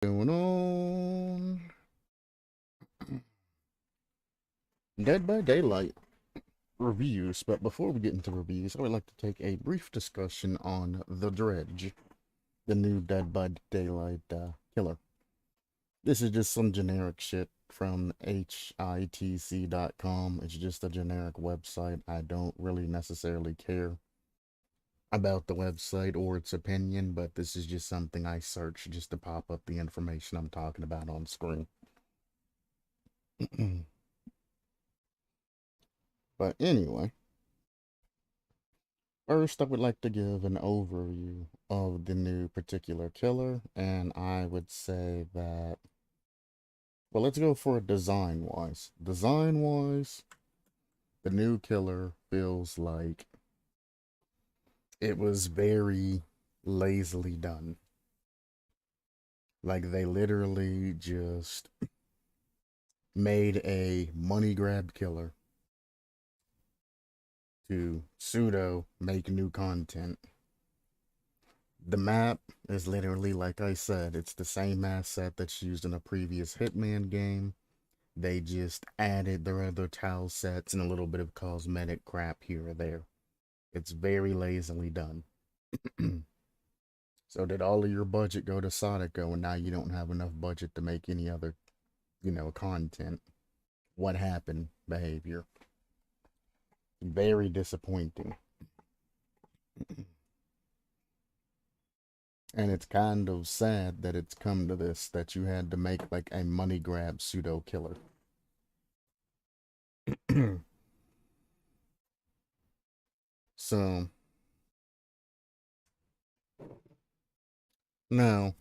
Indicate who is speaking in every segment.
Speaker 1: Going on? Dead by Daylight reviews, but before we get into reviews, I would like to take a brief discussion on The Dredge, the new Dead by Daylight killer. This is just some generic shit from hitc.com. It's just a generic website. I don't really necessarily care about the website or its opinion, but this is just something I search just to pop up the information I'm talking about on screen. But anyway, first I would like to give an overview of the new particular killer, and I would say that, well, let's go for design wise. Design wise, the new killer feels like it was very lazily done. Like they literally just made a money grab killer to pseudo make new content. The map is literally, like I said, it's the same asset that's used in a previous Hitman game. They just added their other tile sets and a little bit of cosmetic crap here or there. It's very lazily done. So did all of your budget go to Sodico and now you don't have enough budget to make any other, content? What happened? Behavior. Very disappointing. And it's kind of sad that it's come to this, that you had to make like a money grab pseudo killer. So, now,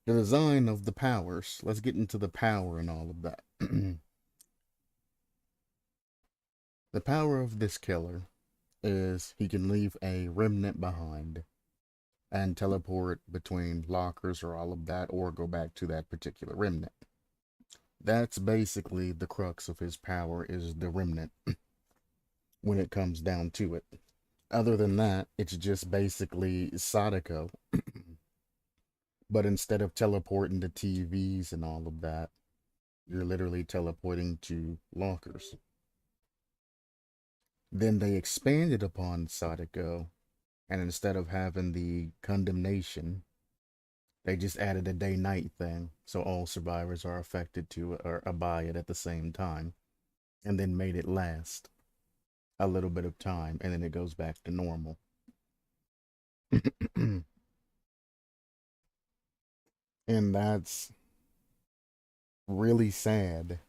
Speaker 1: the design of the powers. Let's get into the power and all of that. The power of this killer is he can leave a remnant behind and teleport between lockers or all of that, or go back to that particular remnant. That's basically the crux of his power, is the remnant when it comes down to it. Other than that, it's just basically Sadako. But instead of teleporting to TVs and all of that, you're literally teleporting to lockers. Then they expanded upon Sadako, and instead of having the condemnation, they just added a day-night thing, so all survivors are affected to or by it at the same time, and then made it last a little bit of time, and then it goes back to normal. And that's really sad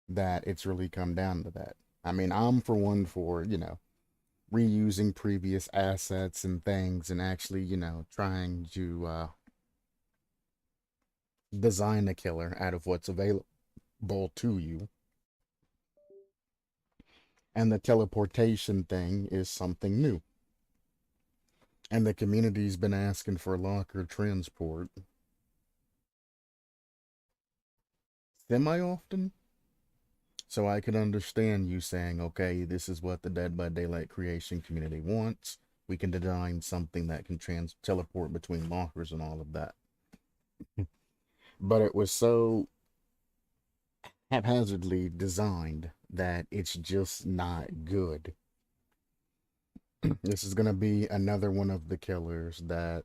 Speaker 1: that it's really come down to that. I mean, I'm for one for, reusing previous assets and things and actually, trying to design a killer out of what's available to you. And the teleportation thing is something new. And the community's been asking for locker transport semi often. So I could understand you saying, okay, this is what the Dead by Daylight creation community wants. We can design something that can teleport between lockers and all of that. But it was so haphazardly designed that it's just not good. This is going to be another one of the killers that,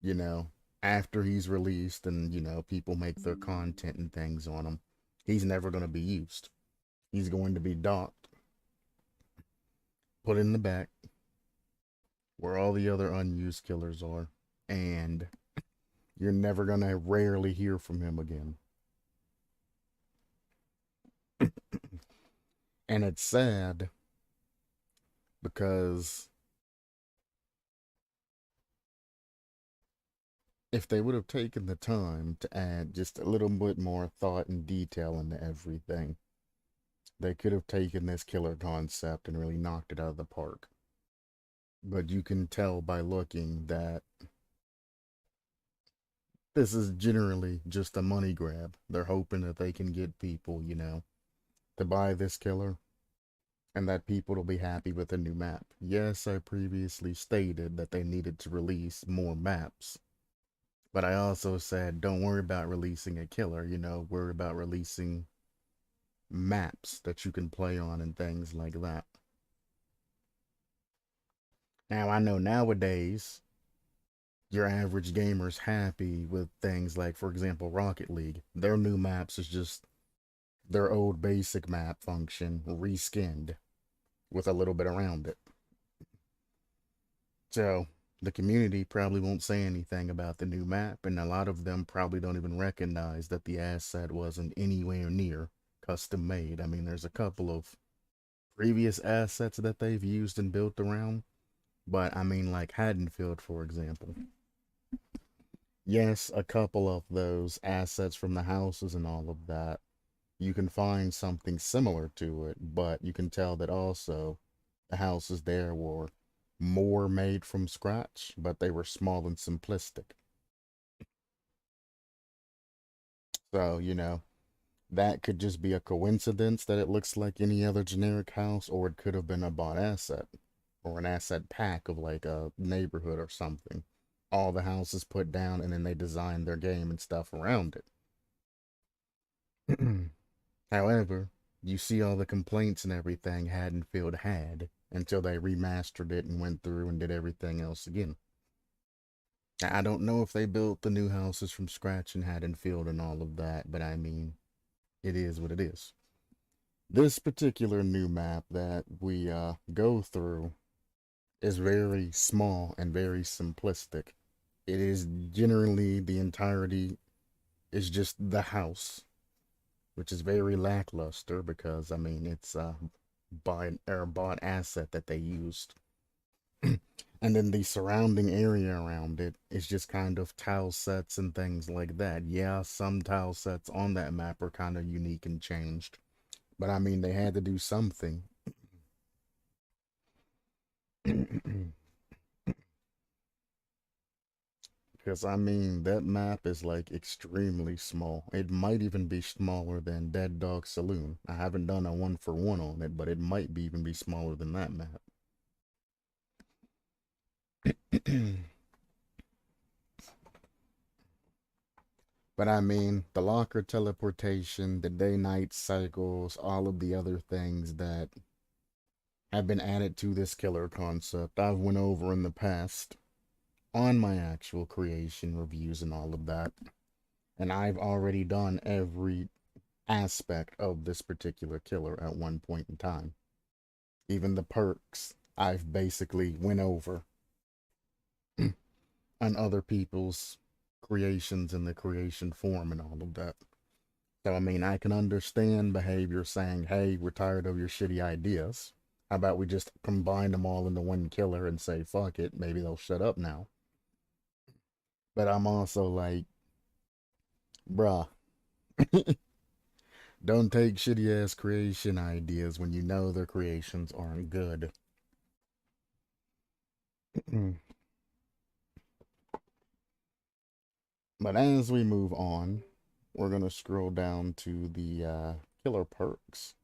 Speaker 1: you know, after he's released and, people make their content and things on him, he's never going to be used. He's going to be docked, put in the back where all the other unused killers are, and you're never going to rarely hear from him again. And it's sad because if they would have taken the time to add just a little bit more thought and detail into everything, they could have taken this killer concept and really knocked it out of the park. But you can tell by looking that this is generally just a money grab. They're hoping that they can get people, to buy this killer and that people will be happy with the new map. Yes, I previously stated that they needed to release more maps, But I also said, don't worry about releasing a killer, worry about releasing maps that you can play on and things like that. Now, I know nowadays your average gamer's happy with things like, for example, Rocket League. Their new maps is just their old basic map function reskinned with a little bit around it. So the community probably won't say anything about the new map, and a lot of them probably don't even recognize that the asset wasn't anywhere near custom made. I mean, there's a couple of previous assets that they've used and built around, but I mean, like Haddonfield, for example. Yes, a couple of those assets from the houses and all of that, you can find something similar to it, but you can tell that also the houses there were more made from scratch, but they were small and simplistic. So, that could just be a coincidence that it looks like any other generic house, or it could have been a bought asset or an asset pack of like a neighborhood or something. All the houses put down, and then they designed their game and stuff around it. However, you see all the complaints and everything Haddonfield had until they remastered it and went through and did everything else again. I don't know if they built the new houses from scratch in Haddonfield and all of that, but I mean, it is what it is. This particular new map that we go through is very small and very simplistic. It is generally the entirety is just the house, which is very lackluster because I mean it's bought asset that they used. And then the surrounding area around it is just kind of tile sets and things like that. Yeah, some tile sets on that map are kind of unique and changed, but I mean they had to do something. Because I mean that map is like extremely small. It might even be smaller than Dead Dog Saloon. I haven't done a one for one on it, but it might be even be smaller than that map. But I mean, the locker teleportation, the day night cycles, all of the other things that have been added to this killer concept, I've went over in the past on my actual creation reviews and all of that. And I've already done every aspect of this particular killer at one point in time. Even the perks I've basically went over on other people's creations in the creation form and all of that. So, I mean, I can understand behavior saying, hey, we're tired of your shitty ideas. How about we just combine them all into one killer and say, fuck it, maybe they'll shut up now. But I'm also like, bruh, don't take shitty ass creation ideas when you know their creations aren't good. But as we move on, we're going to scroll down to the killer perks.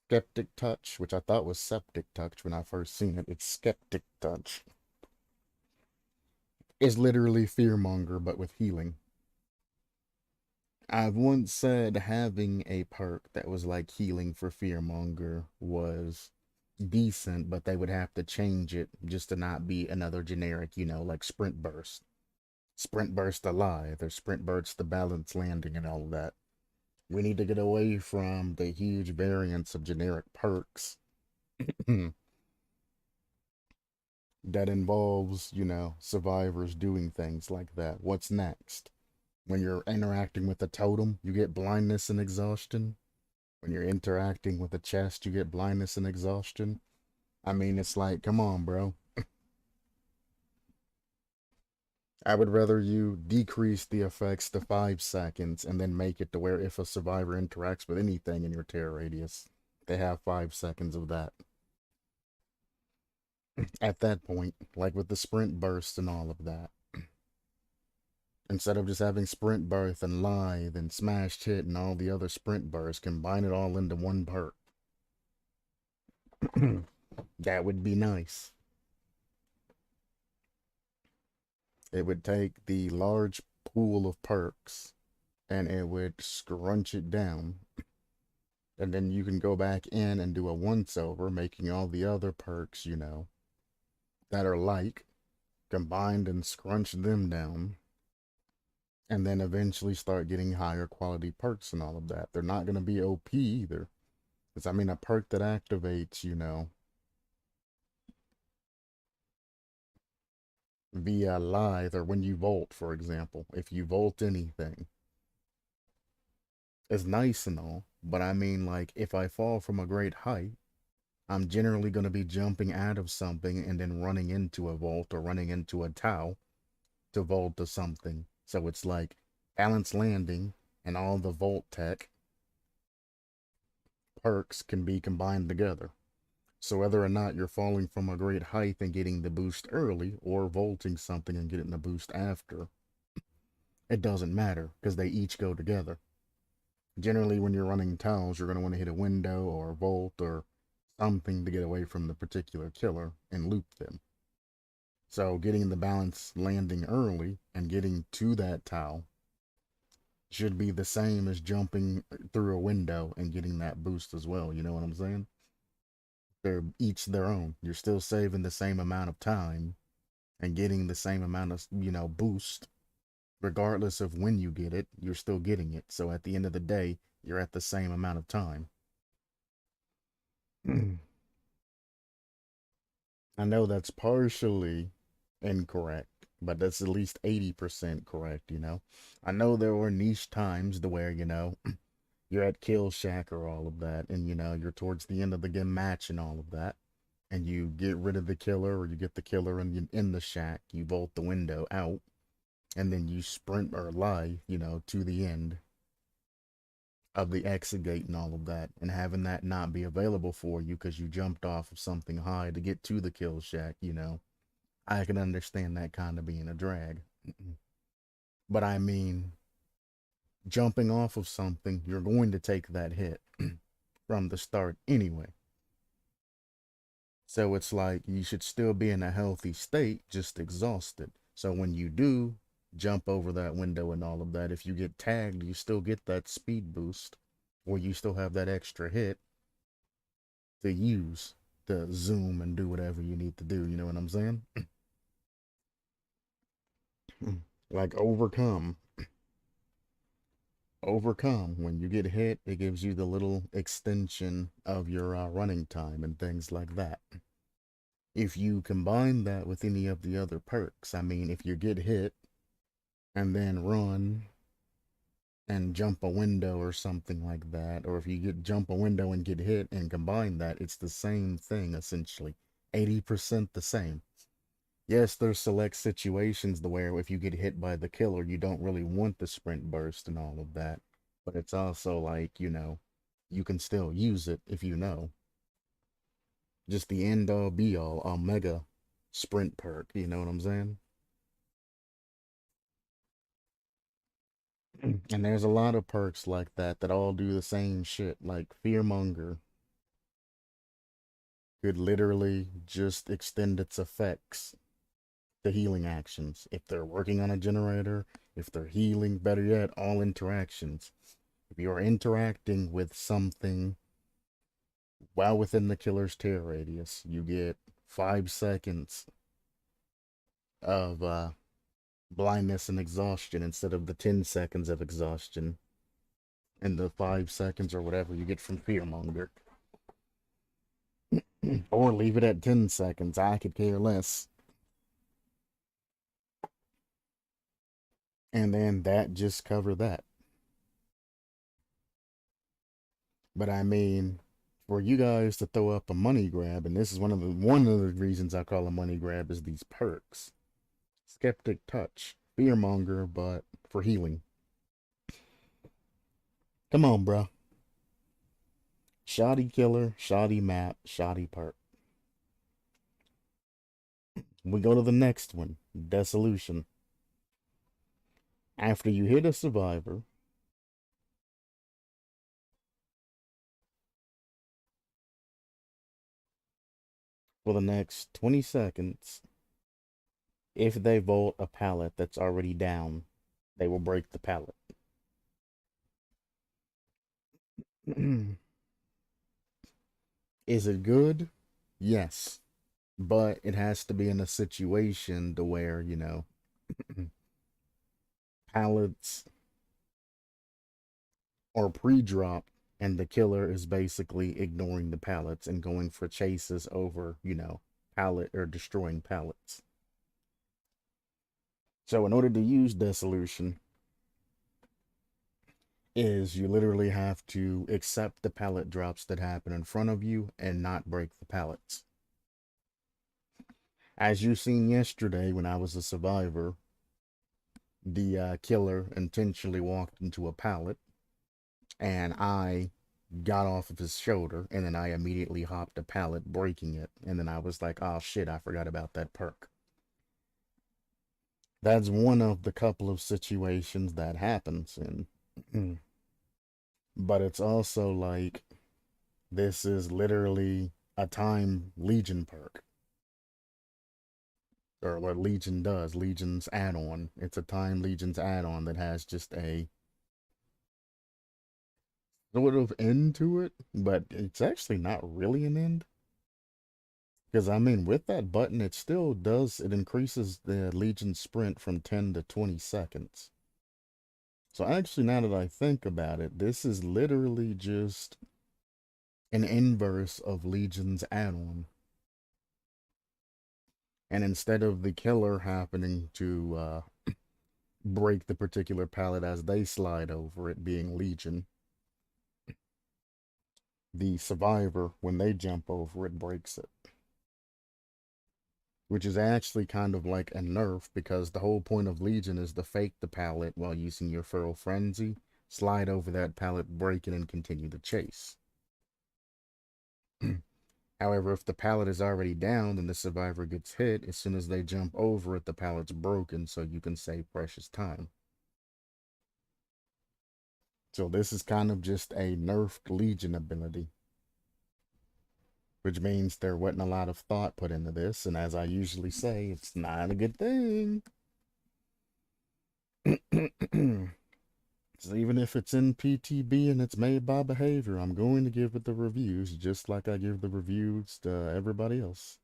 Speaker 1: Skeptic Touch, which I thought was Septic Touch when I first seen it. It's Skeptic Touch. It's literally Fearmonger, but with healing. I've once said having a perk that was like healing for Fearmonger was decent, but they would have to change it just to not be another generic, like Sprint Burst. Sprint Burst Alive, or Sprint Burst the Balance Landing, and all of that. We need to get away from the huge variance of generic perks that involves, survivors doing things like that. What's next? When you're interacting with a totem, you get blindness and exhaustion. When you're interacting with a chest, you get blindness and exhaustion. I mean, it's like, come on, bro. I would rather you decrease the effects to 5 seconds and then make it to where if a survivor interacts with anything in your terror radius, they have 5 seconds of that. At that point, like with the sprint burst and all of that, instead of just having sprint burst and lithe and smashed hit and all the other sprint bursts, combine it all into one perk. That would be nice. It would take the large pool of perks and it would scrunch it down. And then you can go back in and do a once over, making all the other perks, that are like combined and scrunch them down. And then eventually start getting higher quality perks and all of that. They're not going to be OP either. Because, I mean, a perk that activates, via lithe or when you volt, for example, if you volt anything, is nice and all. But I mean, like, if I fall from a great height, I'm generally going to be jumping out of something and then running into a vault or running into a tow to vault to something. So it's like balance landing and all the vault tech perks can be combined together. So whether or not you're falling from a great height and getting the boost early or vaulting something and getting the boost after, it doesn't matter because they each go together. Generally, when you're running towels, you're going to want to hit a window or a vault or something to get away from the particular killer and loop them. So getting the balance landing early and getting to that towel should be the same as jumping through a window and getting that boost as well. You know what I'm saying? They're each their own. You're still saving the same amount of time and getting the same amount of, boost. Regardless of when you get it, you're still getting it. So at the end of the day, you're at the same amount of time. I know that's partially incorrect, but that's at least 80% correct. I know there were niche times to where, you're at Kill Shack or all of that, and, you're towards the end of the game match and all of that, and you get rid of the killer or you get the killer in the shack, you vault the window out, and then you sprint or lie, to the end of the exit gate and all of that, and having that not be available for you because you jumped off of something high to get to the kill shack, I can understand that kind of being a drag. But I mean, jumping off of something, you're going to take that hit from the start anyway. So it's like you should still be in a healthy state, just exhausted. So when you do jump over that window and all of that, if you get tagged, you still get that speed boost, or you still have that extra hit to use to zoom and do whatever you need to do. You know what I'm saying? Like overcome when you get hit, it gives you the little extension of your running time and things like that. If you combine that with any of the other perks, I mean, if you get hit and then run and jump a window or something like that, or if you get jump a window and get hit and combine that, it's the same thing essentially. 80% the same. Yes, there's select situations the where if you get hit by the killer, you don't really want the sprint burst and all of that. But it's also like, you can still use it if you know. Just the end all be all omega sprint perk, you know what I'm saying? And there's a lot of perks like that that all do the same shit. Like Fearmonger could literally just extend its effects to healing actions. If they're working on a generator, if they're healing, better yet, all interactions. If you're interacting with something while within the killer's tear radius, you get 5 seconds of blindness and exhaustion instead of the 10 seconds of exhaustion and the 5 seconds or whatever you get from Fearmonger. Or leave it at 10 seconds. I could care less. And then that just cover that. But I mean, for you guys to throw up a money grab, and this is one of the reasons I call a money grab is these perks. Skeptic Touch, Fearmonger, but for healing. Come on, bro. Shoddy killer, shoddy map, shoddy perk. We go to the next one, Dissolution. After you hit a survivor, for the next 20 seconds. If they vault a pallet that's already down, they will break the pallet. Is it good? Yes. But it has to be in a situation to where, pallets are pre-dropped and the killer is basically ignoring the pallets and going for chases over, pallet or destroying pallets. So in order to use the solution is you literally have to accept the pallet drops that happen in front of you and not break the pallets. As you seen yesterday when I was a survivor, the killer intentionally walked into a pallet and I got off of his shoulder and then I immediately hopped a pallet, breaking it. And then I was like, oh shit, I forgot about that perk. That's one of the couple of situations that happens. And but it's also like this is literally a time Legion perk. Or what Legion does, Legion's add-on. It's a time Legion's add-on that has just a sort of end to it, but it's actually not really an end. Because I mean, with that button, it still does, it increases the Legion sprint from 10 to 20 seconds. So actually, now that I think about it, this is literally just an inverse of Legion's add-on. And instead of the killer happening to break the particular pallet as they slide over it, being Legion, the survivor, when they jump over it, breaks it. Which is actually kind of like a nerf because the whole point of Legion is to fake the pallet while using your Feral Frenzy, slide over that pallet, break it, and continue the chase. However, if the pallet is already down, then the survivor gets hit. As soon as they jump over it, the pallet's broken, so you can save precious time. So this is kind of just a nerfed Legion ability, which means there wasn't a lot of thought put into this, and as I usually say, it's not a good thing. So even if it's in PTB and it's made by behavior, I'm going to give it the reviews just like I give the reviews to everybody else.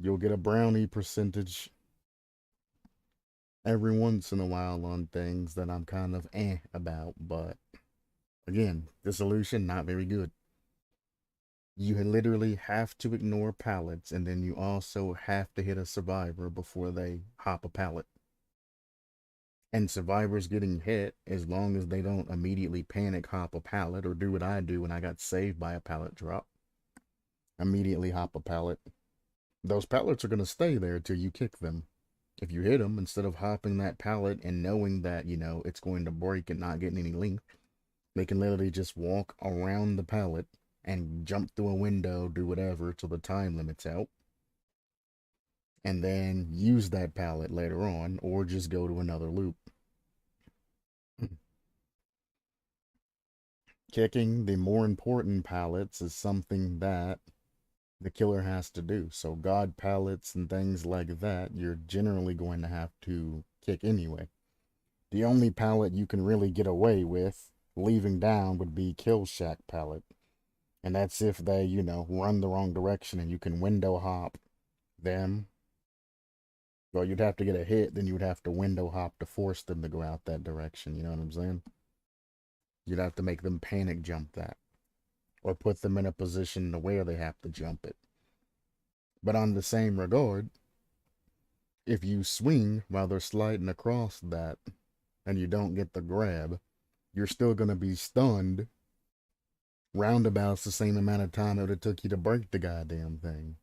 Speaker 1: You'll get a brownie percentage every once in a while on things that I'm kind of about, but again, the solution not very good. You literally have to ignore pallets, and then you also have to hit a survivor before they hop a pallet. And survivors getting hit, as long as they don't immediately panic hop a pallet or do what I do when I got saved by a pallet drop, immediately hop a pallet. Those pallets are going to stay there till you kick them. If you hit them, instead of hopping that pallet and knowing that, it's going to break and not getting any length, they can literally just walk around the pallet and jump through a window, do whatever till the time limit's out, and then use that pallet later on, or just go to another loop. Kicking the more important pallets is something that the killer has to do. So god pallets and things like that, you're generally going to have to kick anyway. The only pallet you can really get away with leaving down would be kill shack pallet. And that's if they, run the wrong direction and you can window hop them. Well, you'd have to get a hit, then you would have to window hop to force them to go out that direction. You know what I'm saying? You'd have to make them panic jump that, or put them in a position to where they have to jump it. But on the same regard, if you swing while they're sliding across that and you don't get the grab, you're still going to be stunned roundabouts the same amount of time it would have took you to break the goddamn thing.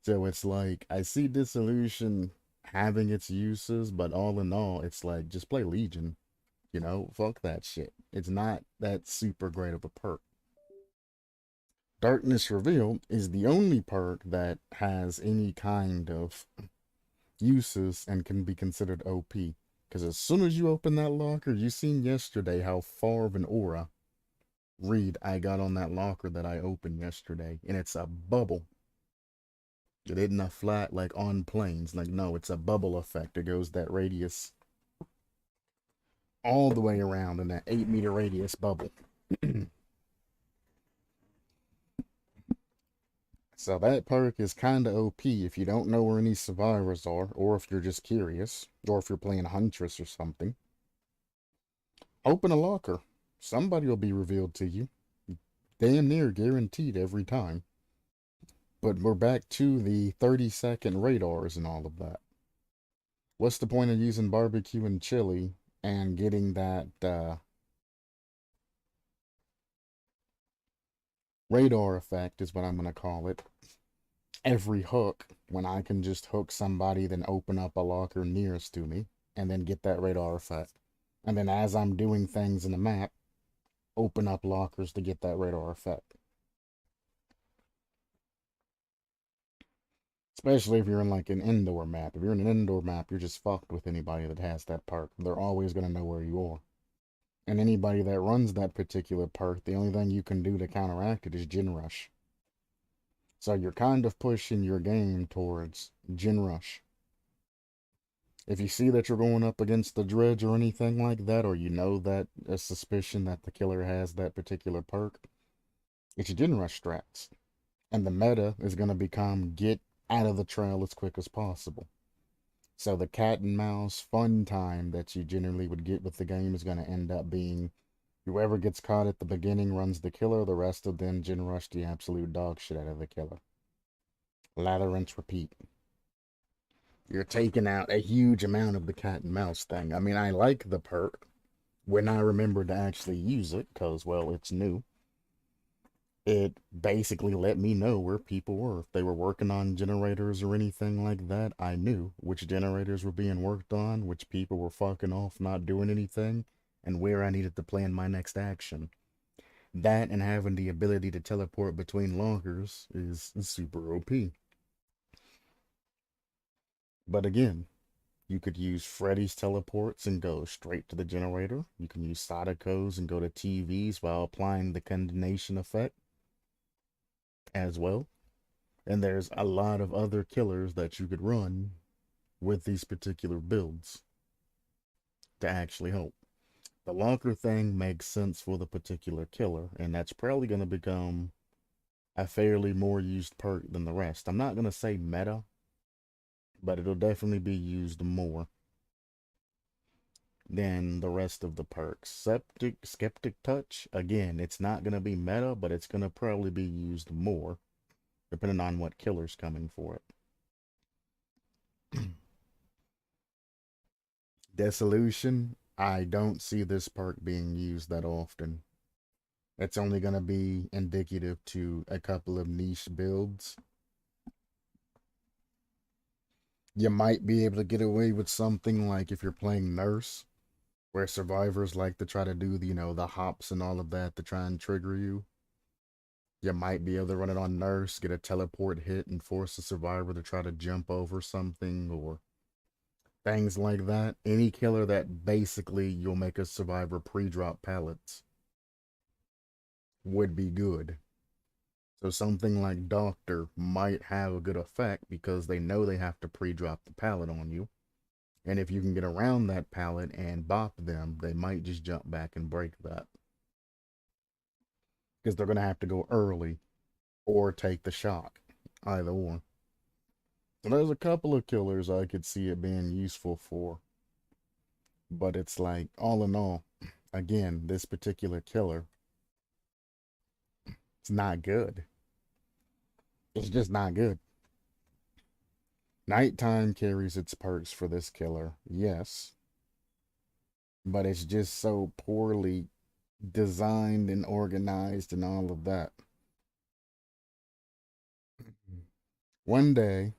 Speaker 1: So it's like, I see Dissolution having its uses, but all in all, it's like, just play Legion. Fuck that shit. It's not that super great of a perk. Darkness Revealed is the only perk that has any kind of uses and can be considered OP. Because as soon as you open that locker, you seen yesterday how far of an aura read I got on that locker that I opened yesterday, and it's a bubble. It isn't a flat like on planes. Like, no, it's a bubble effect. It goes that radius all the way around in that 8 meter radius bubble. So that perk is kinda OP if you don't know where any survivors are, or if you're just curious, or if you're playing Huntress or something. Open a locker. Somebody will be revealed to you. Damn near guaranteed every time. But we're back to the 30-second radars and all of that. What's the point of using barbecue and chili and getting that radar effect, is what I'm going to call it, every hook when I can just hook somebody, then open up a locker nearest to me, and then get that radar effect. And then as I'm doing things in the map, open up lockers to get that radar effect. Especially if you're in like an indoor map. If you're in an indoor map, you're just fucked with anybody that has that perk. They're always going to know where you are. And anybody that runs that particular perk, the only thing you can do to counteract it is Gin Rush. So you're kind of pushing your game towards Gin Rush. If you see that you're going up against the Dredge or anything like that, or you know that a suspicion that the killer has that particular perk, it's Gin Rush strats. And the meta is going to become get out of the trail as quick as possible. So the cat and mouse fun time that you generally would get with the game is going to end up being whoever gets caught at the beginning runs the killer, the rest of them Gin Rush the absolute dog shit out of the killer. Lather, rinse, repeat. You're taking out a huge amount of the cat and mouse thing. I mean, I like the perk when I remember to actually use it, because, well, it's new. It basically let me know where people were. If they were working on generators or anything like that, I knew which generators were being worked on, which people were fucking off not doing anything, and where I needed to plan my next action. That and having the ability to teleport between lockers is super OP. But again, you could use Freddy's teleports and go straight to the generator. You can use Sadako's and go to TVs while applying the condemnation effect as well. And there's a lot of other killers that you could run with these particular builds to actually help. The locker thing makes sense for the particular killer, and that's probably going to become a fairly more used perk than the rest. I'm not going to say meta, but it'll definitely be used more than the rest of the perks. Skeptic Touch, again, it's not going to be meta, but it's going to probably be used more, depending on what killer's coming for it. Dissolution, I don't see this perk being used that often. It's only going to be indicative to a couple of niche builds. You might be able to get away with something like if you're playing Nurse, where survivors like to try to do the hops and all of that to try and trigger you. You might be able to run it on Nurse, get a teleport hit, and force the survivor to try to jump over something, or things like that. Any killer that basically you'll make a survivor pre-drop pallets would be good. So something like Doctor might have a good effect because they know they have to pre-drop the pallet on you. And if you can get around that pallet and bop them, they might just jump back and break that. Because they're going to have to go early or take the shock. Either or. So there's a couple of killers I could see it being useful for. But it's like, all in all, again, this particular killer, it's not good. It's just not good. Nighttime carries its perks for this killer, yes. But it's just so poorly designed and organized and all of that. One day,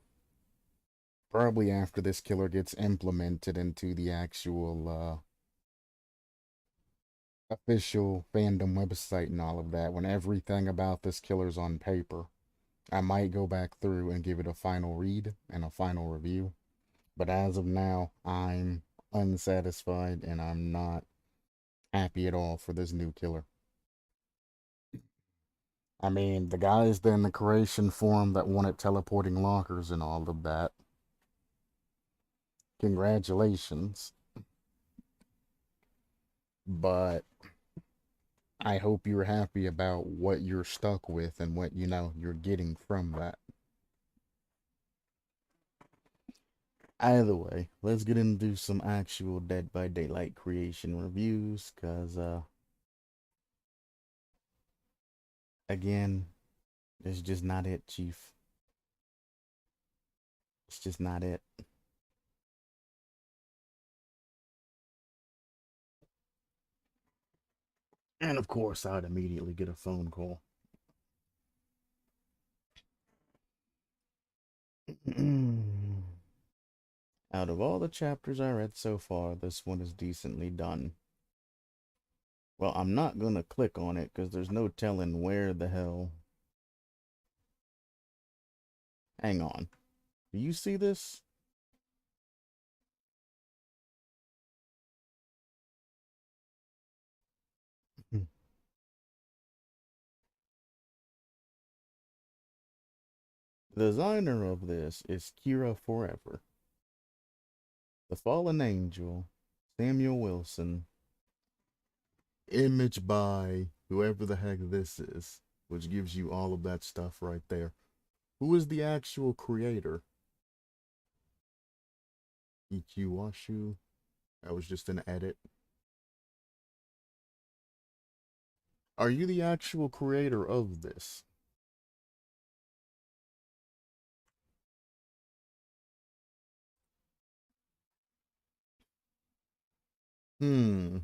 Speaker 1: probably after this killer gets implemented into the actual official fandom website and all of that, when everything about this killer's on paper, I might go back through and give it a final read and a final review. But as of now, I'm unsatisfied and I'm not happy at all for this new killer. I mean, the guys in the creation forum that wanted teleporting lockers and all of that. Congratulations. But I hope you're happy about what you're stuck with and what you're getting from that. Either way, let's get into some actual Dead by Daylight creation reviews, cause again, it's just not it, Chief. It's just not it. And of course, I'd immediately get a phone call. Out of all the chapters I read so far, this one is decently done. Well, I'm not gonna click on it because there's no telling where the hell. Hang on. Do you see this? The designer of this is Kira Forever. The Fallen Angel, Samuel Wilson. Image by whoever the heck this is, which gives you all of that stuff right there. Who is the actual creator? EQ Washu. That was just an edit. Are you the actual creator of this? Hmm.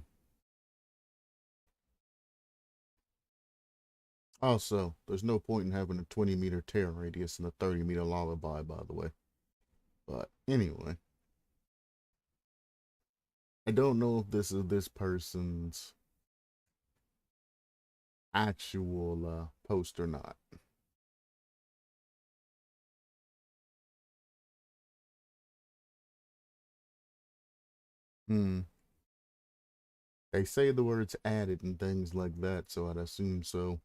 Speaker 1: Also, there's no point in having a 20-meter tear radius and a 30-meter lullaby, by the way. But anyway, I don't know if this is this person's actual post or not. Hmm. They say the words added and things like that, so I'd assume so.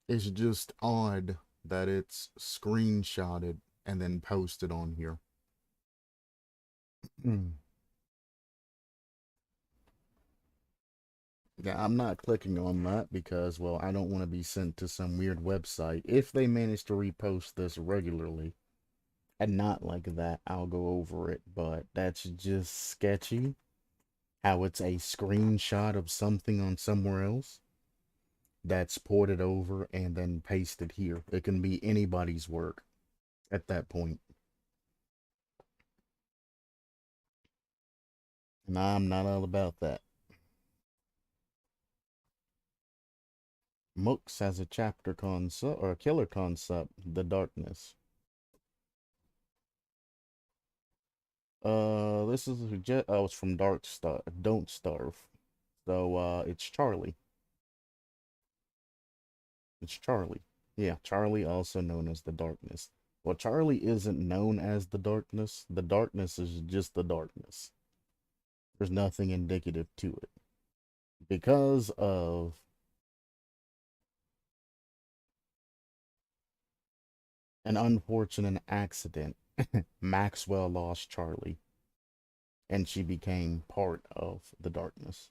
Speaker 1: It's just odd that it's screenshotted and then posted on here. Yeah, I'm not clicking on that because, well, I don't want to be sent to some weird website. If they manage to repost this regularly and not like that, I'll go over it. But that's just sketchy how it's a screenshot of something on somewhere else that's ported over and then pasted here. It can be anybody's work at that point. And I'm not all about that. Mooks has a chapter concept or a killer concept, the darkness. This is oh, it's from Dark Star. Don't Starve. So it's Charlie. It's Charlie. Yeah, Charlie, also known as the Darkness. Well, Charlie isn't known as the Darkness. The Darkness is just the Darkness. There's nothing indicative to it because of an unfortunate accident. Maxwell lost Charlie, and she became part of the Darkness.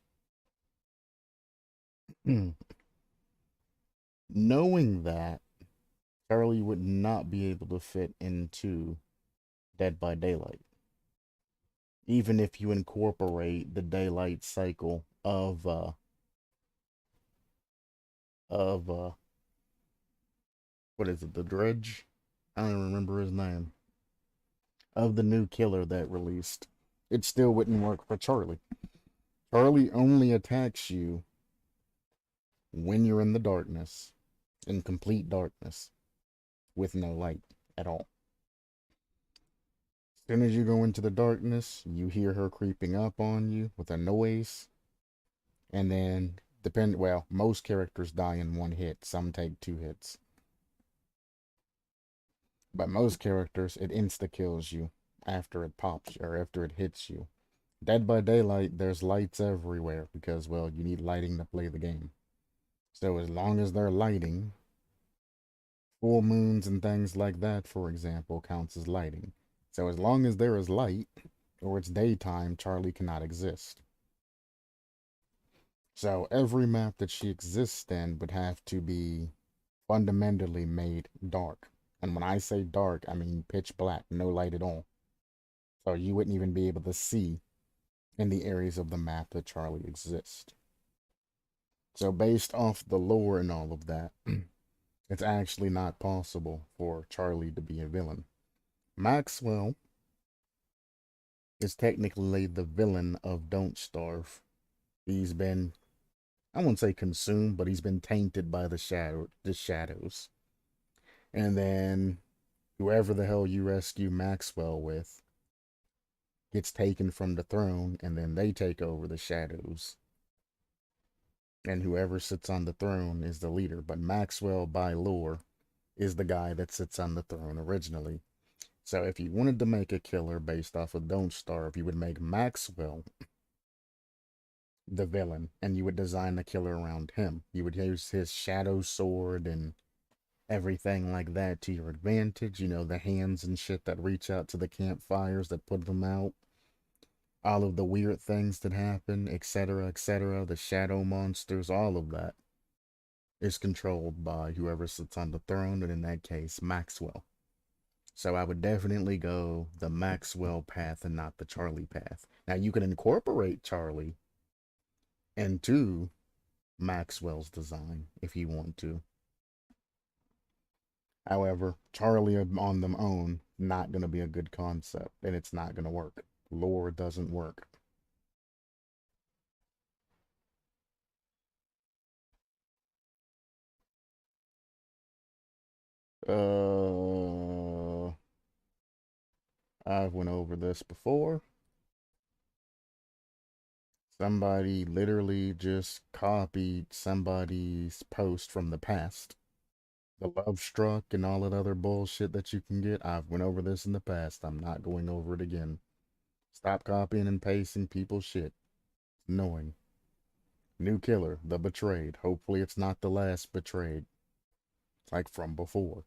Speaker 1: Knowing that, Charlie would not be able to fit into Dead by Daylight, even if you incorporate the daylight cycle of what is it, the Dredge? I don't remember his name. Of the new killer that released. It still wouldn't work for Charlie. Charlie only attacks you when you're in the darkness, in complete darkness, with no light at all. As soon as you go into the darkness, you hear her creeping up on you with a noise, and then well, most characters die in one hit. Some take two hits, but most characters it insta kills you after it pops or after it hits you. Dead by Daylight, there's lights everywhere because, well, you need lighting to play the game. So as long as they're lighting, full moons and things like that, for example, counts as lighting. So as long as there is light or it's daytime, Charlie cannot exist. So every map that she exists in would have to be fundamentally made dark. And when I say dark, I mean pitch black, no light at all. So you wouldn't even be able to see in the areas of the map that Charlie exists. So based off the lore and all of that, it's actually not possible for Charlie to be a villain. Maxwell is technically the villain of Don't Starve. He's been, I won't say consumed, but he's been tainted by the shadows. And then whoever the hell you rescue Maxwell with gets taken from the throne, and then they take over the shadows. And whoever sits on the throne is the leader. But Maxwell, by lore, is the guy that sits on the throne originally. So if you wanted to make a killer based off of Don't Starve, you would make Maxwell the villain, and you would design the killer around him. You would use his shadow sword and everything like that to your advantage. You know, the hands and shit that reach out to the campfires that put them out. All of the weird things that happen, etc., etc., the shadow monsters, all of that is controlled by whoever sits on the throne, and in that case, Maxwell. So I would definitely go the Maxwell path and not the Charlie path. Now you can incorporate Charlie into Maxwell's design if you want to. However, Charlie on them own, not going to be a good concept, and it's not going to work. Lore doesn't work. Uh, I've went over this before. Somebody literally just copied somebody's post from the past. The love struck and all that other bullshit that you can get. I've went over this in the past. I'm not going over it again. Stop copying and pasting people's shit. It's annoying. New killer, the betrayed. Hopefully it's not the last betrayed. Like from before.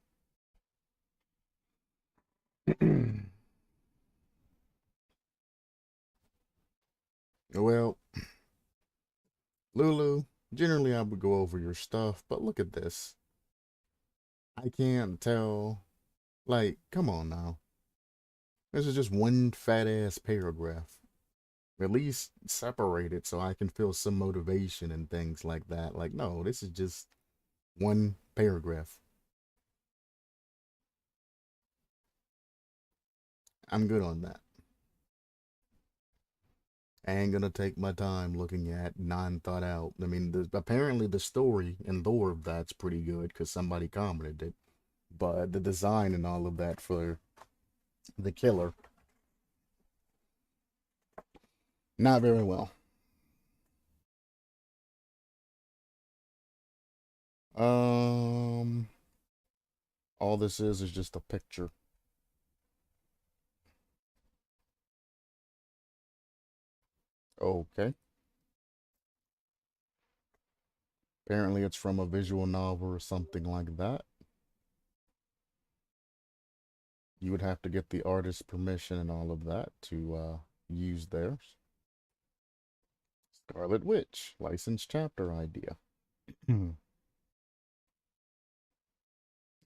Speaker 1: Well, Lulu, generally I would go over your stuff, but look at this. I can't tell. Like, come on now. This is just one fat ass paragraph. At least separate it so I can feel some motivation and things like that. Like, no, this is just one paragraph. I'm good on that. I ain't gonna take my time looking at non thought out. I mean, apparently the story and lore of that's pretty good because somebody commented it, but the design and all of that for the killer, not very well. Um, all this is just a picture. Okay. Apparently, it's from a visual novel or something like that. You would have to get the artist's permission and all of that to use theirs. Scarlet Witch, licensed chapter idea.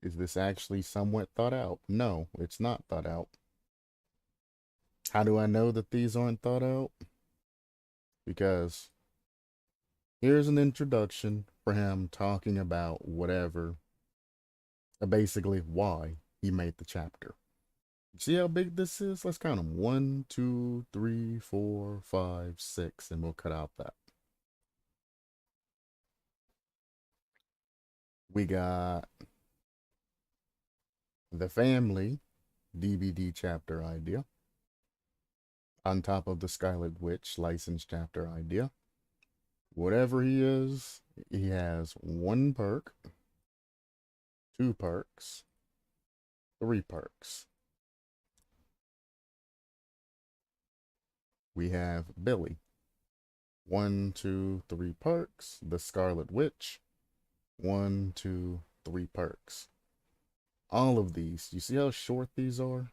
Speaker 1: Is this actually somewhat thought out? No, it's not thought out. How do I know that these aren't thought out? Because here's an introduction for him talking about whatever, basically why he made the chapter. See how big this is? Let's count them. 1, 2, 3, 4, 5, 6, and we'll cut out that. We got the family DVD chapter idea on top of the Scarlet Witch licensed chapter idea. Whatever he is, he has one perk, two perks, three perks. We have Billy. One, two, three perks. The Scarlet Witch. 1, 2, 3 perks. All of these, you see how short these are?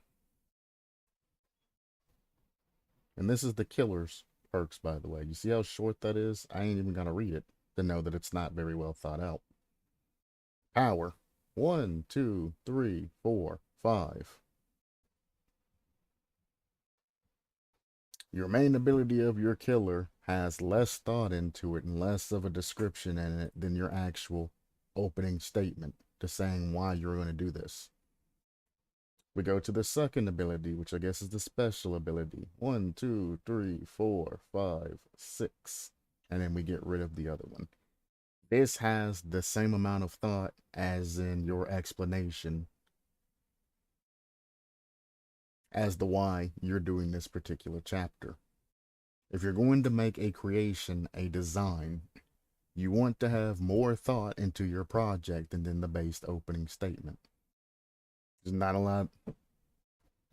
Speaker 1: And this is the killer's perks, by the way. You see how short that is? I ain't even gonna read it to know that it's not very well thought out. Power. 1, 2, 3, 4, 5. Your main ability of your killer has less thought into it and less of a description in it than your actual opening statement to saying why you're going to do this. We go to the second ability, which I guess is the special ability. 1, 2, 3, 4, 5, 6. And then we get rid of the other one. This has the same amount of thought as in your explanation as to why you're doing this particular chapter. If you're going to make a creation, a design, you want to have more thought into your project than in the base opening statement. There's not a lot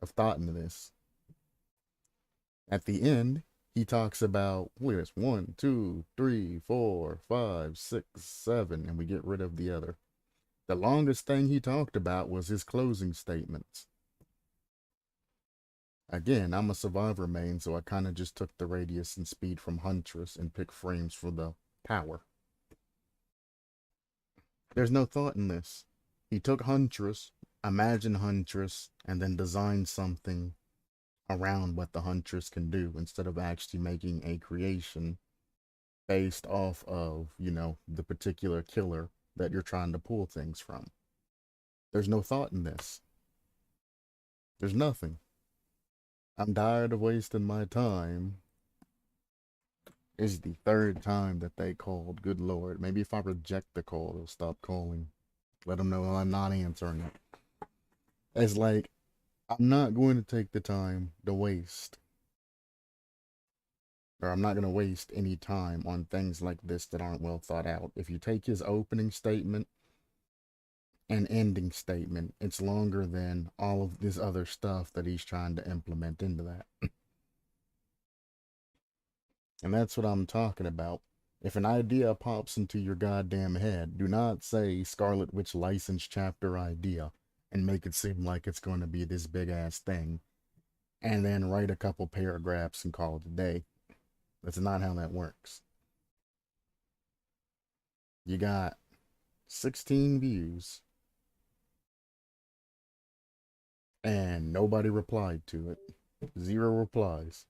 Speaker 1: of thought into this. At the end, he talks about, look at this, 1, 2, 3, 4, 5, 6, 7, and we get rid of the other. The longest thing he talked about was his closing statements. Again, I'm a survivor main, so I kind of just took the radius and speed from Huntress and picked frames for the power. There's no thought in this. He took Huntress, imagined Huntress, and then designed something around what the Huntress can do instead of actually making a creation based off of, the particular killer that you're trying to pull things from. There's no thought in this. There's nothing. I'm tired of wasting my time. It's the third time that they called. Good Lord. Maybe if I reject the call, they'll stop calling. Let them know I'm not answering it. It's like, I'm not going to take the time to waste. Or I'm not going to waste any time on things like this that aren't well thought out. If you take his opening statement and ending statement, it's longer than all of this other stuff that he's trying to implement into that. And that's what I'm talking about. If an idea pops into your goddamn head, do not say Scarlet Witch license chapter idea and make it seem like it's going to be this big ass thing and then write a couple paragraphs and call it a day. That's not how that works. You got 16 views and nobody replied to it. 0 replies.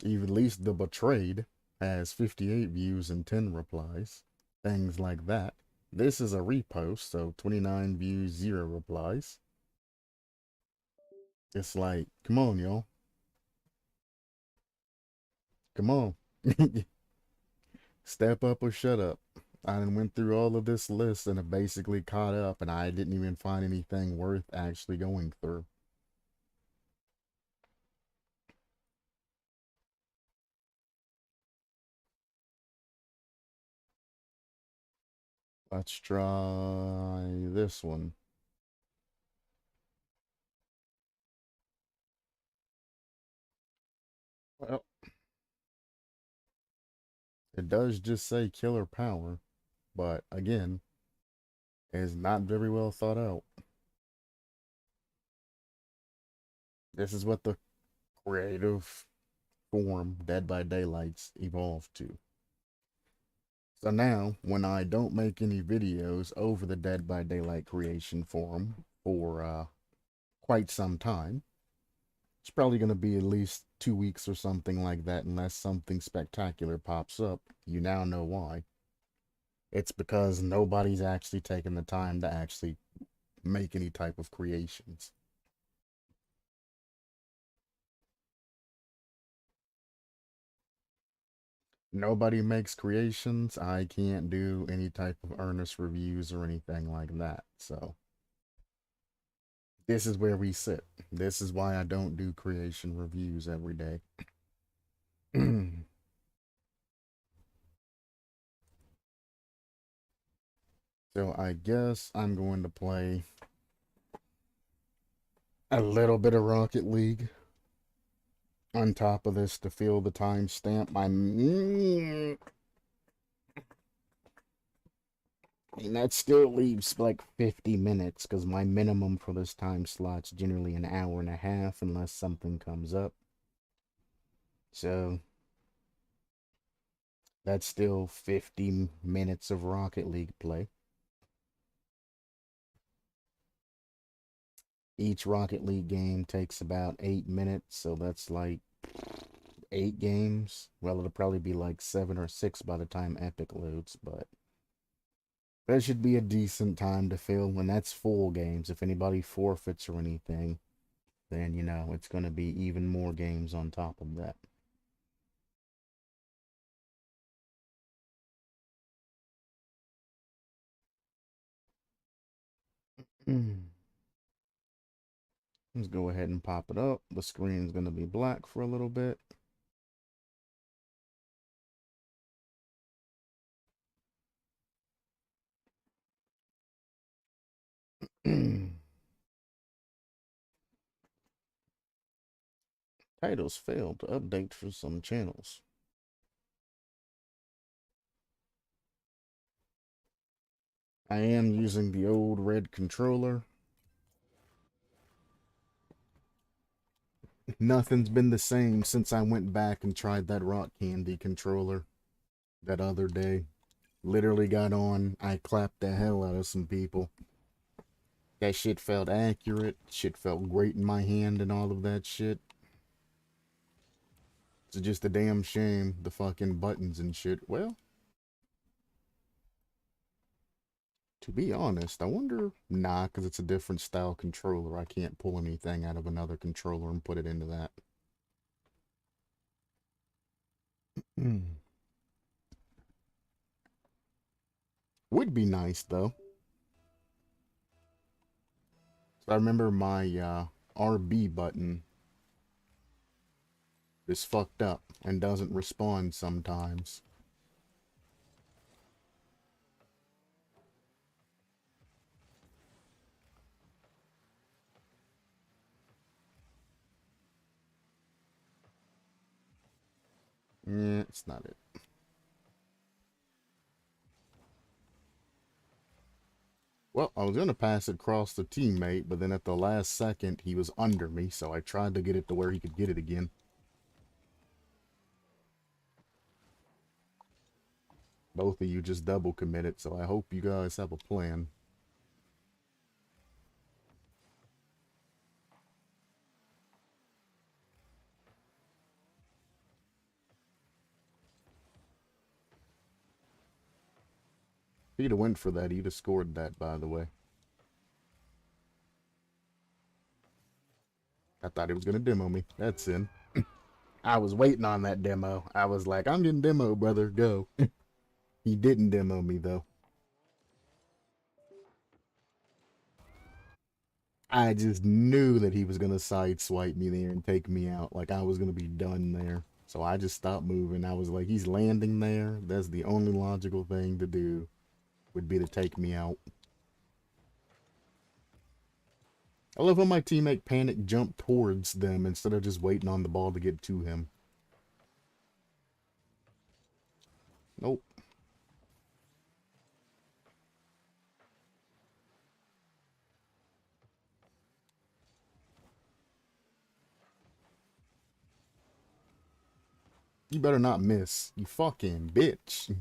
Speaker 1: Even at least the Betrayed has 58 views and 10 replies. Things like that. This is a repost, so 29 views, 0 replies. It's like, come on, y'all. Come on. Step up or shut up. I went through all of this list and have basically caught up, and I didn't even find anything worth actually going through. Let's try this one. Well, it does just say killer power, but again, it's not very well thought out. This is what the creative form Dead by Daylight's evolved to. So now, when I don't make any videos over the Dead by Daylight creation forum for quite some time, it's probably going to be at least 2 weeks or something like that, unless something spectacular pops up. You now know why. It's because nobody's actually taken the time to actually make any type of creations. Nobody makes creations. I can't do any type of earnest reviews or anything like that. So this is where we sit. This is why I don't do creation reviews every day. So I guess I'm going to play a little bit of Rocket League on top of this to fill the timestamp. And that still leaves like 50 minutes because my minimum for this time slot's generally an hour and a half unless something comes up. So that's still 50 minutes of Rocket League play. Each Rocket League game takes about 8 minutes, so that's like 8 games. Well, it'll probably be like 7 or 6 by the time Epic loads, but that should be a decent time to fill, and that's full games. If anybody forfeits or anything, then you know it's going to be even more games on top of that. Let's go ahead and pop it up. The screen's going to be black for a little bit. Titles failed to update for some channels. I am using the old red controller. Nothing's been the same since I went back and tried that rock candy controller that other day. Literally got on, I clapped the hell out of some people. That shit felt accurate, shit felt great in my hand and all of that shit. It's just a damn shame, the fucking buttons and shit. Well, to be honest, I wonder... Nah, because it's a different style controller. I can't pull anything out of another controller and put it into that. Would be nice, though. So I remember my RB button is fucked up and doesn't respond sometimes. Yeah, it's not it. Well, I was going to pass it across the teammate, but then at the last second, he was under me, so I tried to get it to where he could get it again. Both of you just double committed, so I hope you guys have a plan. If he'd have went for that, he'd have scored that, by the way. I thought he was going to demo me. That's in. I was waiting on that demo. I was like, I'm getting demo, brother. Go. He didn't demo me, though. I just knew that he was going to sideswipe me there and take me out. Like, I was going to be done there. So I just stopped moving. I was like, he's landing there. That's the only logical thing to do, would be to take me out. I love how my teammate panic jumped towards them instead of just waiting on the ball to get to him. Nope. You better not miss. You fucking bitch.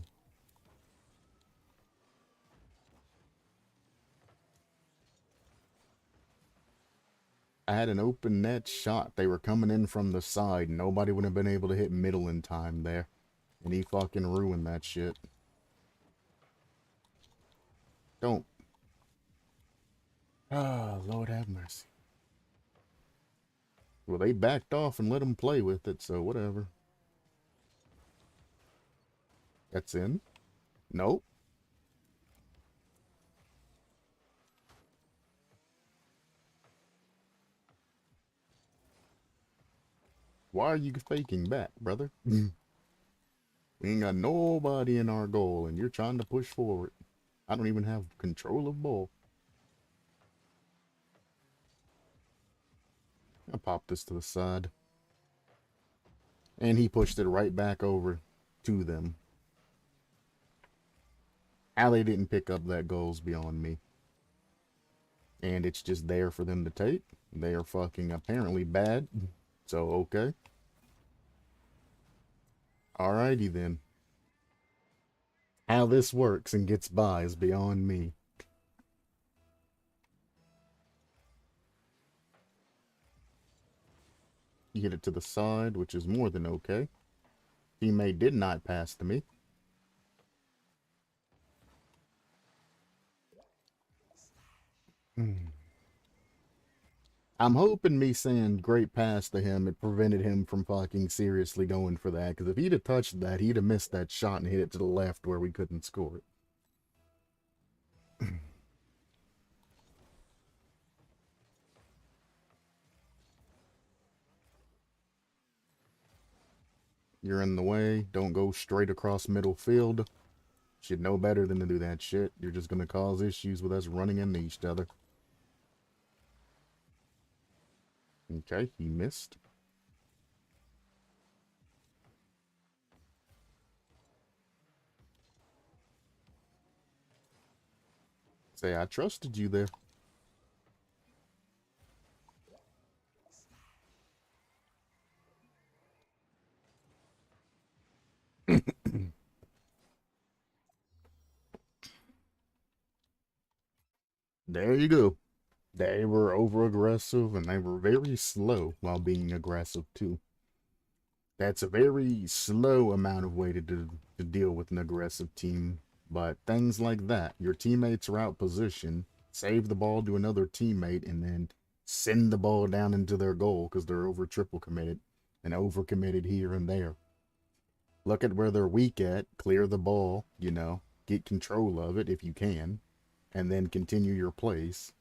Speaker 1: I had an open net shot. They were coming in from the side. Nobody would have been able to hit middle in time there. And he fucking ruined that shit. Don't. Ah, Lord have mercy. Well, they backed off and let him play with it, so whatever. That's in. Nope. Why are you faking back, brother? We ain't got nobody in our goal, and you're trying to push forward. I don't even have control of ball. I'll pop this to the side. And he pushed it right back over to them. How they didn't pick up that goal's beyond me. And it's just there for them to take. They are fucking apparently bad. So, okay. Alrighty then. How this works and gets by is beyond me. You hit it to the side, which is more than okay. Teammate did not pass to me. I'm hoping me saying great pass to him, it prevented him from fucking seriously going for that. Because if he'd have touched that, he'd have missed that shot and hit it to the left where we couldn't score it. You're in the way. Don't go straight across middle field. Should know better than to do that shit. You're just going to cause issues with us running into each other. Okay, he missed. Say, I trusted you there. There you go. They were over aggressive and they were very slow while being aggressive too. That's a very slow amount of way to deal with an aggressive team. But things like that, your teammates are out position, save the ball to another teammate, and then send the ball down into their goal because they're over triple committed and over committed here and there. Look at where they're weak at, clear the ball, you know, get control of it if you can, and then continue your plays.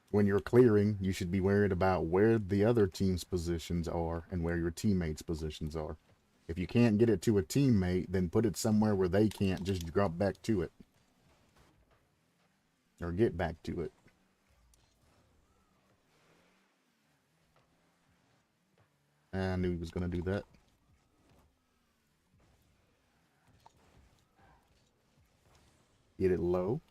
Speaker 1: When you're clearing, you should be worried about where the other team's positions are and where your teammates' positions are. If you can't get it to a teammate, then put it somewhere where they can't just drop back to it. Or get back to it. I knew he was going to do that. Get it low.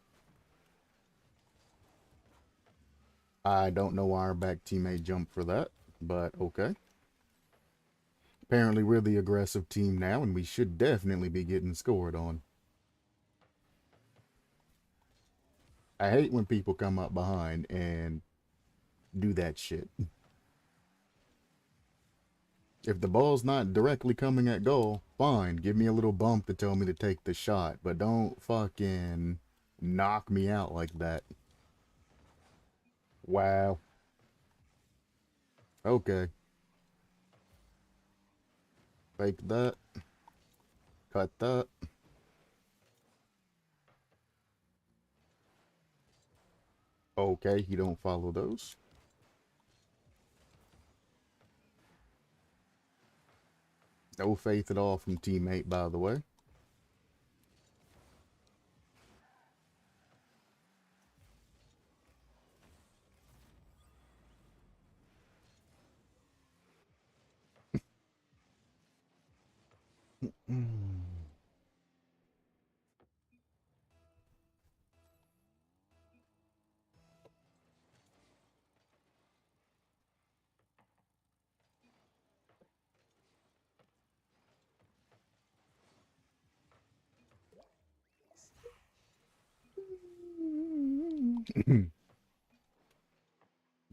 Speaker 1: I don't know why our back teammate jumped for that, but okay. Apparently we're the aggressive team now, and we should definitely be getting scored on. I hate when people come up behind and do that shit. If the ball's not directly coming at goal, fine, give me a little bump to tell me to take the shot, but don't fucking knock me out like that. Wow. Okay. Fake that. Cut that. Okay, you don't follow those. No faith at all from teammate, by the way.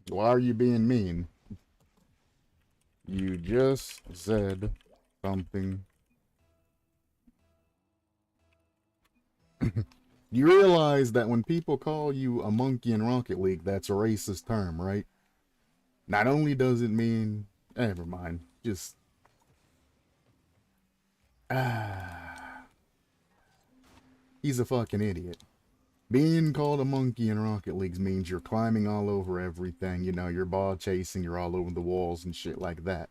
Speaker 1: Why are you being mean? You just said something. You realize that when people call you a monkey in Rocket League, that's a racist term, right? Not only does it mean... Never mind. Just... He's a fucking idiot. Being called a monkey in Rocket League means you're climbing all over everything, you know, you're ball chasing, you're all over the walls and shit like that.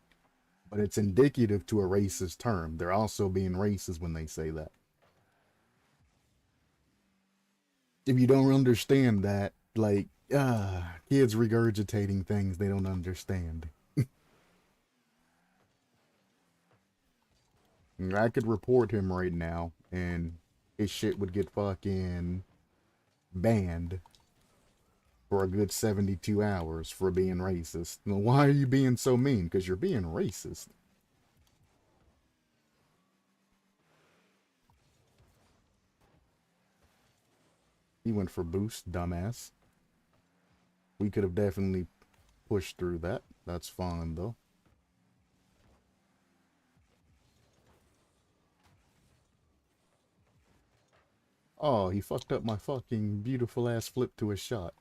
Speaker 1: But it's indicative to a racist term. They're also being racist when they say that. If you don't understand that, like, kids regurgitating things they don't understand. I could report him right now, and his shit would get fucking banned for a good 72 hours for being racist. Now, why are you being so mean? Because you're being racist. He went for boost, dumbass. We could have definitely pushed through that. That's fine, though. Oh, he fucked up my fucking beautiful ass flip to a shot.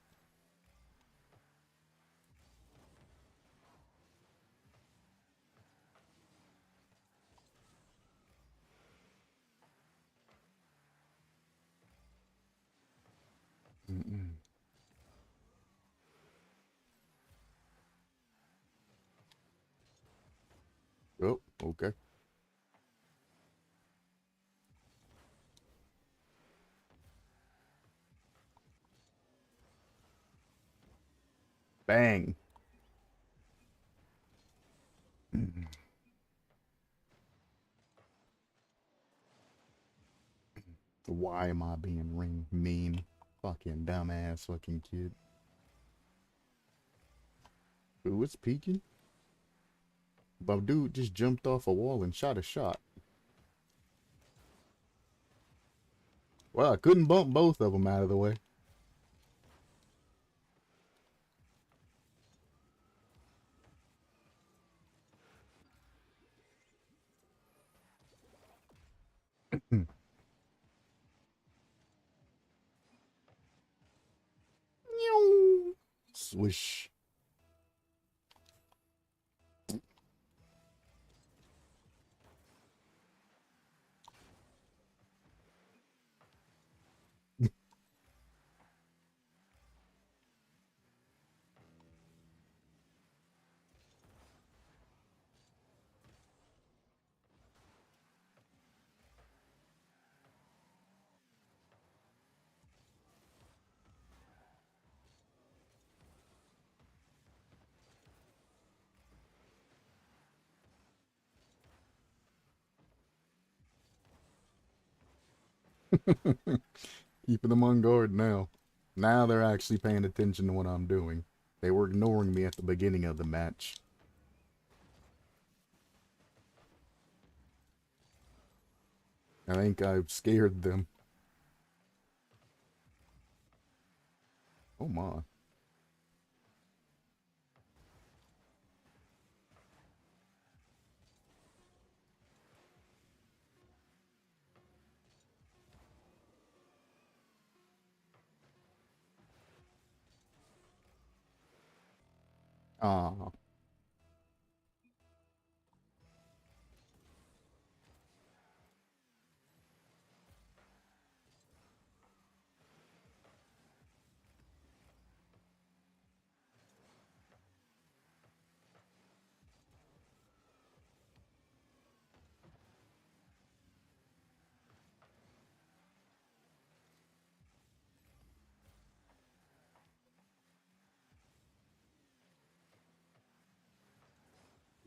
Speaker 1: Mm-mm. Oh, okay. Bang. Why am I being mean? Fucking dumbass fucking kid. Ooh, it's peeking. But dude just jumped off a wall and shot a shot. Well, I couldn't bump both of them out of the way. Swish. Keeping them on guard now. Now they're actually paying attention to what I'm doing. They were ignoring me at the beginning of the match. I think I've scared them. Oh my. Ah.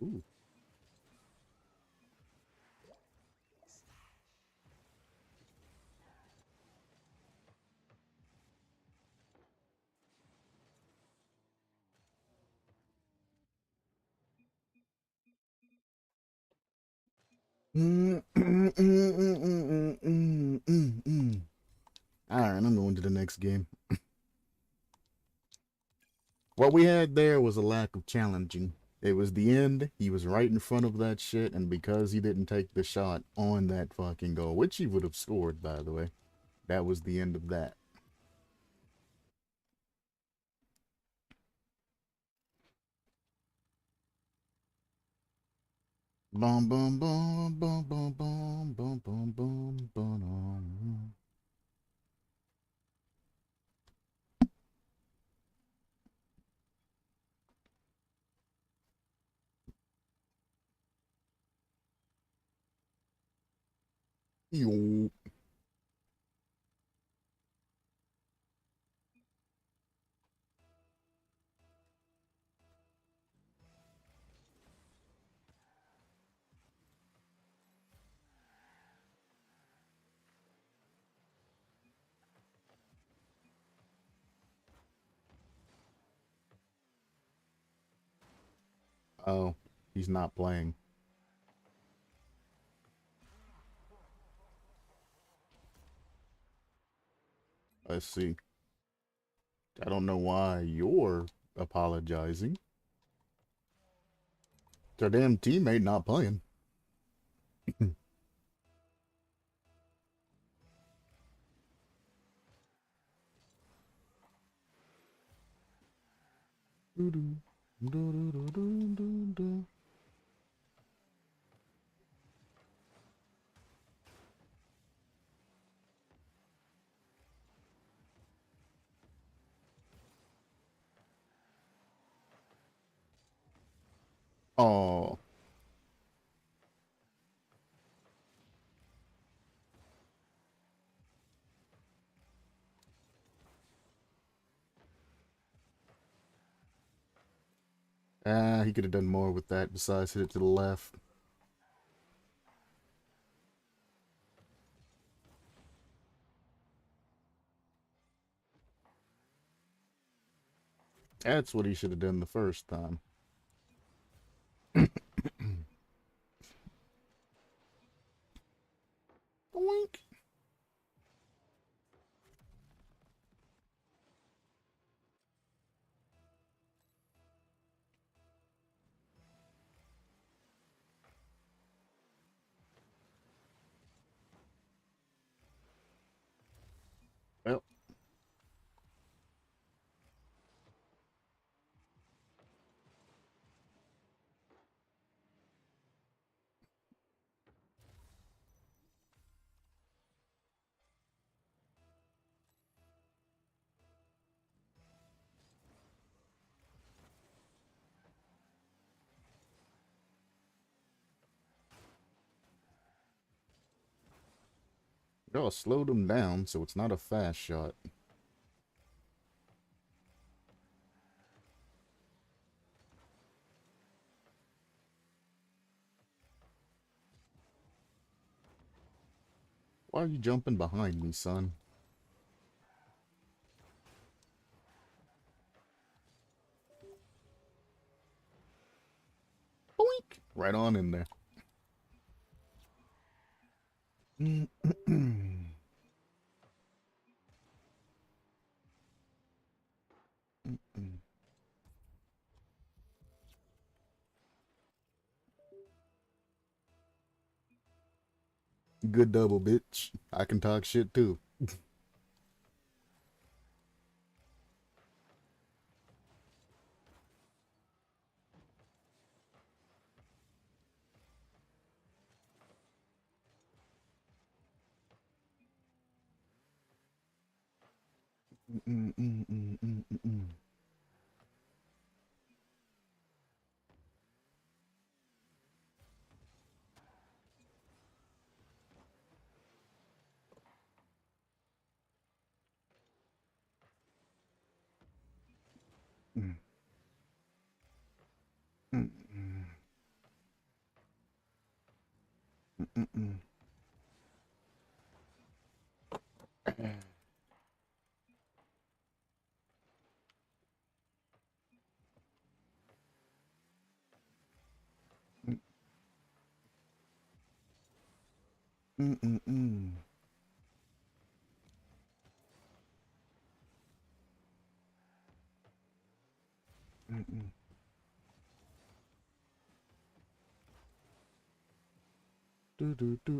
Speaker 1: Ooh. Alright, I'm going to the next game. What we had there was a lack of challenging. It was the end. He was right in front of that shit, and because he didn't take the shot on that fucking goal, which he would have scored, by the way, that was the end of that. Boom, boom, boom, boom, boom, boom, boom, boom, boom, boom. Yo. Oh, he's not playing. Let's see. I don't know why you're apologizing. Their damn teammate not playing. Oh, he could have done more with that besides hit it to the left. That's what he should have done the first time. Wink. Well, y'all slowed him down, so it's not a fast shot. Why are you jumping behind me, son? Boink! Right on in there. Good double, bitch. I can talk shit too.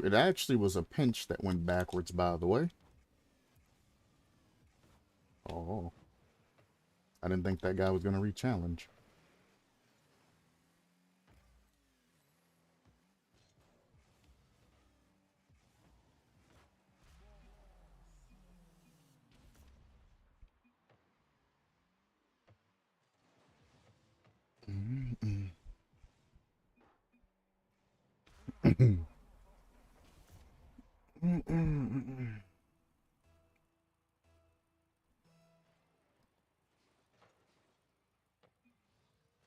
Speaker 1: It actually was a pinch that went backwards, by the way. Oh, I didn't think that guy was gonna re-challenge.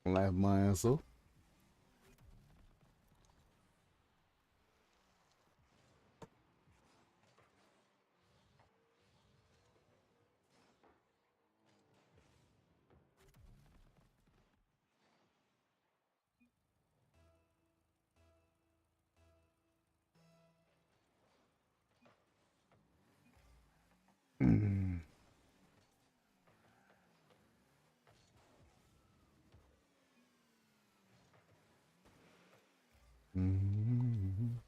Speaker 1: Laugh my ass off. Mm. Mm.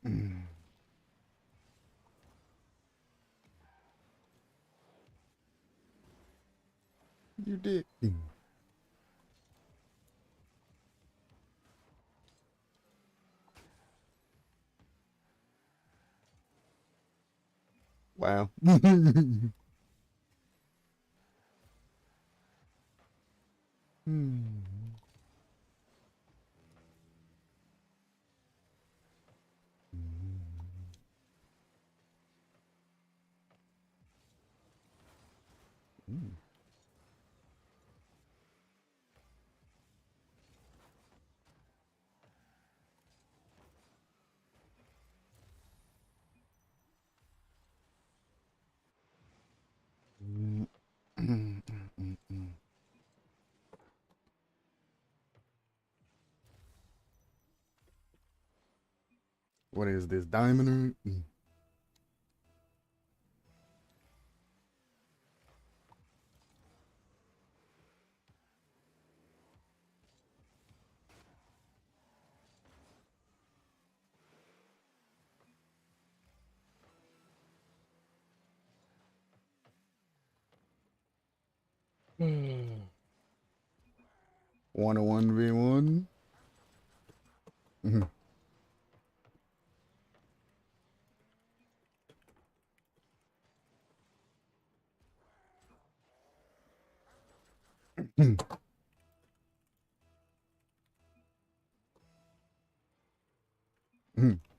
Speaker 1: Mm. You did. Wow. Mm. Mm. Mm. Mm. Mm. Mm. What is this, diamond? Mm. 1-on-1v1.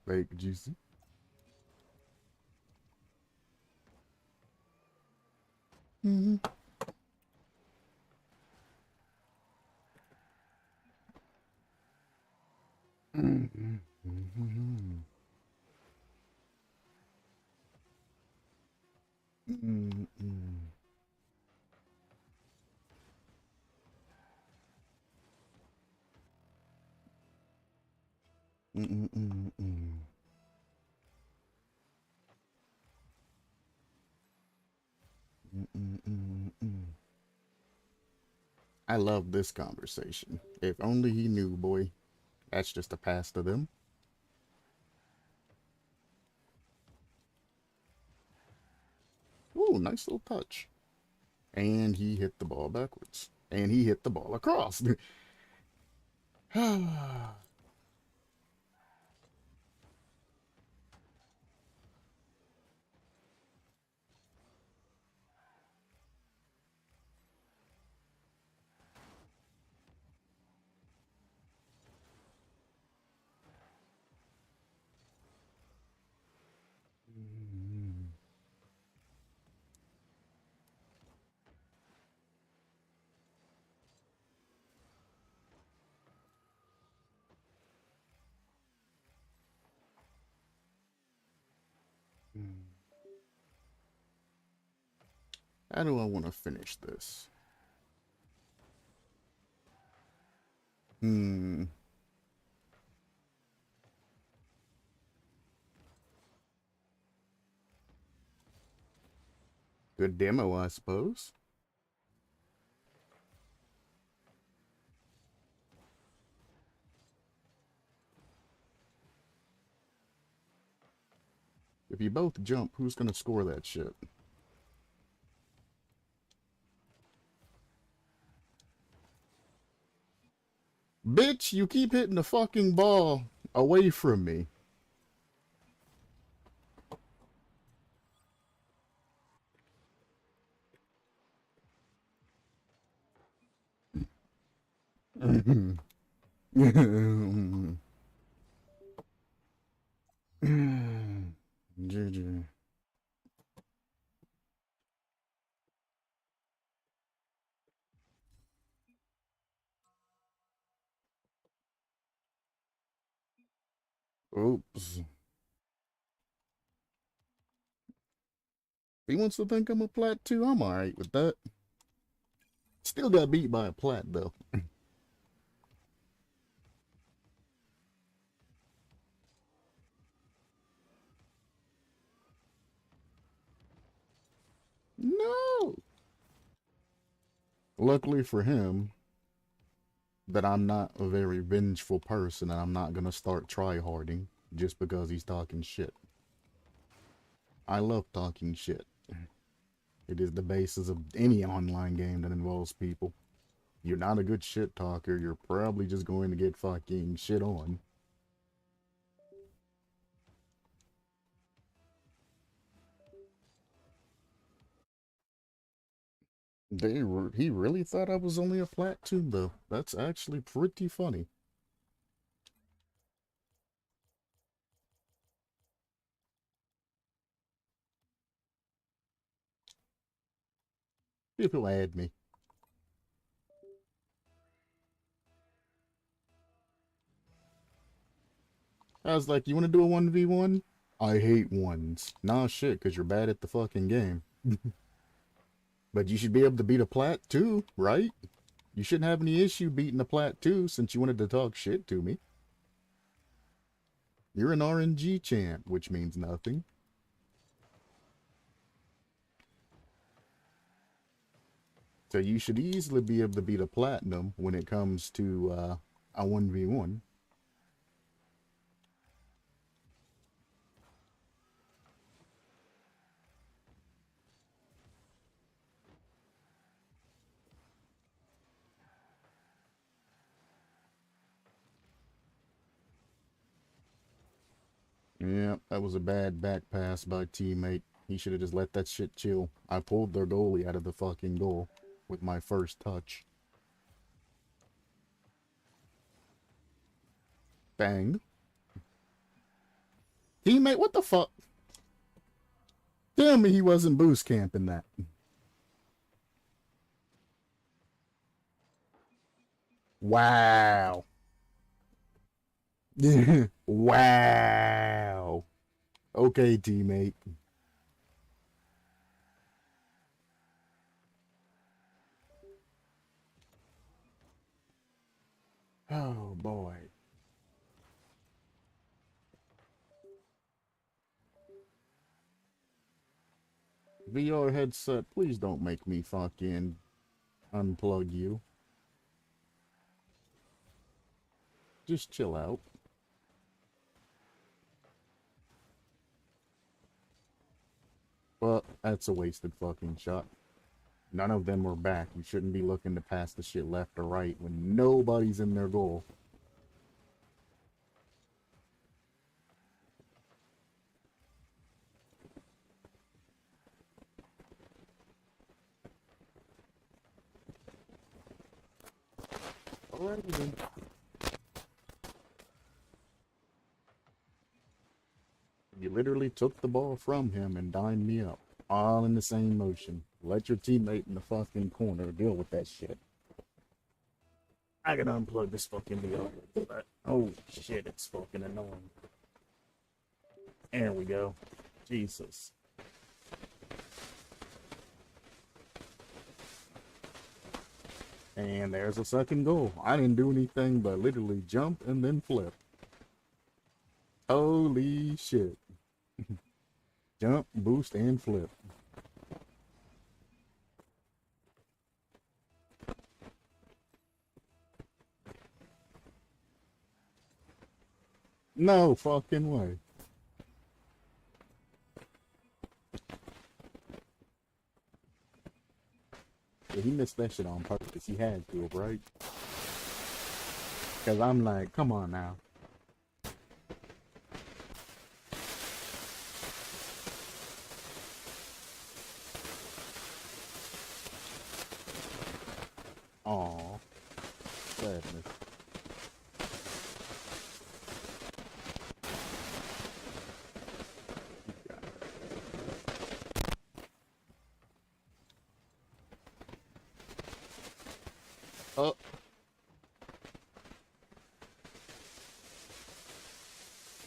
Speaker 1: Fake juicy. Mm. Mm. Mm. Mm. Mm. Mm. Mm. Mm. Mm. Mm. Mm. Mm. I love this conversation. If only he knew, boy. That's just a pass to them. Ooh, nice little touch. And he hit the ball backwards. And he hit the ball across. How do I want to finish this? Hmm. Good demo, I suppose. If you both jump, who's gonna score that shit? Bitch, you keep hitting the fucking ball away from me. GG. Oops. He wants to think I'm a plat too. I'm alright with that. Still got beat by a plat though. No! Luckily for him, that I'm not a very vengeful person and I'm not gonna start try-harding just because he's talking shit. I love talking shit. It is the basis of any online game that involves people. You're not a good shit talker, you're probably just going to get fucking shit on. He really thought I was only a flat tube though. That's actually pretty funny. See if he'll add me. I was like, you wanna do a 1v1? I hate ones. Nah shit, cause you're bad at the fucking game. But you should be able to beat a plat too, right? You shouldn't have any issue beating a plat too since you wanted to talk shit to me. You're an RNG champ, which means nothing. So you should easily be able to beat a platinum when it comes to a 1v1. Yeah, that was a bad back pass by teammate. He should have just let that shit chill. I pulled their goalie out of the fucking goal with my first touch. Bang. Teammate, what the fuck? Tell me he wasn't boost camping that. Wow. Wow. Okay, teammate. Oh, boy. VR headset, please don't make me fucking unplug you. Just chill out. Well, that's a wasted fucking shot. None of them were back. You shouldn't be looking to pass the shit left or right when nobody's in their goal. Alrighty then. You literally took the ball from him and dined me up. All in the same motion. Let your teammate in the fucking corner deal with that shit. I gotta unplug this fucking VR. Oh shit, it's fucking annoying. There we go. Jesus. And there's a second goal. I didn't do anything but literally jump and then flip. Holy shit. Jump, boost, and flip. No fucking way. Yeah, he missed that shit on purpose. He had to, right? Because I'm like, come on now. Aw. Sadness. Oh.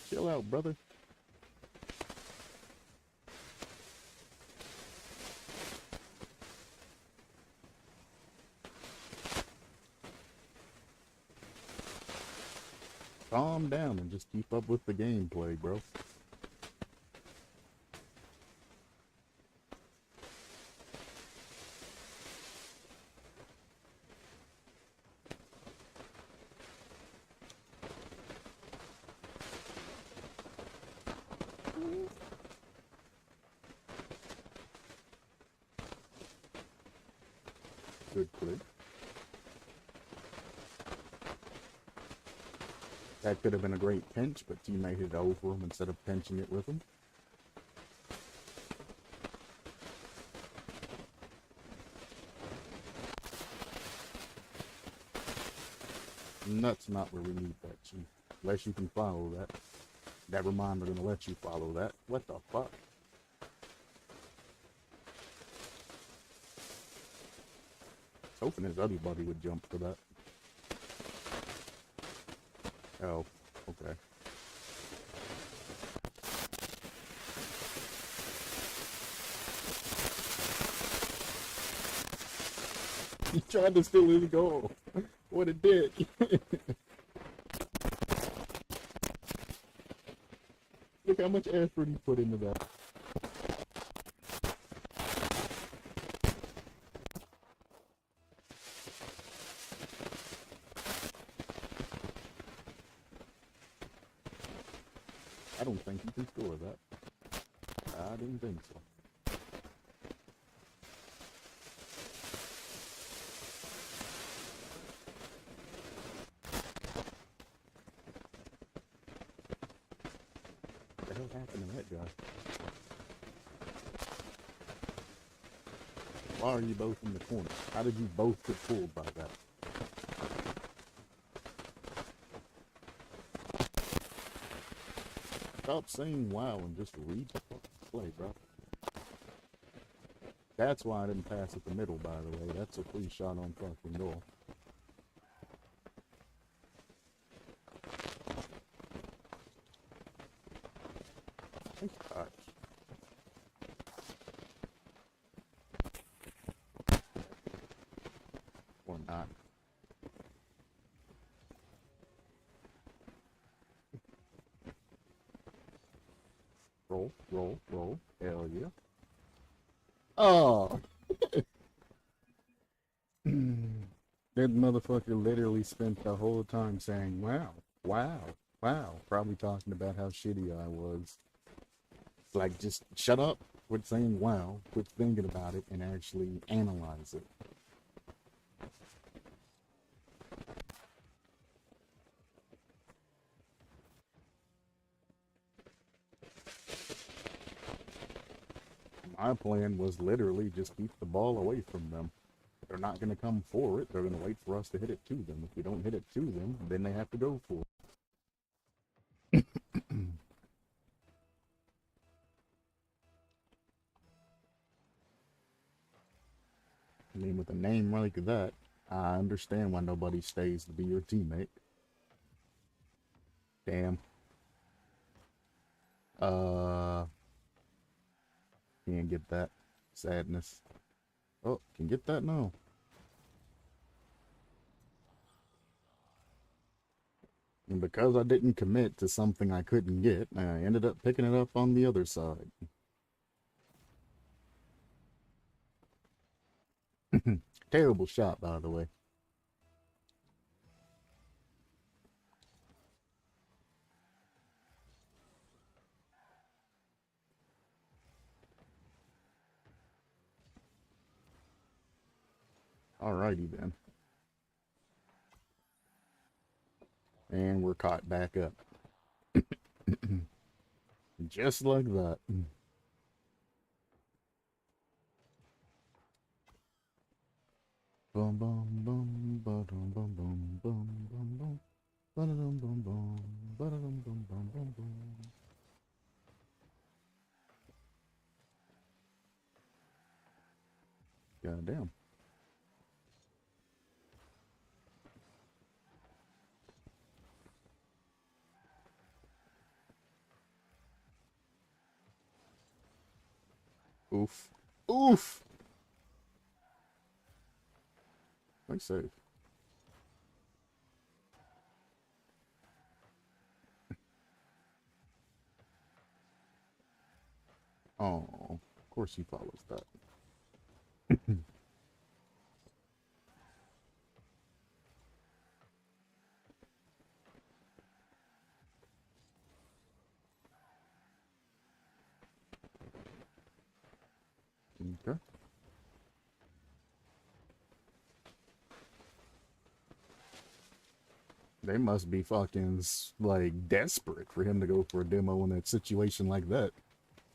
Speaker 1: Chill out, brother. Calm down and just keep up with the gameplay, bro. Good click. That could have been a great pinch, but you made it over him instead of pinching it with him. And that's not where we need that, Chief. Unless you can follow that. Never mind, they're gonna let you follow that. What the fuck? I was hoping his other buddy would jump for that. Oh, okay. He tried to steal his goal. What a dick. Look how much effort he put into that. I don't think you can score that. I didn't think so. What the hell happened to that guy? Why are you both in the corner? How did you both get pulled by that? Stop saying wow and just read the fucking play, bro. That's why I didn't pass at the middle, by the way. That's a free shot on fucking goal. Nice touch. Or not. Roll, roll, roll. Hell yeah. Oh! That motherfucker literally spent the whole time saying, wow, wow, wow. Probably talking about how shitty I was. Like, just shut up, quit saying wow, quit thinking about it, and actually analyze it. My plan was literally just keep the ball away from them. They're not going to come for it. They're going to wait for us to hit it to them. If we don't hit it to them, then they have to go for it. I mean, with a name like that, I understand why nobody stays to be your teammate. Damn. Can't get that. Sadness. Oh, can get that now. And because I didn't commit to something I couldn't get, I ended up picking it up on the other side. Terrible shot, by the way. Alrighty then. And we're caught back up. Just like that. Bum bum bum ba dum bum bum bum bum bum ba dum bum bum ba dum bum bum bum bum. Goddamn. Oof. Oof! Nice save. Oh, of course he follows that. Okay. They must be fucking like desperate for him to go for a demo in a situation like that.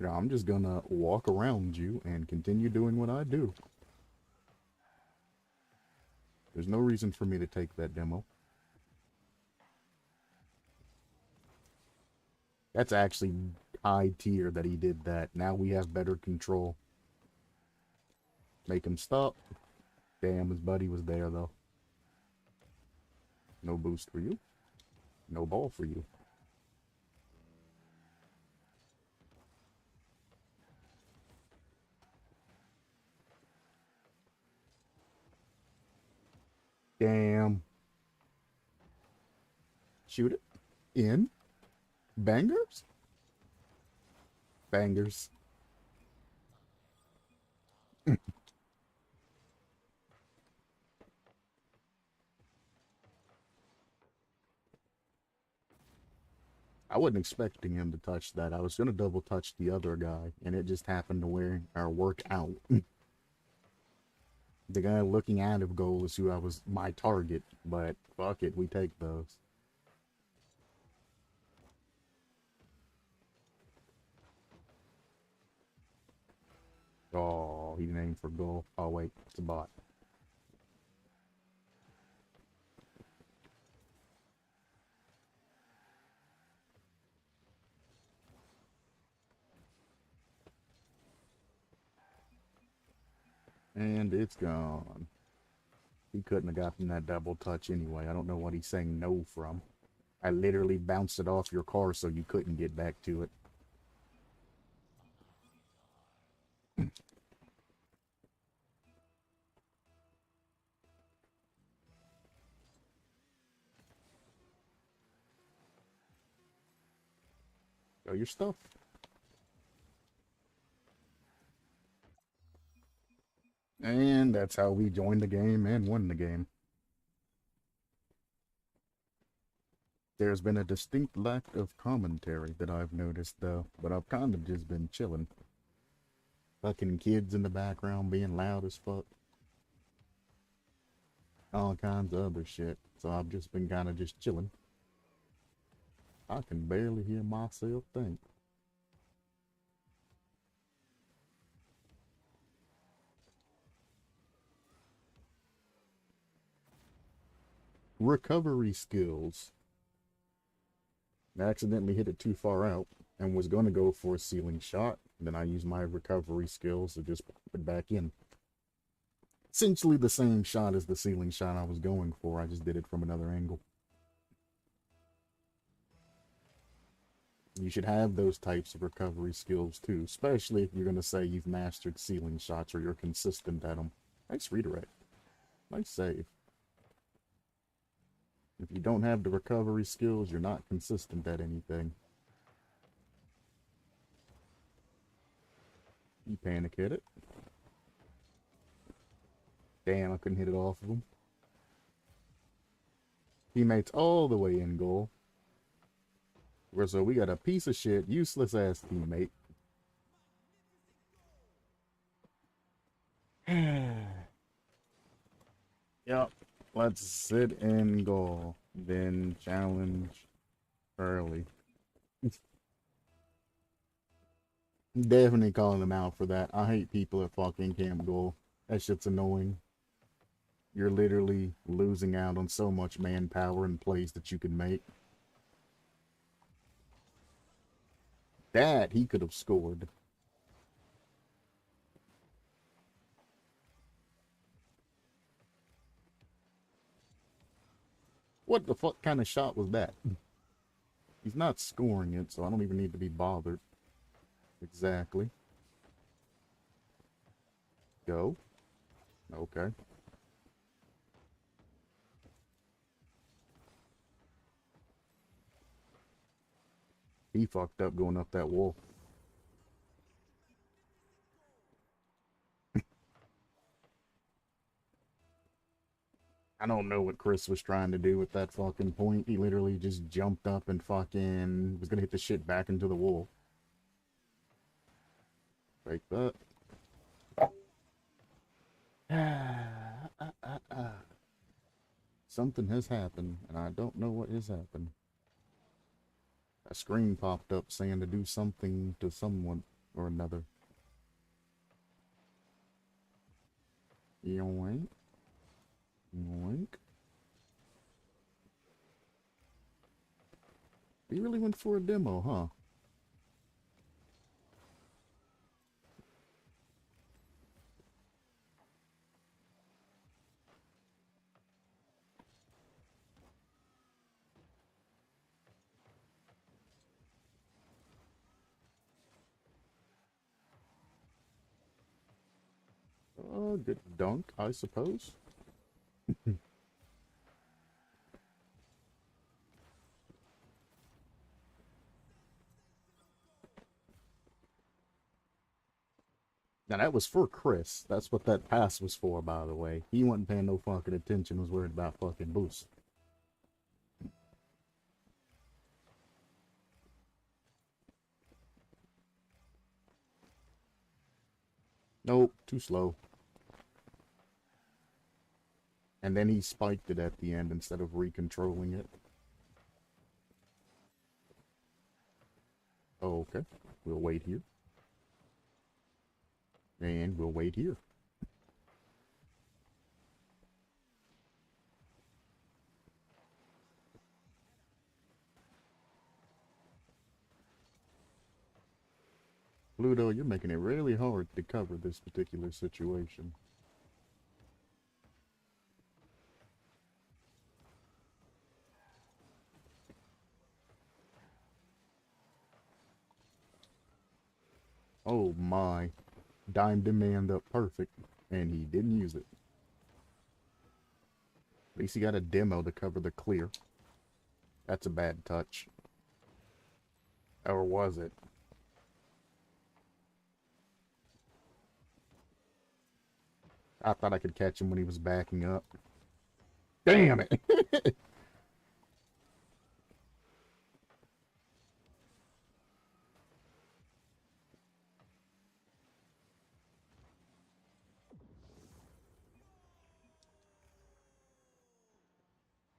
Speaker 1: You know, I'm just gonna walk around you and continue doing what I do. There's no reason for me to take that demo. That's actually high tier that he did that. Now we have better control. Make him stop. Damn, his buddy was there though. No boost for you. No ball for you. Damn. Shoot it. In. Bangers? Bangers. I wasn't expecting him to touch that. I was going to double touch the other guy, and it just happened to work out. The guy looking out of goal is who I was my target, but fuck it, we take those. Oh, he named for goal. Oh wait, it's a bot. And it's gone. He couldn't have gotten that double touch anyway. I don't know what he's saying no from. I literally bounced it off your car so you couldn't get back to it. Go your stuff. And that's how we joined the game and won the game. There's been a distinct lack of commentary that I've noticed, though, but I've kind of just been chilling. Fucking kids in the background being loud as fuck. All kinds of other shit. So I've just been kind of just chilling. I can barely hear myself think. Recovery skills. I accidentally hit it too far out and was going to go for a ceiling shot. Then I used my recovery skills to just pop it back in. Essentially the same shot as the ceiling shot I was going for. I just did it from another angle. You should have those types of recovery skills too, especially if you're going to say you've mastered ceiling shots or you're consistent at them. Nice redirect. Nice save. If you don't have the recovery skills, you're not consistent at anything. You panic hit it. Damn, I couldn't hit it off of him. Teammates all the way in goal. So we got a piece of shit, useless ass teammate. Yep. Let's sit in goal. Then challenge early. Definitely calling them out for that. I hate people at fucking camp goal. That shit's annoying. You're literally losing out on so much manpower and plays that you can make. That he could have scored. What the fuck kind of shot was that? He's not scoring it, so I don't even need to be bothered. Exactly. Go. Okay. He fucked up going up that wall. I don't know what Chris was trying to do with that fucking point. He literally just jumped up and fucking was gonna hit the shit back into the wall. Like that. Something has happened, and I don't know what has happened. A screen popped up saying to do something to someone or another. Yoink. Yoink. He really went for a demo, huh? Good dunk, I suppose. Now that was for Chris. That's what that pass was for, by the way. He wasn't paying no fucking attention, was worried about fucking boost. Nope, too slow. And then he spiked it at the end instead of recontrolling it. Oh, okay. We'll wait here. And we'll wait here. Pluto, you're making it really hard to cover this particular situation. Oh my. Dime demand up perfect. And he didn't use it. At least he got a demo to cover the clear. That's a bad touch. Or was it? I thought I could catch him when he was backing up. Damn it!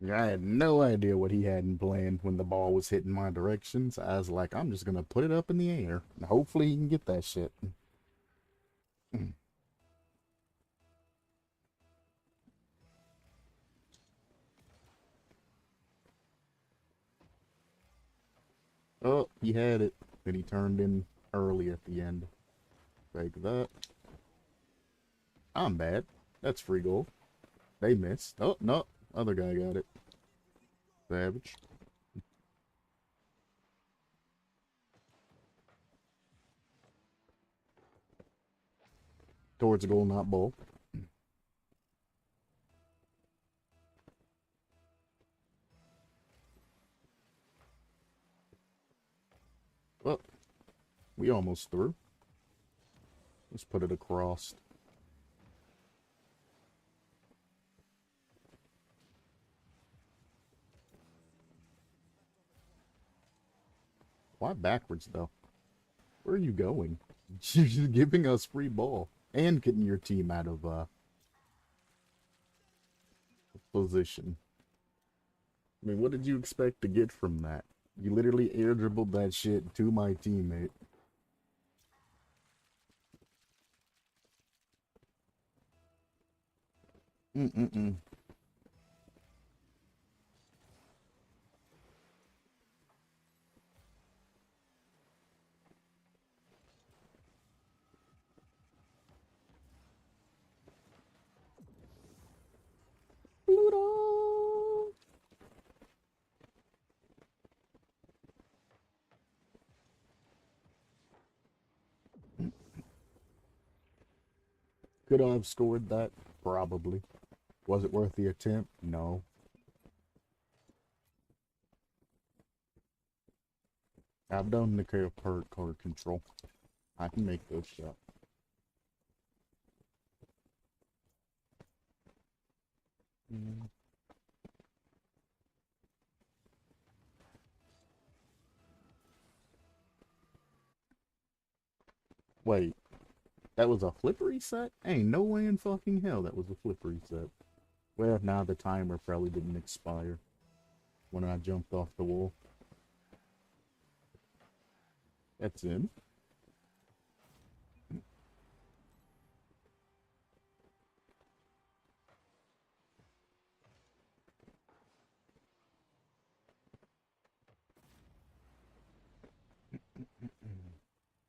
Speaker 1: I had no idea what he had in plan when the ball was hitting my direction. So I was like, I'm just gonna put it up in the air. And hopefully he can get that shit. Oh, he had it. Then he turned in early at the end. Like that. I'm bad. That's free goal. They missed. Oh, no. Other guy got it. Savage. Towards the goal, not ball. Well, we almost through. Let's put it across. Why backwards, though? Where are you going? You're just giving us free ball. And getting your team out of, position. I mean, what did you expect to get from that? You literally air dribbled that shit to my teammate. Mm-mm-mm. Pluto! Could I have scored that? Probably. Was it worth the attempt? No. I've done the card control. I can make those shots. Mm. Wait, that was a flippery set? Ain't no way in fucking hell that was a flippery set. Well, now the timer probably didn't expire when I jumped off the wall. That's in.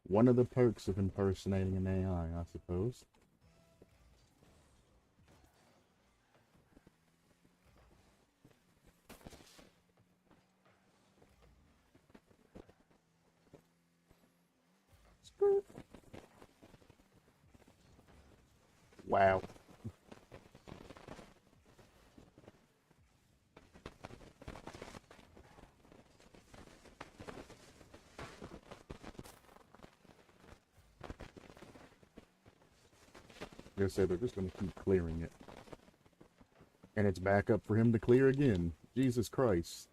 Speaker 1: One of the perks of impersonating an AI, I suppose. Wow. Like I said, they're just going to keep clearing it. And it's back up for him to clear again. Jesus Christ.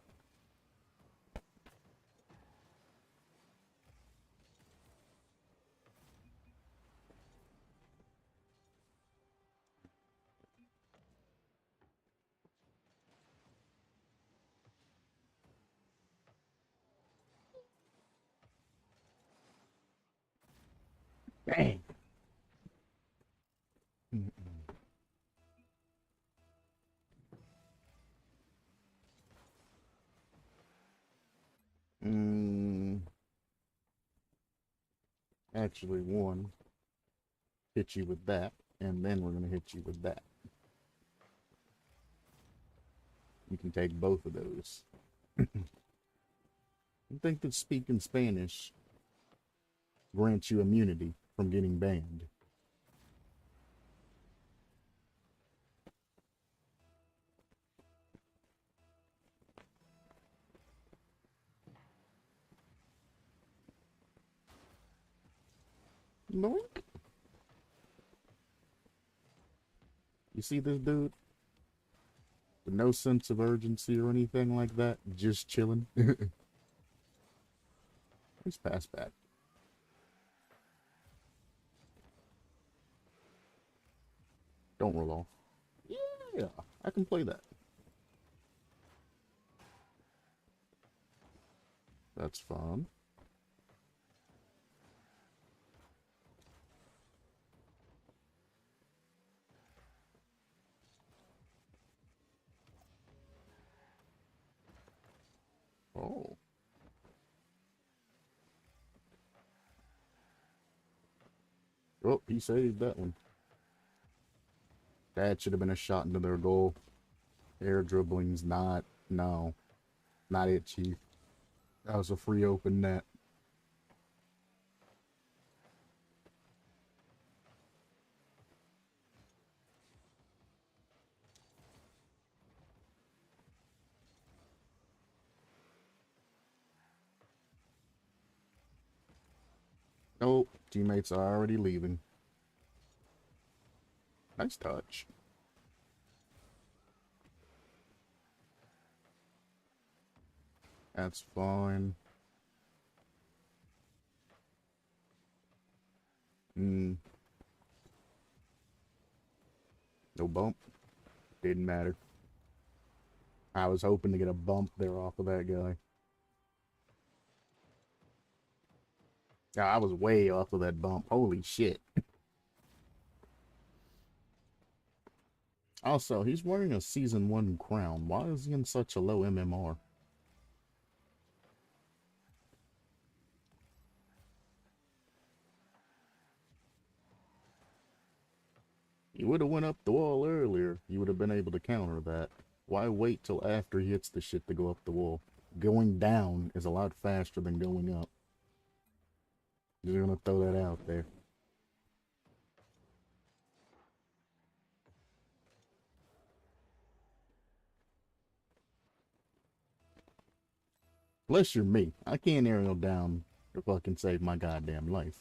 Speaker 1: Bang! Actually, one. Hit you with that. And then we're going to hit you with that. You can take both of those. I think that speaking Spanish grants you immunity from getting banned. Noink. You see this dude? With no sense of urgency or anything like that. Just chilling. Let's pass back. Don't roll off. Yeah, I can play that. That's fun. Oh. Oh, he saved that one. That should have been a shot into their goal. Air dribbling's not. No. Not it, Chief. That was a free open net. Oh, teammates are already leaving. Nice touch. That's fine. No bump. Didn't matter. I was hoping to get a bump there off of that guy. Yeah, I was way off of that bump. Holy shit. Also, he's wearing a Season 1 crown. Why is he in such a low MMR? He would have went up the wall earlier. You would have been able to counter that. Why wait till after he hits the shit to go up the wall? Going down is a lot faster than going up. Just gonna throw that out there. Unless you're me. I can't aerial down to fucking save my goddamn life.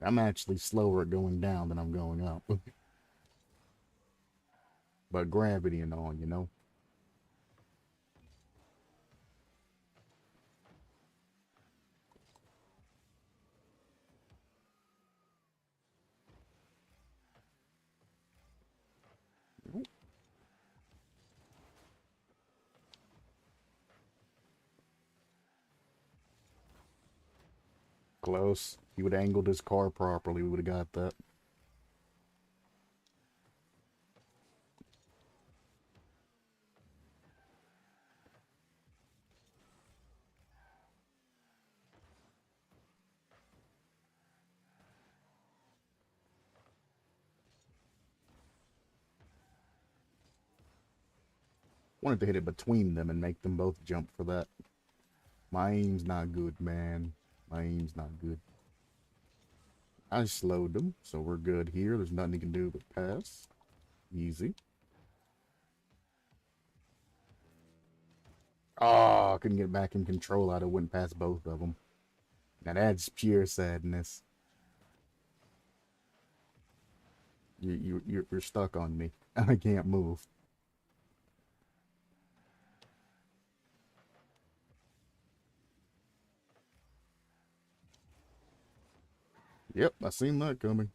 Speaker 1: I'm actually slower at going down than I'm going up. But gravity and all, you know? Close. He would have angled his car properly. We would have got that. Wanted to hit it between them and make them both jump for that. My aim's not good, man. My aim's not good. I slowed them, so we're good here. There's nothing he can do but pass. Easy. Oh, I couldn't get back in control. I'd have went past both of them. Now that's pure sadness. You're stuck on me. I can't move. Yep, I seen that coming.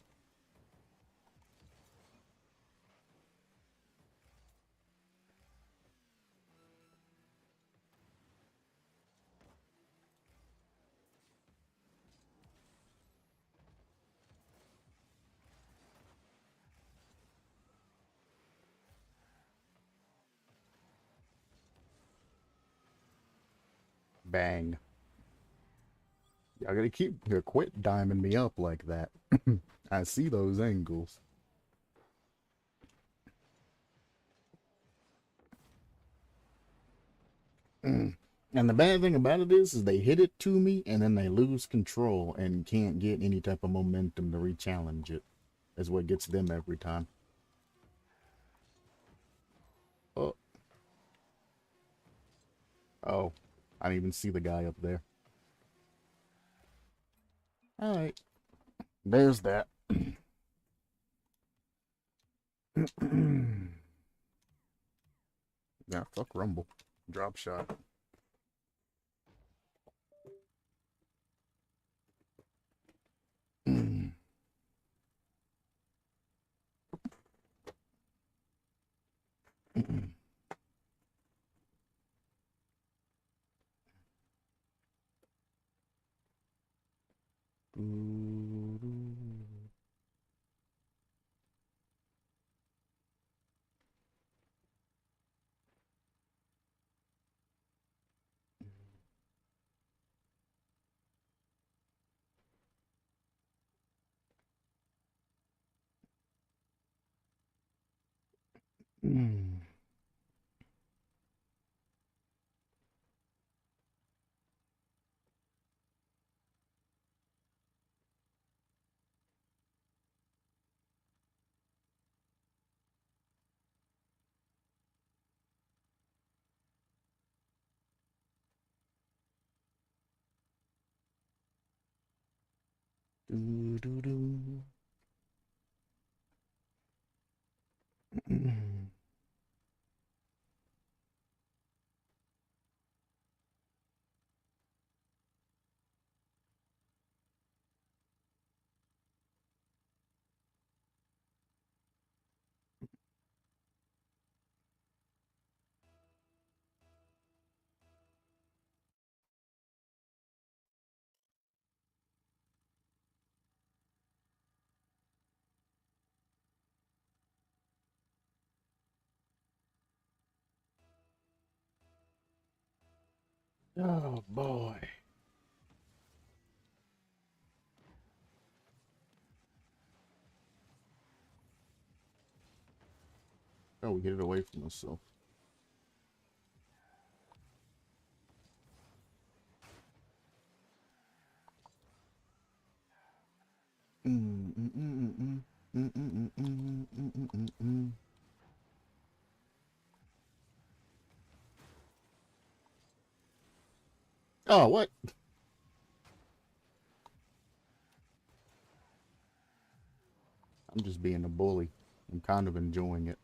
Speaker 1: Bang. Y'all gotta quit diming me up like that. I see those angles. Mm. And the bad thing about it is they hit it to me and then they lose control and can't get any type of momentum to re-challenge it. Is what gets them every time. Oh, oh, I didn't even see the guy up there. All right, there's that. Yeah, fuck Rumble. Drop shot. Oh boy. Oh, we get it away from us, so. Oh, what? I'm just being a bully. I'm kind of enjoying it.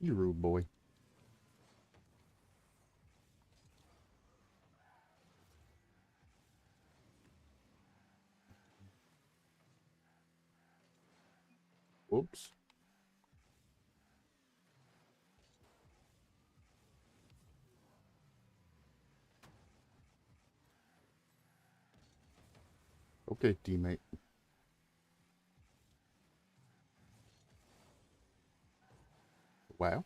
Speaker 1: You rude boy. Oops. Okay, teammate. Wow.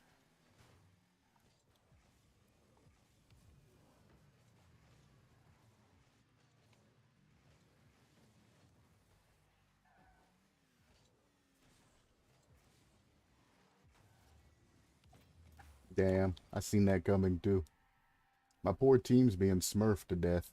Speaker 1: Damn, I seen that coming too. My poor team's being smurfed to death.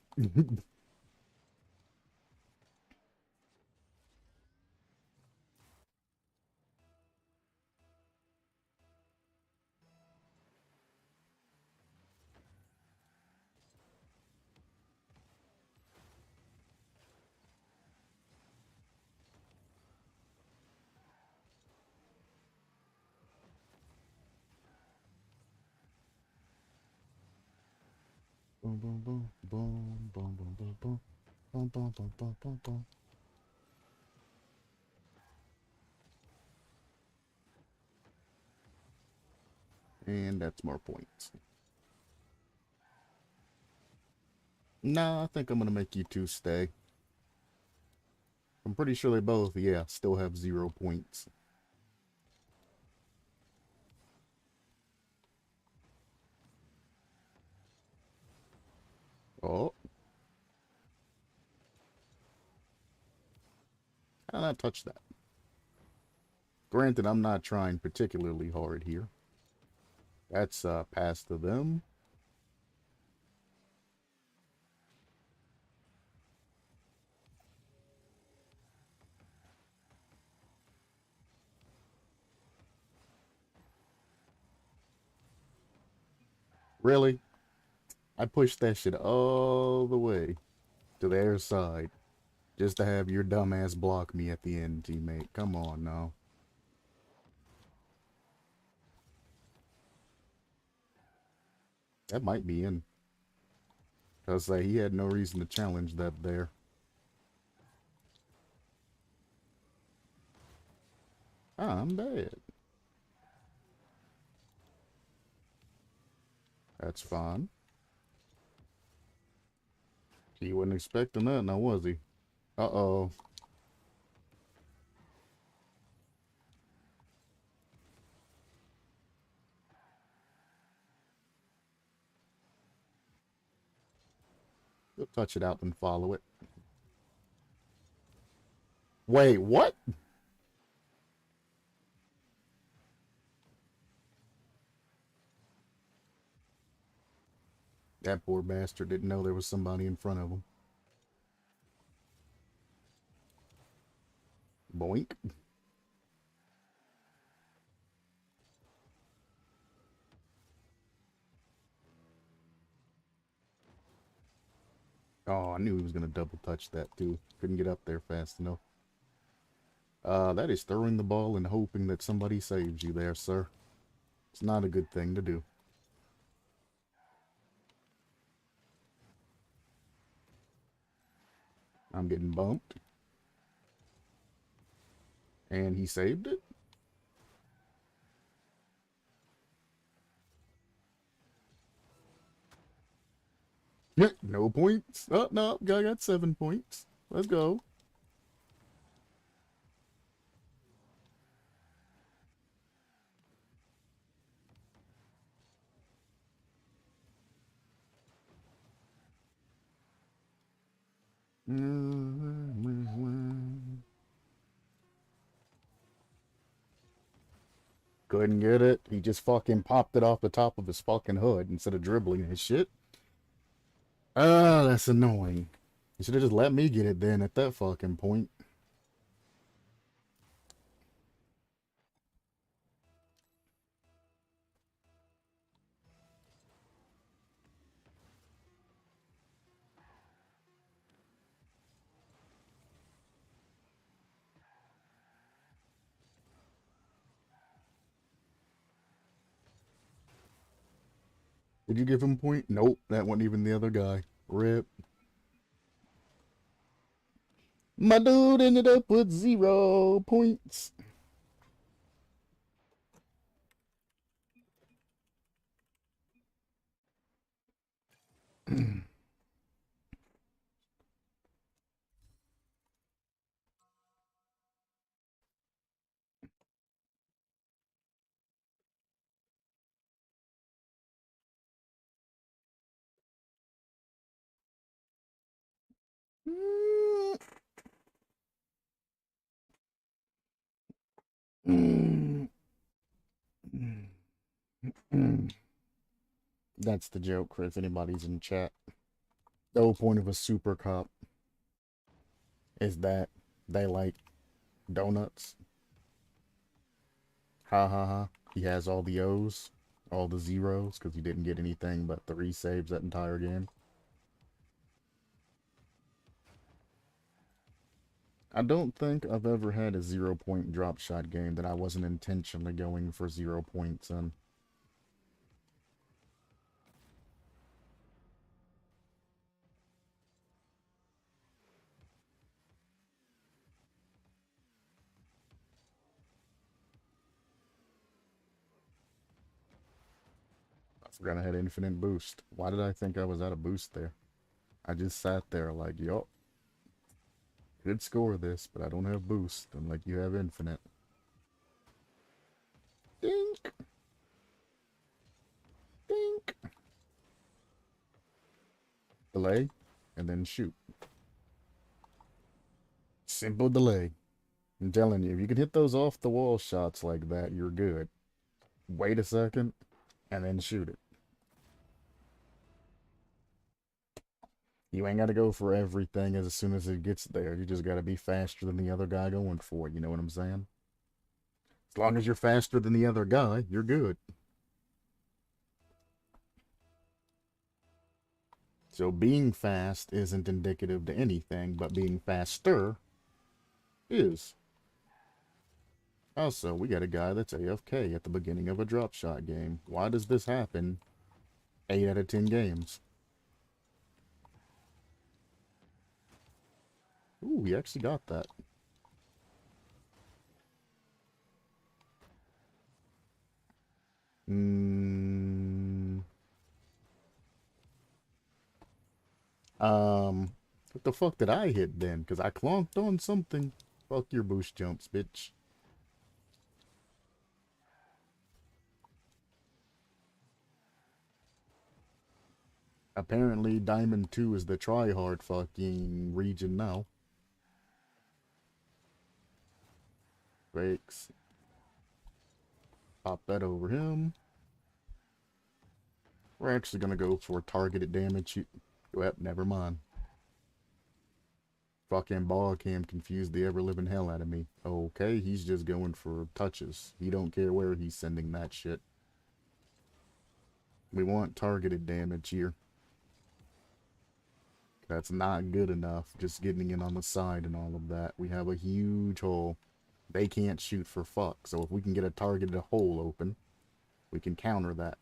Speaker 1: Boom, boom, boom, boom, boom, boom, boom, boom, boom, boom, boom, boom, boom, boom. And that's more points. Nah, I think I'm gonna make you two stay. I'm pretty sure they both, yeah, still have 0 points. Oh, how did I touch that? Granted, I'm not trying particularly hard here. That's pass to them. Really? I pushed that shit all the way to their side just to have your dumbass block me at the end, teammate. Come on now. That might be in. Cause he had no reason to challenge that there. Ah, I'm dead. That's fine. He wasn't expecting that, now was he? Uh-oh. He'll touch it out and follow it. Wait, what? That poor bastard didn't know there was somebody in front of him. Boink. Oh, I knew he was gonna double touch that too. Couldn't get up there fast enough. That is throwing the ball and hoping that somebody saves you there, sir. It's not a good thing to do. I'm getting bumped. And he saved it? No points. Oh, no, guy got 7 points. Let's go. Couldn't get it. He just fucking popped it off the top of his fucking hood instead of dribbling his shit. Ah, that's annoying. You should have just let me get it then at that fucking point. Did you give him a point? Nope, that wasn't even the other guy. Rip. My dude ended up with 0 points. That's the joke for if anybody's in chat. The whole point of a super cop is that they like donuts. Ha ha ha. He has all the O's, all the zeros, because he didn't get anything but 3 saves that entire game. I don't think I've ever had a 0 point drop shot game that I wasn't intentionally going for 0 points in. I forgot I had infinite boost. Why did I think I was out of boost there? I just sat there like, yup, could score this, but I don't have boost. I'm like, you have infinite. Dink! Dink! Delay, and then shoot. Simple delay. I'm telling you, if you can hit those off the wall shots like that, you're good. Wait a second, and then shoot it. You ain't gotta go for everything as soon as it gets there. You just gotta be faster than the other guy going for it, you know what I'm saying? As long as you're faster than the other guy, you're good. So being fast isn't indicative to anything, but being faster is. Also, we got a guy that's AFK at the beginning of a drop shot game. Why does this happen 8 out of 10 games? Ooh, he actually got that. What the fuck did I hit then? Because I clonked on something. Fuck your boost jumps, bitch. Apparently, Diamond 2 is the try-hard fucking region now. Breaks. Pop that over him. We're actually gonna go for targeted damage. Well, never mind. Fucking ball cam confused the ever-living hell out of me. Okay, he's just going for touches. He don't care where he's sending that shit. We want targeted damage here. That's not good enough, just getting in on the side and all of that. We have a huge hole. They can't shoot for fuck, so if we can get a targeted hole open, we can counter that.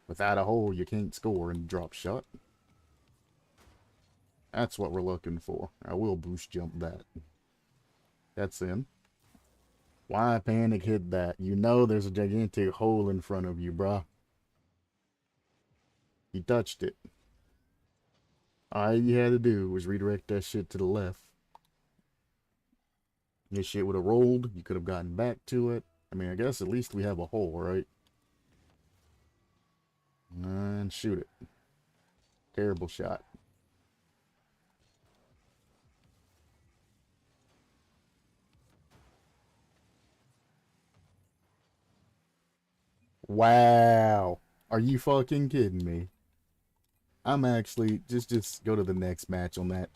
Speaker 1: Without a hole, you can't score and drop shot. That's what we're looking for. I will boost jump that. That's in. Why panic hit that? You know there's a gigantic hole in front of you, bruh. He touched it. All you had to do was redirect that shit to the left. This shit would have rolled. You could have gotten back to it. I mean, I guess at least we have a hole, right? And shoot it. Terrible shot. Wow. Are you fucking kidding me? I'm actually just go to the next match on that.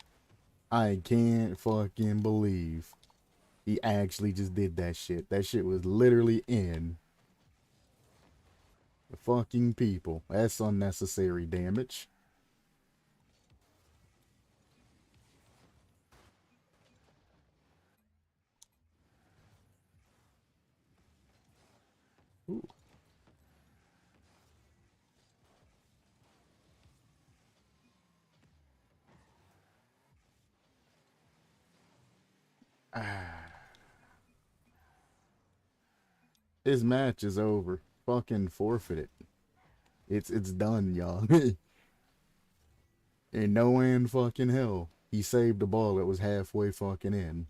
Speaker 1: I can't fucking believe he actually just did that shit. That shit was literally in the fucking people. That's unnecessary damage. Ooh. His match is over. Fucking forfeit it. It's done, y'all. In no way in fucking hell. He saved the ball that was halfway fucking in.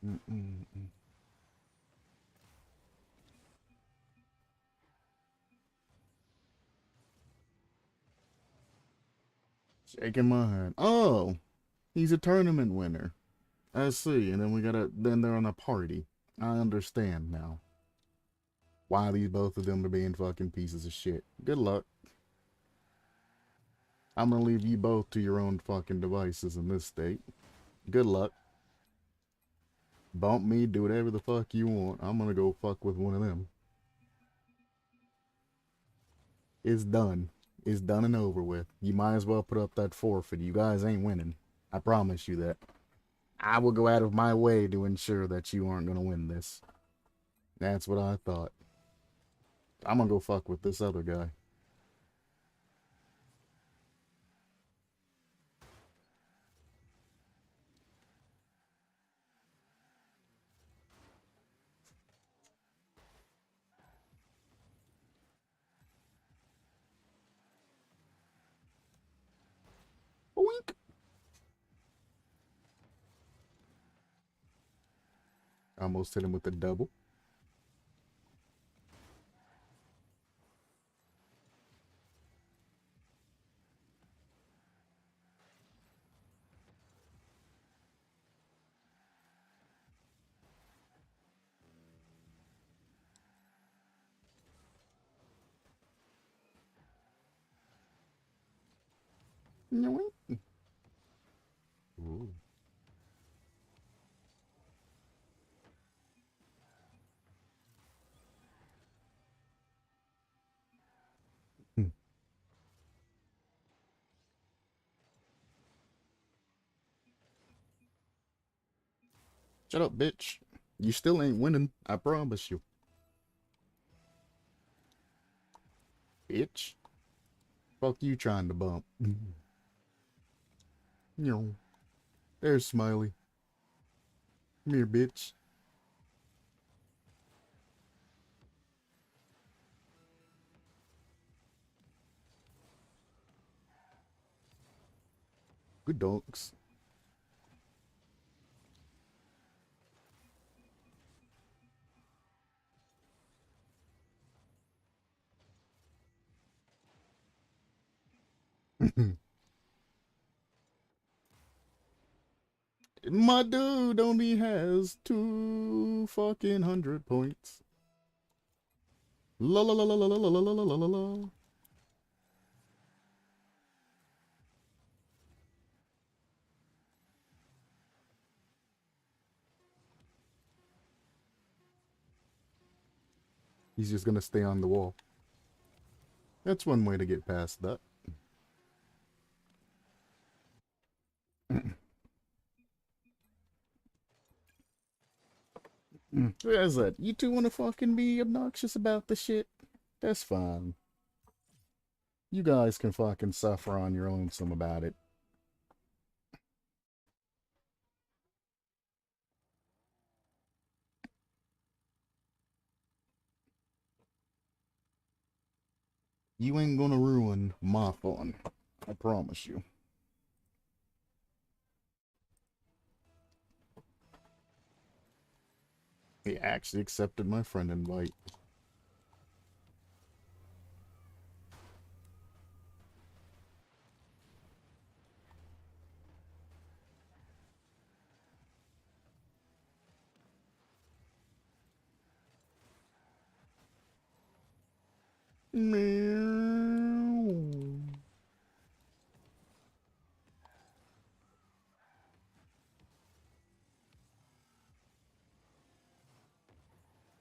Speaker 1: Mm-mm-mm. Shaking my head. Oh, he's a tournament winner. I see. And then then they're on a party. I understand now why these both of them are being fucking pieces of shit. Good luck. I'm gonna leave you both to your own fucking devices in this state. Good luck. Bump me, do whatever the fuck you want. I'm gonna go fuck with one of them. It's done. It's done and over with. You might as well put up that forfeit. You guys ain't winning. I promise you that. I will go out of my way to ensure that you aren't gonna win this. That's what I thought. I'm gonna go fuck with this other guy. Oink! Almost hit him with the double. Oink. Ooh. Shut up, bitch. You still ain't winning. I promise you. Bitch. Fuck you trying to bump. No. There's Smiley. Come here, bitch. Good dogs. My dude only has 200 points. La la la la la la la la la la la la. He's just gonna stay on the wall. That's one way to get past that. Who is that? You two wanna fucking be obnoxious about the shit? That's fine. You guys can fucking suffer on your own some about it. You ain't gonna ruin my fun. I promise you. He actually accepted my friend invite. Meow.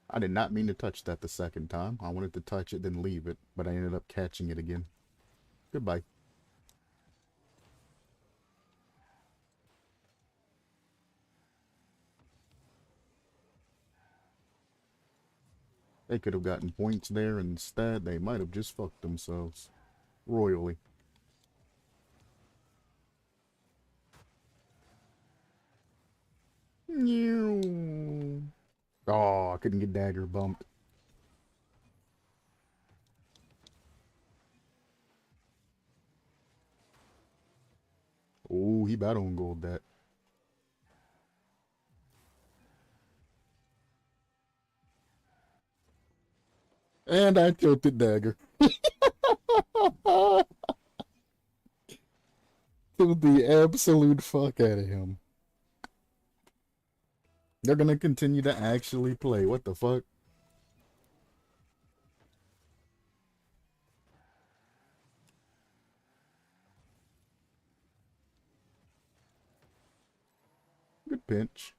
Speaker 1: I did not mean to touch that the second time. I wanted to touch it, then leave it, but I ended up catching it again. Goodbye. They could have gotten points there, and instead they might have just fucked themselves. Royally. Oh, I couldn't get dagger bumped. Oh, he about on gold that. And I tilted dagger. To the absolute fuck out of him. They're gonna continue to actually play. What the fuck? Good pinch.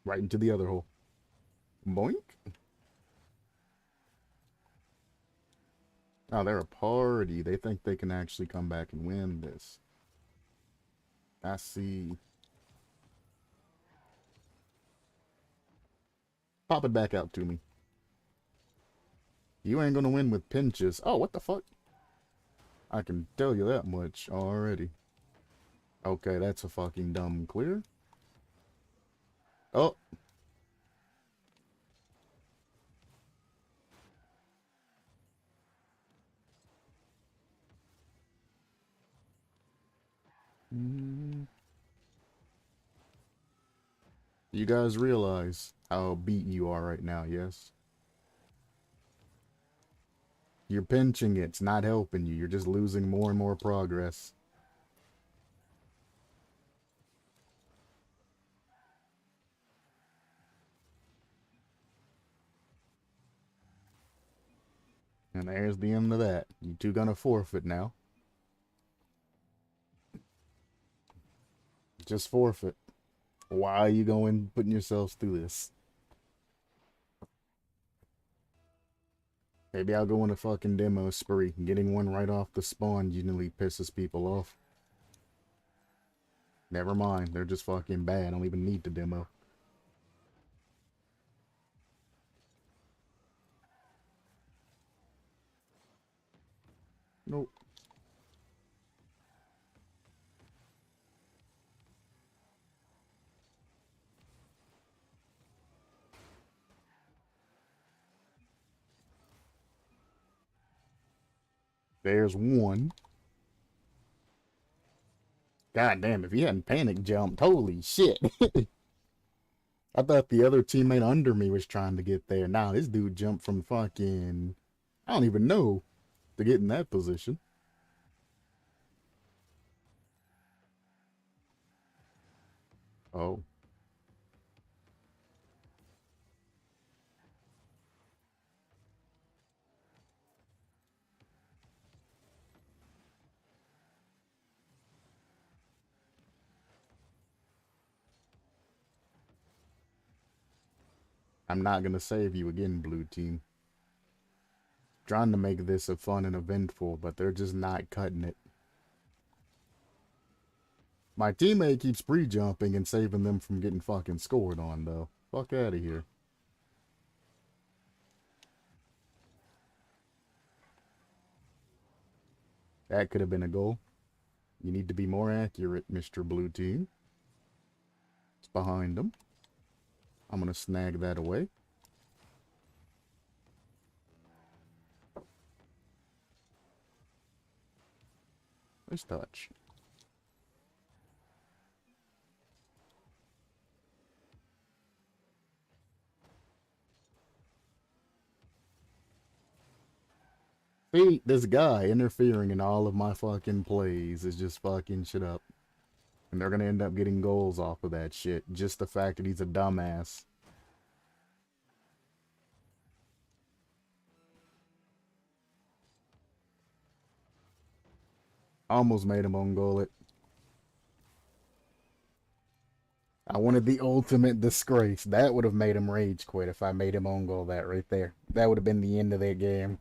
Speaker 1: Right into the other hole. Boink. Oh, they're a party. They think they can actually come back and win this. I see. Pop it back out to me. You ain't gonna win with pinches. Oh, what the fuck? I can tell you that much already. Okay, that's a fucking dumb clear. Oh. You guys realize how beat you are right now, yes? You're pinching it. It's not helping you. You're just losing more and more progress. And there's the end of that. You two gonna forfeit now. Just forfeit. Why are you going putting yourselves through this? Maybe I'll go on a fucking demo spree. Getting one right off the spawn usually pisses people off. Never mind. They're just fucking bad. I don't even need the demo. Nope. There's one. God damn, if he hadn't panic jumped, holy shit. I thought the other teammate under me was trying to get there. Nah, this dude jumped from fucking, I don't even know, to get in that position. Oh. I'm not gonna save you again, blue team. Trying to make this a fun and eventful, but they're just not cutting it. My teammate keeps pre-jumping and saving them from getting fucking scored on, though. Fuck out of here. That could have been a goal. You need to be more accurate, Mr. Blue Team. It's behind them. I'm gonna snag that away. Nice touch. See, this guy interfering in all of my fucking plays is just fucking shit up. And they're gonna end up getting goals off of that shit. Just the fact that he's a dumbass. Almost made him own goal it. I wanted the ultimate disgrace. That would have made him rage quit if I made him own goal that right there. That would have been the end of that game.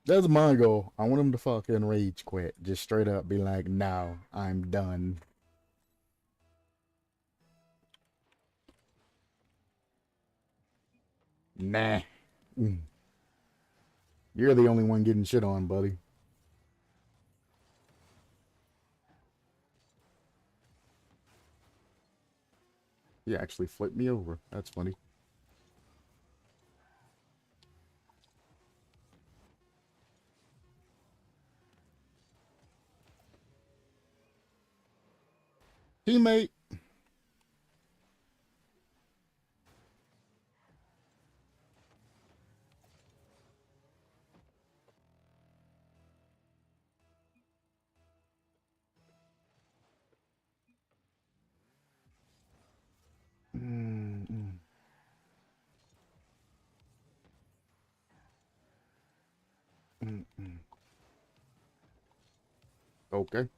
Speaker 1: That's my goal. I want him to fucking rage quit. Just straight up be like, no, I'm done. Nah. You're the only one getting shit on, buddy. He actually flipped me over. That's funny. Teammate. Mm, mm, mm. Okay.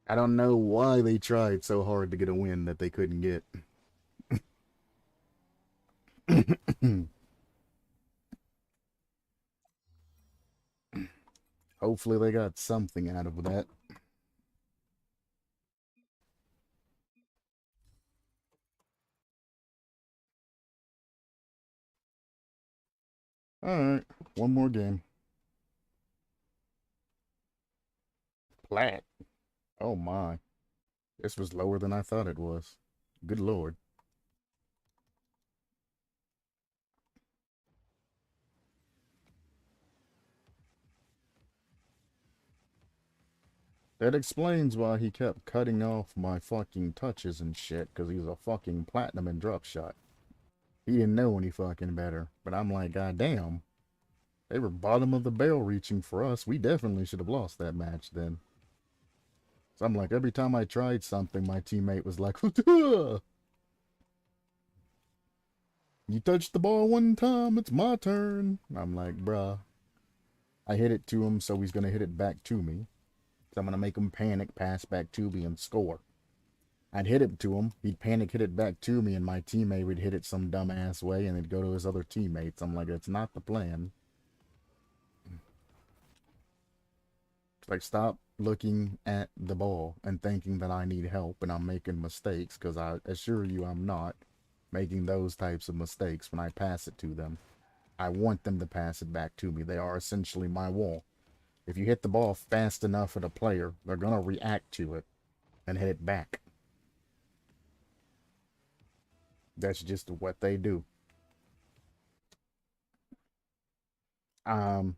Speaker 1: I don't know why they tried so hard to get a win that they couldn't get. Hopefully they got something out of that. Alright, one more game. Plat. Oh my. This was lower than I thought it was. Good lord. That explains why he kept cutting off my fucking touches and shit, because he's a fucking platinum in drop shot. He didn't know any fucking better. But I'm like, god damn. They were bottom of the barrel reaching for us. We definitely should have lost that match then. So I'm like, every time I tried something, my teammate was like, you touched the ball one time, it's my turn. I'm like, bruh. I hit it to him, so he's gonna hit it back to me. So I'm gonna make him panic, pass back to me, and score. I'd hit it to him, he'd panic, hit it back to me, and my teammate would hit it some dumbass way, and it'd go to his other teammates. I'm like, that's not the plan. Like, stop looking at the ball and thinking that I need help and I'm making mistakes, because I assure you I'm not making those types of mistakes when I pass it to them. I want them to pass it back to me. They are essentially my wall. If you hit the ball fast enough at a player, they're going to react to it and hit it back. That's just what they do. I'm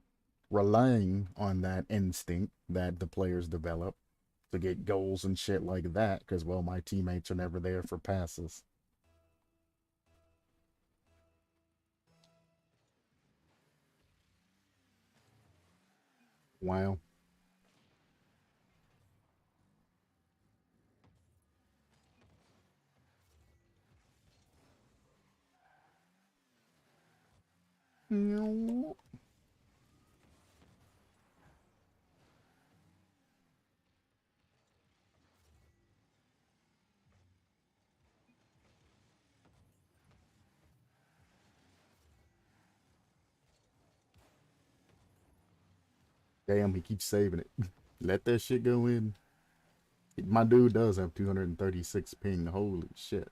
Speaker 1: relying on that instinct that the players develop to get goals and shit like that, because, well, my teammates are never there for passes. Wow. Damn, he keeps saving it. Let that shit go in. My dude does have 236 ping. Holy shit.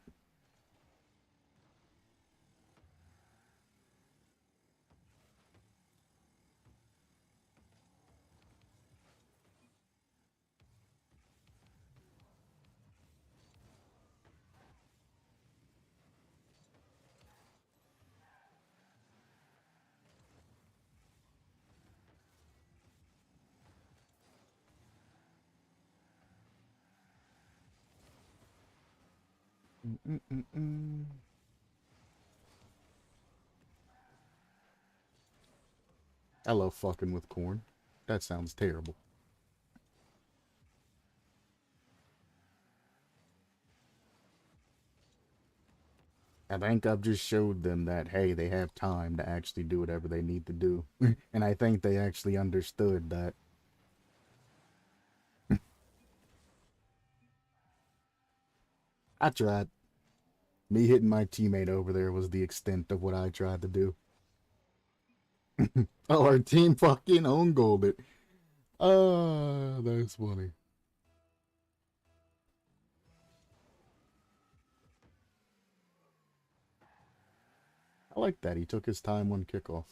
Speaker 1: Mm-mm-mm. I love fucking with corn. That sounds terrible. I think I've just showed them that, hey, they have time to actually do whatever they need to do. And I think they actually understood that. I tried. Me hitting my teammate over there was the extent of what I tried to do. Oh, our team fucking own goaled it. Ah, that's funny. I like that. He took his time on kickoff.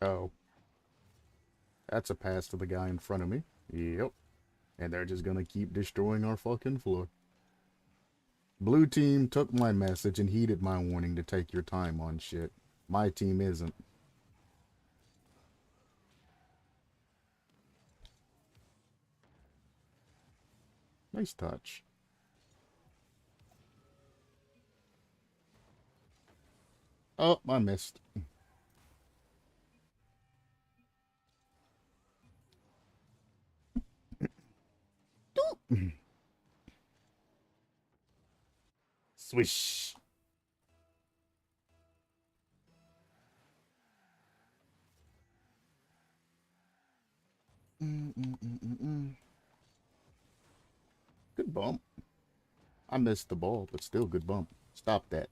Speaker 1: Oh. That's a pass to the guy in front of me. Yep. And they're just gonna keep destroying our fucking floor. Blue team took my message and heeded my warning to take your time on shit. My team isn't. Nice touch. Oh, I missed. Swish. Good bump. I missed the ball, but still good bump. Stop that.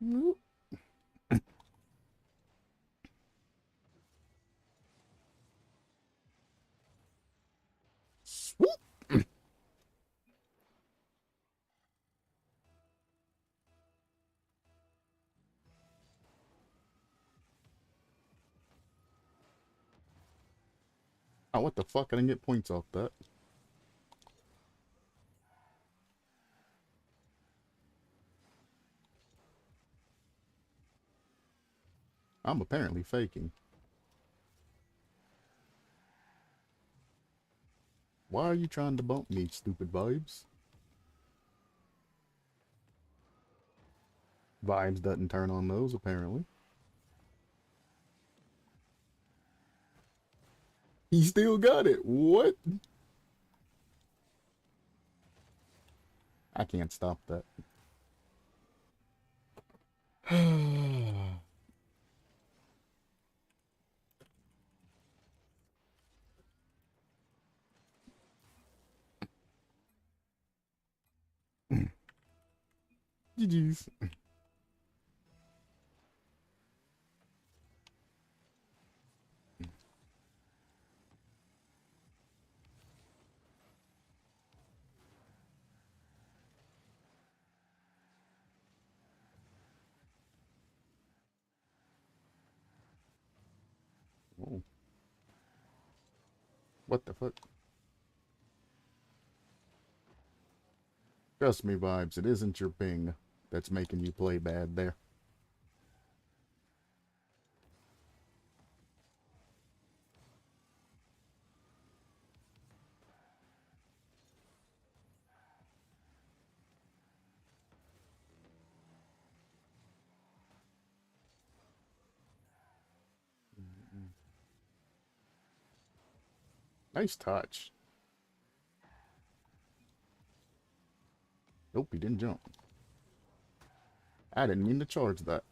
Speaker 1: Nope. Swoop. Oh, what the fuck? I didn't get points off that. I'm apparently faking. Why are you trying to bump me, stupid vibes? Vibes doesn't turn on those, apparently. He still got it. What? I can't stop that. GG's. Oh, what the fuck? Trust me, vibes, it isn't your ping that's making you play bad there. Nice touch. Nope, he didn't jump. I didn't mean to charge that.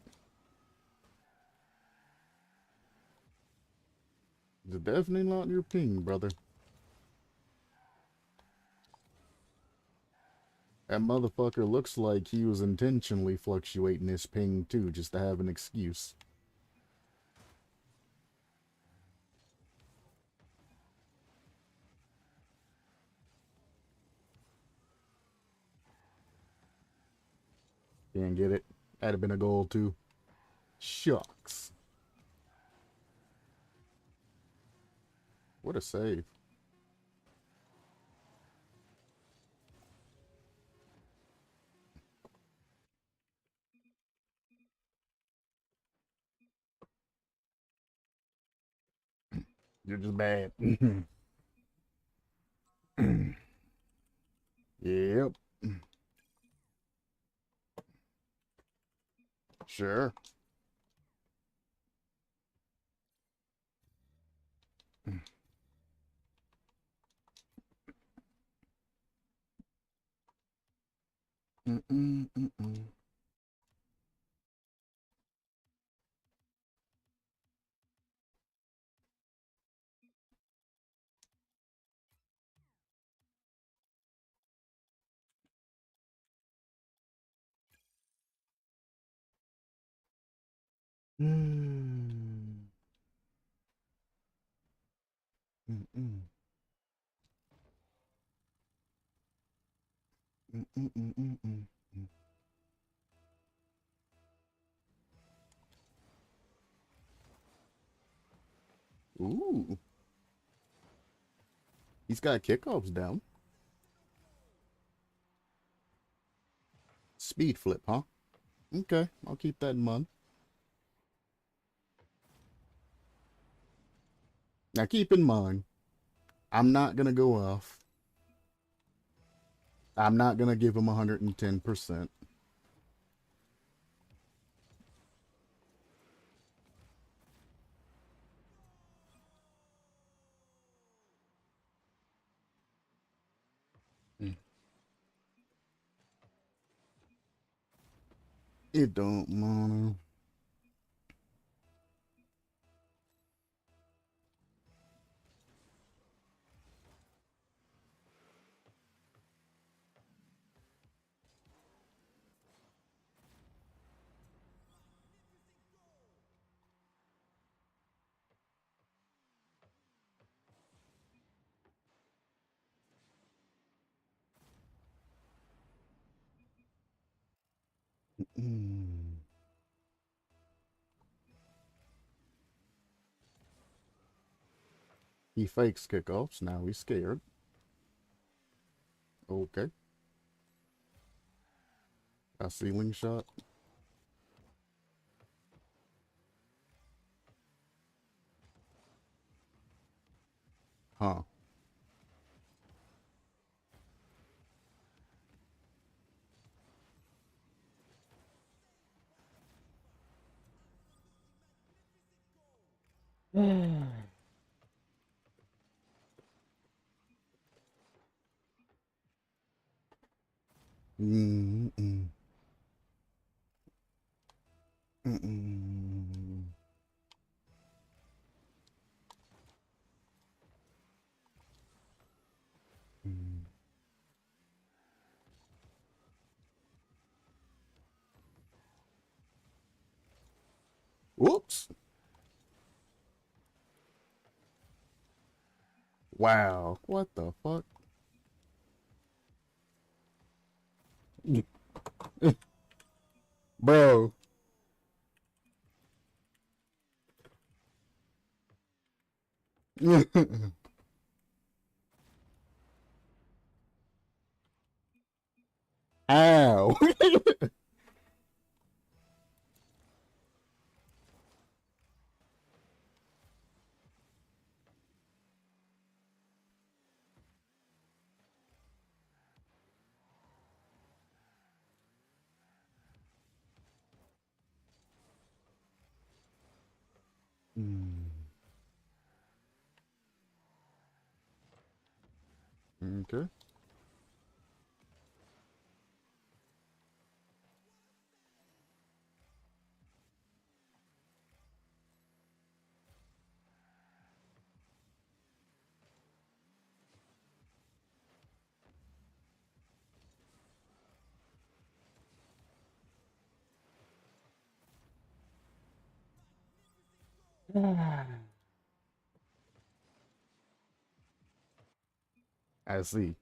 Speaker 1: It's definitely not your ping, brother. That motherfucker looks like he was intentionally fluctuating his ping too, just to have an excuse. Can't get it. That'd have been a goal too. Shucks. What a save. You're just bad. Yep. Sure. Ooh, he's got kickoffs down. Speed flip, huh? Okay, I'll keep that in mind. Now keep in mind, I'm not gonna go off. I'm not gonna give him 110%. It don't matter. Mm. He fakes kickoffs. Now he's scared. Okay. A ceiling shot. Huh. Mm-mm. Mm-mm. Mm. Whoops. Wow. What the fuck? Bro. Ow. Mm. Okay. I see.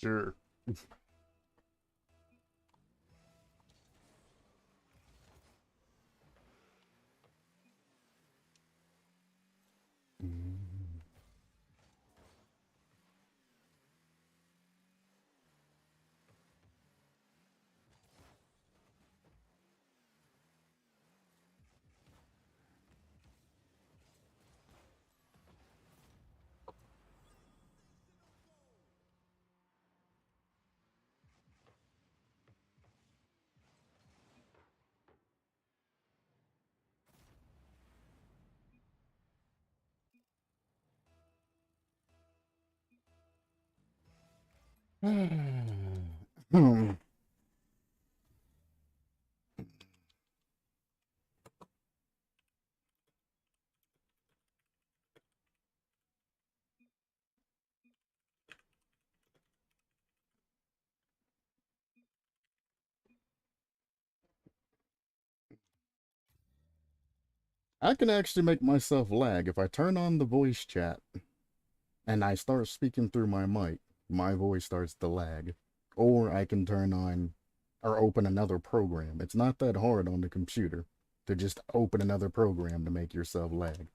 Speaker 1: Sure. Mm. Hmm. I can actually make myself lag if I turn on the voice chat and I start speaking through my mic. My voice starts to lag. Or I can turn on or open another program. It's not that hard on the computer to just open another program to make yourself lag.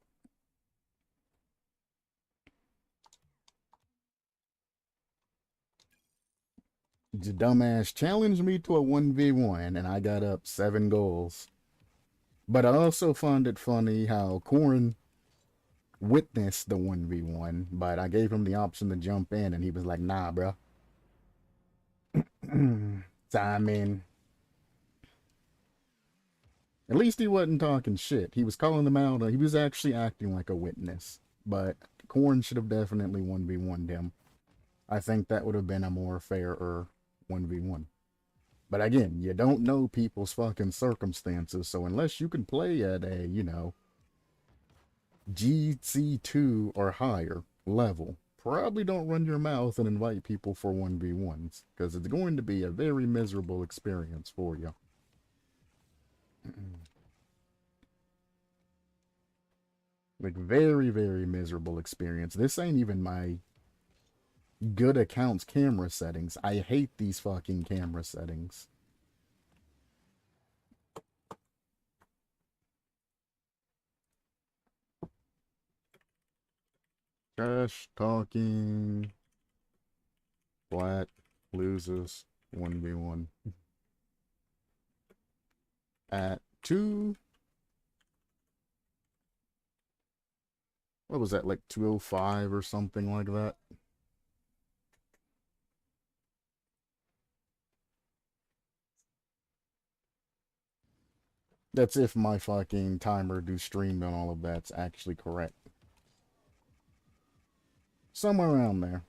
Speaker 1: The dumbass challenged me to a 1v1 and I got up 7 goals. But I also found it funny how Corn witnessed the 1v1, but I gave him the option to jump in and he was like, nah, bro. So, I mean, at least he wasn't talking shit. He was calling them out. He was actually acting like a witness. But Corn should have definitely 1v1'd him. I think that would have been a more fairer 1v1. But again, you don't know people's fucking circumstances, so unless you can play at a, GC2 or higher level, probably don't run your mouth and invite people for 1v1s, because it's going to be a very miserable experience for you. Like, very, very miserable experience. This ain't even my good account's camera settings. I hate these fucking camera settings. Trash talking. Flat loses 1v1 at 2. What was that, like 205 or something like that? That's if my fucking timer do stream and all of that's actually correct. Somewhere around there.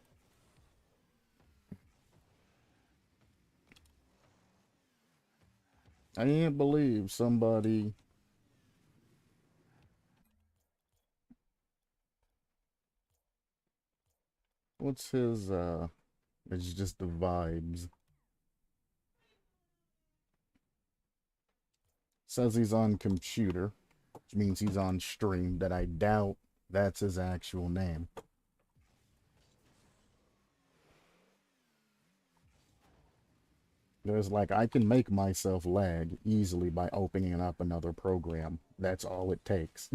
Speaker 1: I can't believe somebody. What's his, it's just the vibes. Says he's on computer, which means he's on stream, that I doubt that's his actual name. There's like, I can make myself lag easily by opening up another program. That's all it takes.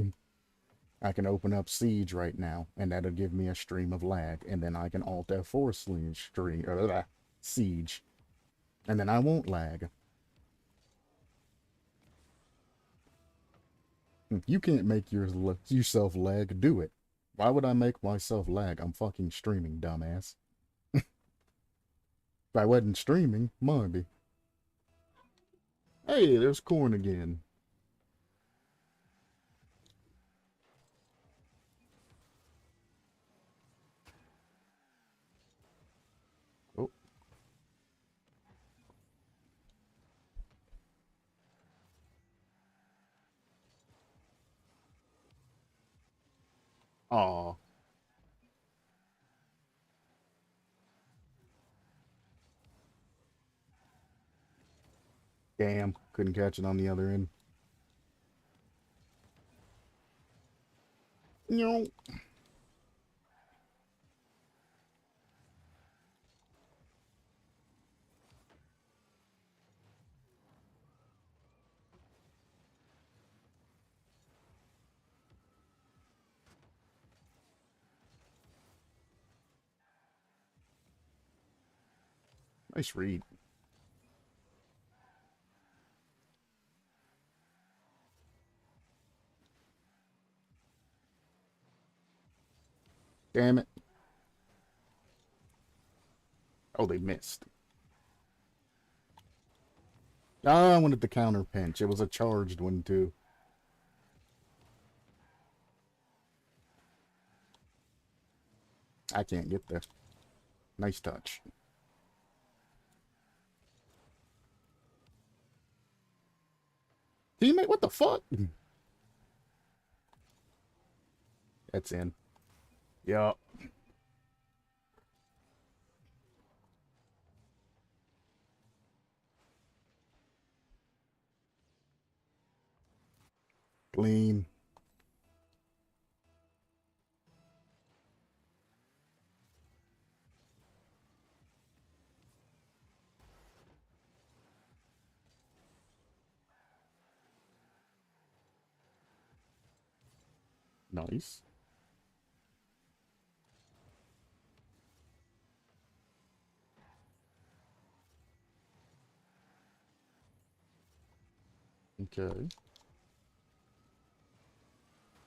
Speaker 1: I can open up Siege right now, and that'll give me a stream of lag, and then I can Alt F4 Siege, and then I won't lag. You can't make yourself lag, do it. Why would I make myself lag? I'm fucking streaming, dumbass. If I wasn't streaming, maybe. Hey, there's Corn again. Oh. Aw. Damn, couldn't catch it on the other end. No. Nice read. Damn it. Oh, they missed. Ah, I wanted the counter pinch. It was a charged one, too. I can't get there. Nice touch. Teammate, what the fuck? That's in. Yup. Clean. Nice. Okay.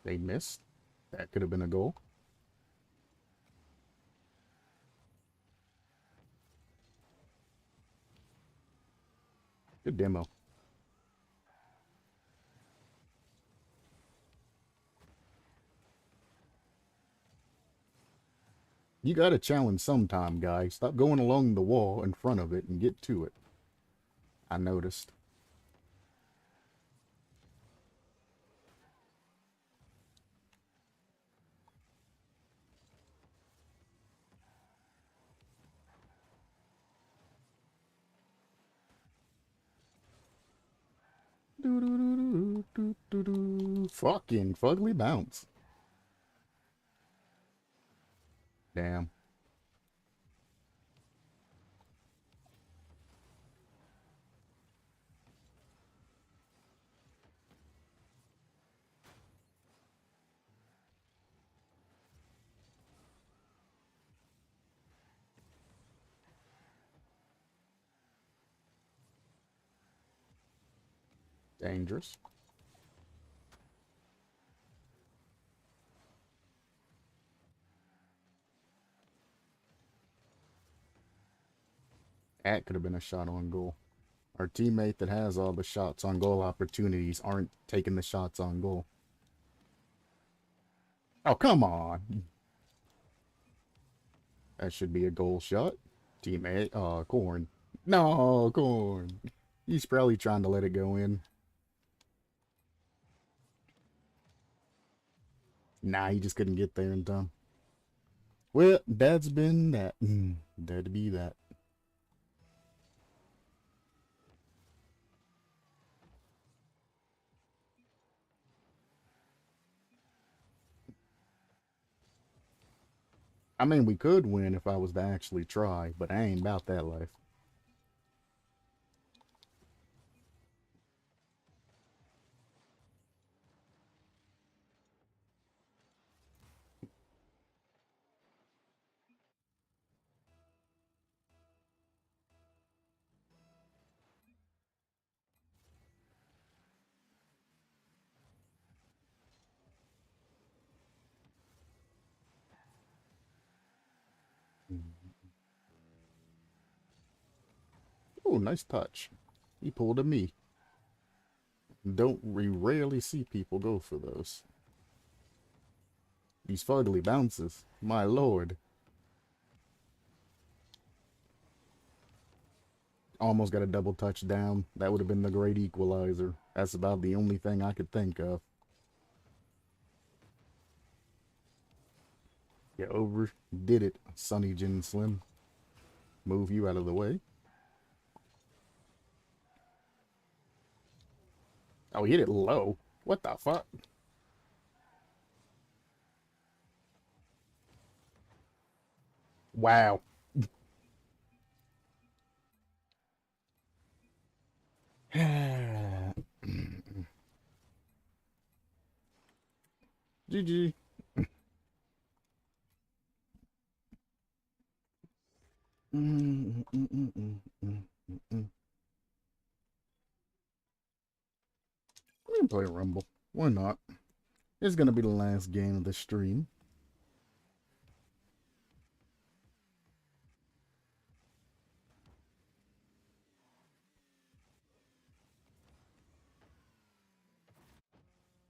Speaker 1: They missed. That could have been a goal. Good demo. You got to challenge sometime, guys. Stop going along the wall in front of it and get to it. I noticed. Do do do do do do. Fucking fugly bounce. Damn. Dangerous. That could have been a shot on goal. Our teammate that has all the shots on goal opportunities aren't taking the shots on goal. Oh, come on. That should be a goal shot. Teammate. Oh, Corn. No, Corn. He's probably trying to let it go in. Nah, he just couldn't get there in time. Well, that's been that. That'd be that. I mean, we could win if I was to actually try, but I ain't about that life. Oh, nice touch. He pulled a me. Don't we rarely see people go for those. These fugly bounces. My lord. Almost got a double touchdown. That would have been the great equalizer. That's about the only thing I could think of. Yeah, over. Did it, Sonny Jin Slim. Move you out of the way. Oh, he hit it low. What the fuck? Wow. GG. We can play Rumble. Why not? It's gonna be the last game of the stream.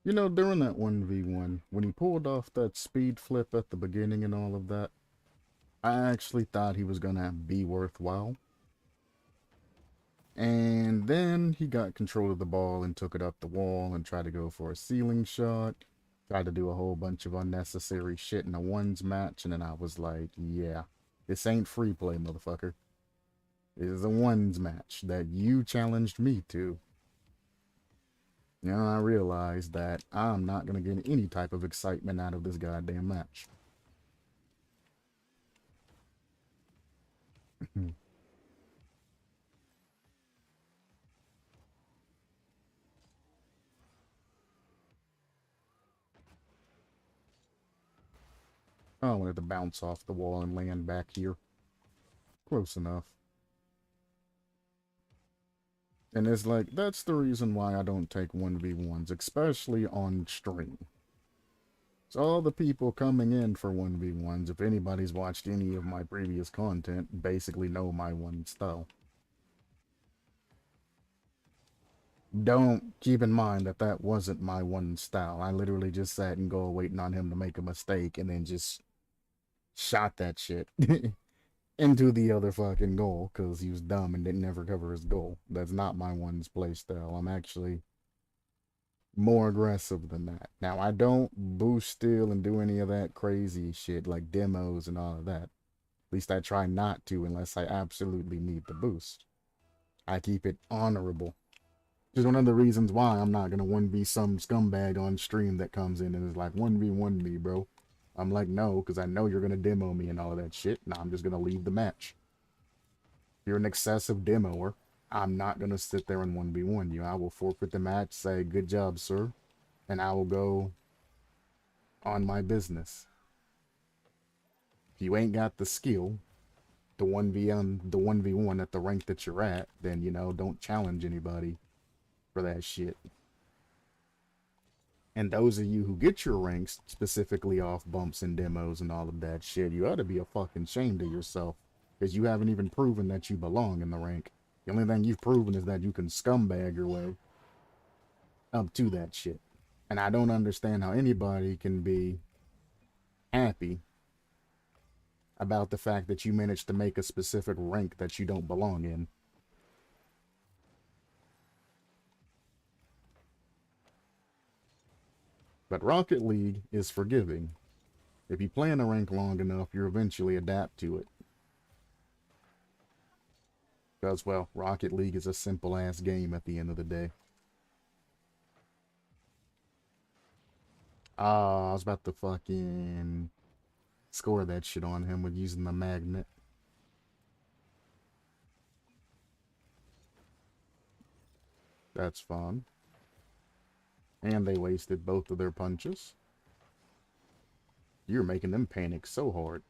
Speaker 1: You know, during that 1v1, when he pulled off that speed flip at the beginning and all of that, I actually thought he was gonna be worthwhile. And then he got control of the ball and took it up the wall and tried to go for a ceiling shot. Tried to do a whole bunch of unnecessary shit in a ones match, and then I was like, yeah, this ain't free play, motherfucker. It is a ones match that you challenged me to. Now I realized that I'm not going to get any type of excitement out of this goddamn match. Oh, I wanted to bounce off the wall and land back here. Close enough. And it's like, that's the reason why I don't take 1v1s, especially on stream. So all the people coming in for 1v1s, if anybody's watched any of my previous content, basically know my one style. Don't keep in mind that that wasn't my one style. I literally just sat and go waiting on him to make a mistake and then just shot that shit into the other fucking goal because he was dumb and didn't ever cover his goal. That's not my one's play style. I'm actually more aggressive than that. Now, I don't boost steal and do any of that crazy shit like demos and all of that. At least I try not to unless I absolutely need the boost. I keep it honorable. Which is one of the reasons why I'm not gonna 1v some scumbag on stream that comes in and is like 1v1 me, bro. I'm like, no, because I know you're gonna demo me and all of that shit. Nah, I'm just gonna leave the match. If you're an excessive demoer, I'm not gonna sit there and 1v1 you. I will forfeit the match, say, good job, sir, and I will go on my business. If you ain't got the skill to 1v1 at the rank that you're at, then, you know, don't challenge anybody for that shit. And those of you who get your ranks specifically off bumps and demos and all of that shit, you ought to be a fucking ashamed of yourself. Because you haven't even proven that you belong in the rank. The only thing you've proven is that you can scumbag your way up to that shit. And I don't understand how anybody can be happy about the fact that you managed to make a specific rank that you don't belong in. But Rocket League is forgiving. If you play in a rank long enough, you eventually adapt to it. Because, well, Rocket League is a simple-ass game at the end of the day. I was about to fucking score that shit on him with using the magnet. That's fun. And they wasted both of their punches. You're making them panic so hard.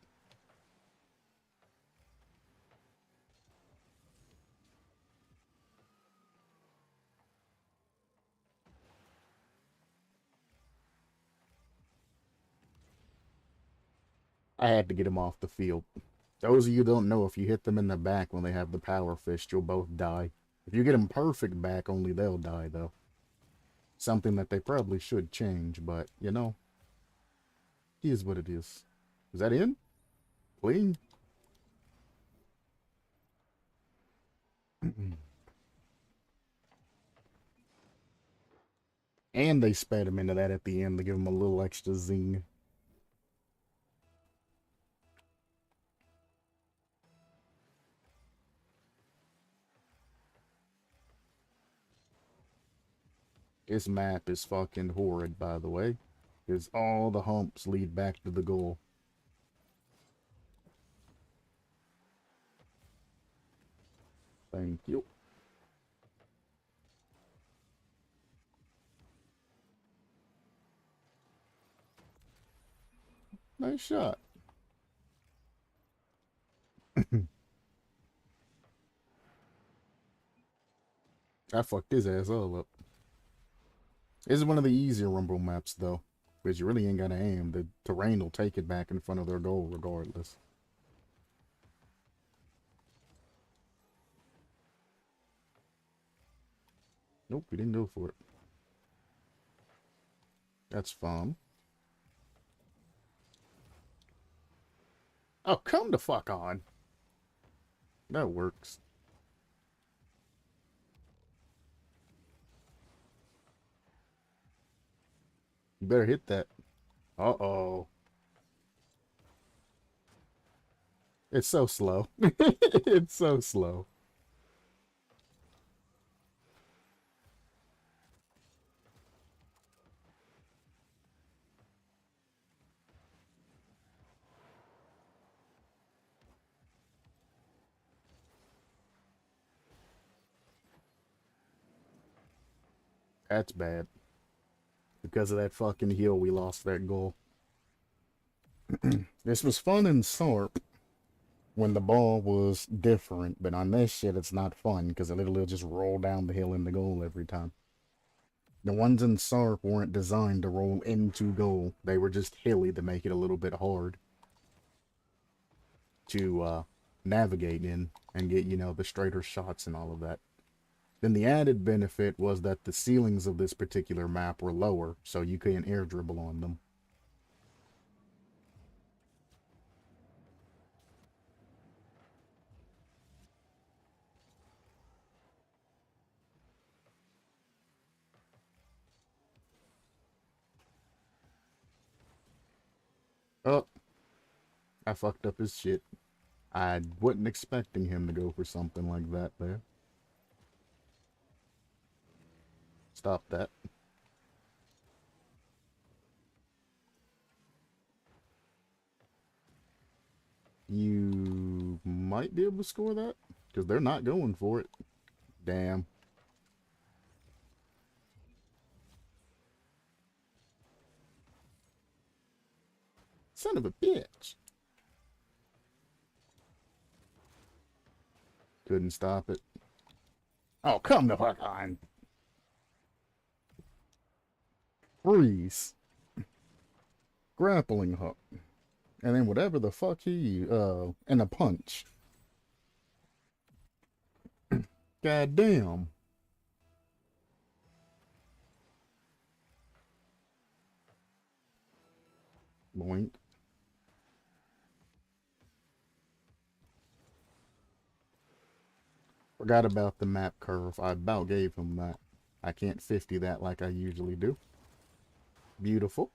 Speaker 1: I had to get him off the field. Those of you who don't know, if you hit them in the back when they have the power fist, you'll both die. If you get them perfect back, only they'll die, though. Something that they probably should change, but, you know, it is what it is. Is that in? Clean? And they sped him into that at the end to give him a little extra zing. This map is fucking horrid, by the way. Because all the humps lead back to the goal. Thank you. Nice shot. I fucked his ass all up. This is one of the easier Rumble maps, though. Because you really ain't gotta aim. The terrain will take it back in front of their goal regardless. Nope, we didn't go for it. That's fun. Oh, come the fuck on. That works. You better hit that. Uh-oh. It's so slow. It's so slow. That's bad. Because of that fucking heal, we lost that goal. This was fun in SARP when the ball was different, but on this shit, it's not fun because it literally just roll down the hill in the goal every time. The ones in SARP weren't designed to roll into goal. They were just hilly to make it a little bit hard to navigate in and get, you know, the straighter shots and all of that. Then the added benefit was that the ceilings of this particular map were lower, so you couldn't air dribble on them. Oh, I fucked up his shit. I wasn't expecting him to go for something like that there. Stop that. You might be able to score that, because they're not going for it. Damn. Son of a bitch. Couldn't stop it. Oh, come the fuck on. Freeze. Grappling hook. And then whatever the fuck and a punch. God damn. Boink. Forgot about the map curve. I about gave him that. I can't 50 that like I usually do. Beautiful.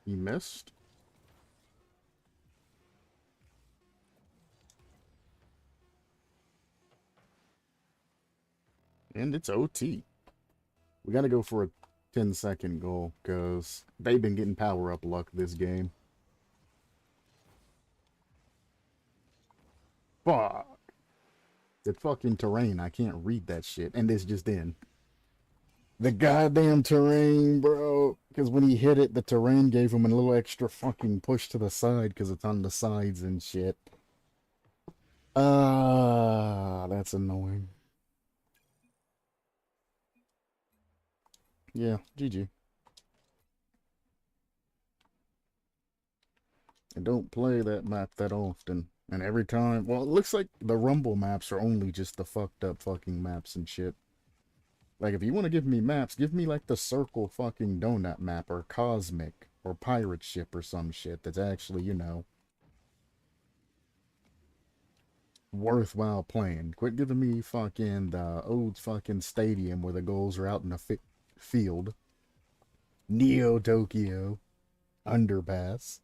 Speaker 1: He missed. And it's OT. We gotta go for a 10-second goal, because they've been getting power-up luck this game. Fuck. The fucking terrain, I can't read that shit. And this just in. The goddamn terrain, bro. Because when he hit it, the terrain gave him a little extra fucking push to the side because it's on the sides and shit. Ah, that's annoying. Yeah, GG. I don't play that map that often. And every time, well, it looks like the Rumble maps are only just the fucked up fucking maps and shit. Like, if you want to give me maps, give me like the circle fucking donut map or cosmic or pirate ship or some shit that's actually, you know, worthwhile playing. Quit giving me fucking the old fucking stadium where the goals are out in the field. Neo Tokyo. Underpass.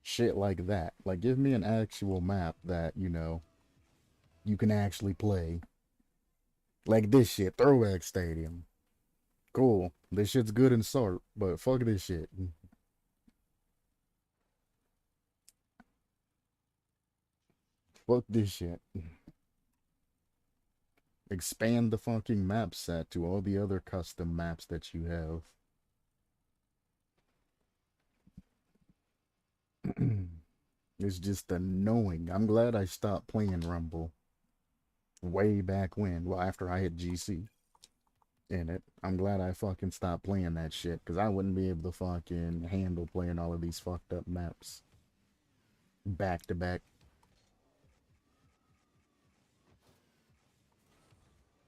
Speaker 1: Shit like that. Like, give me an actual map that, you know, you can actually play. Like this shit. Throwback Stadium. Cool. This shit's good in SARP, but fuck this shit. Fuck this shit. Expand the fucking map set to all the other custom maps that you have. It's just annoying. I'm glad I stopped playing Rumble way back when. Well, after I hit GC in it. I'm glad I fucking stopped playing that shit, because I wouldn't be able to fucking handle playing all of these fucked up maps back to back.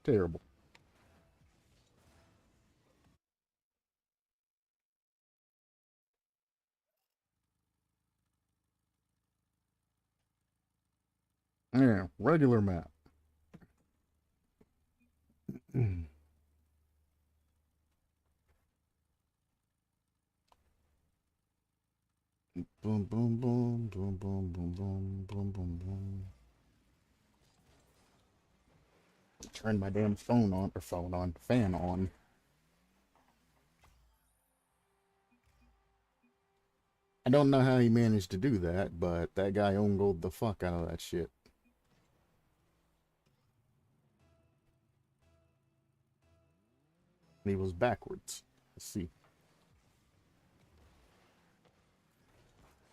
Speaker 1: Terrible. Yeah, regular map. Boom, boom, boom, boom, boom, boom, boom, boom, boom, boom. Turn my damn fan on. I don't know how he managed to do that, but that guy own gold the fuck out of that shit. He was backwards. Let's see.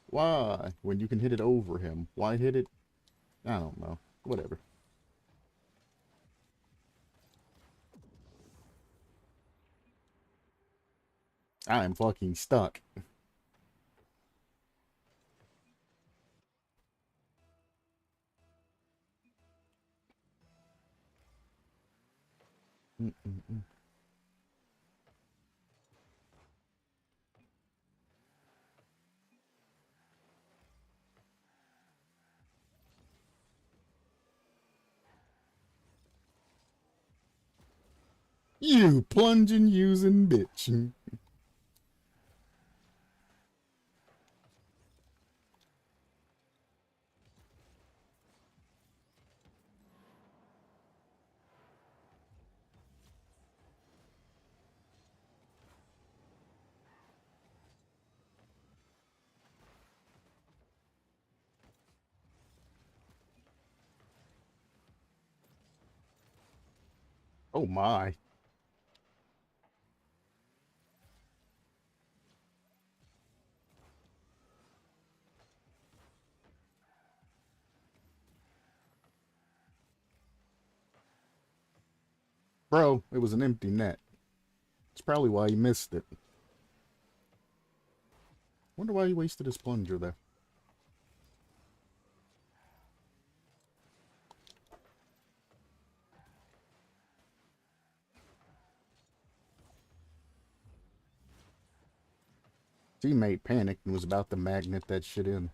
Speaker 1: Why? When you can hit it over him. Why hit it? I don't know. Whatever. I am fucking stuck. You plunging using bitch. Oh my. Bro, it was an empty net. That's probably why he missed it. Wonder why he wasted his plunger there. Teammate panicked and was about to magnet that shit in.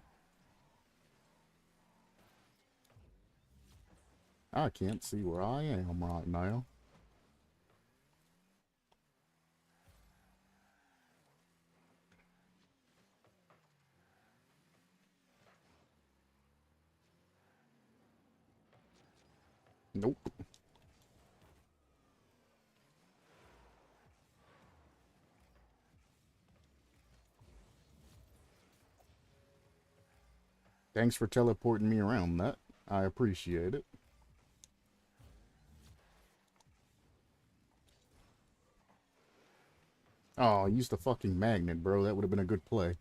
Speaker 1: I can't see where I am right now. Nope. Thanks for teleporting me around that. I appreciate it. Oh, use the fucking magnet, bro. That would have been a good play.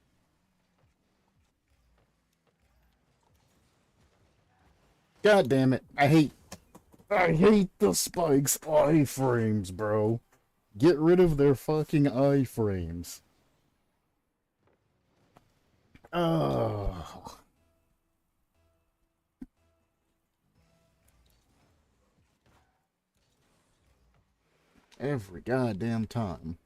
Speaker 1: God damn it. I hate the spikes iframes, bro. Get rid of their fucking iframes. Oh. Every goddamn time.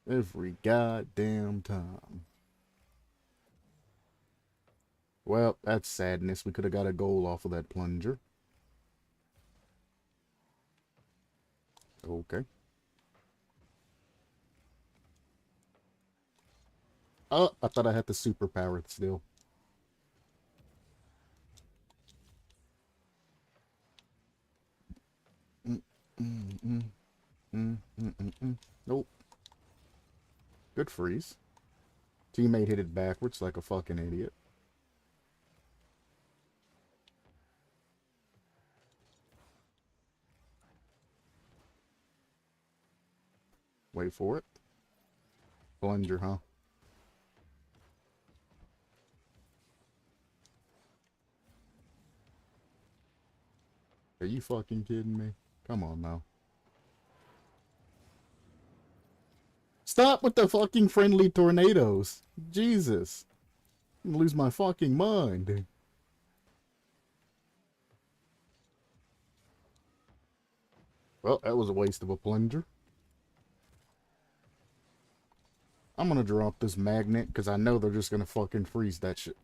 Speaker 1: Every goddamn time. Well, that's sadness. We could have got a goal off of that plunger. Okay. Oh, I thought I had the superpower still. Nope. Good freeze. Teammate hit it backwards like a fucking idiot. Wait for it. Plunger, huh? Are you fucking kidding me? Come on now. Stop with the fucking friendly tornadoes. Jesus. I'm gonna lose my fucking mind. Well, that was a waste of a plunger. I'm gonna drop this magnet because I know they're just gonna fucking freeze that shit.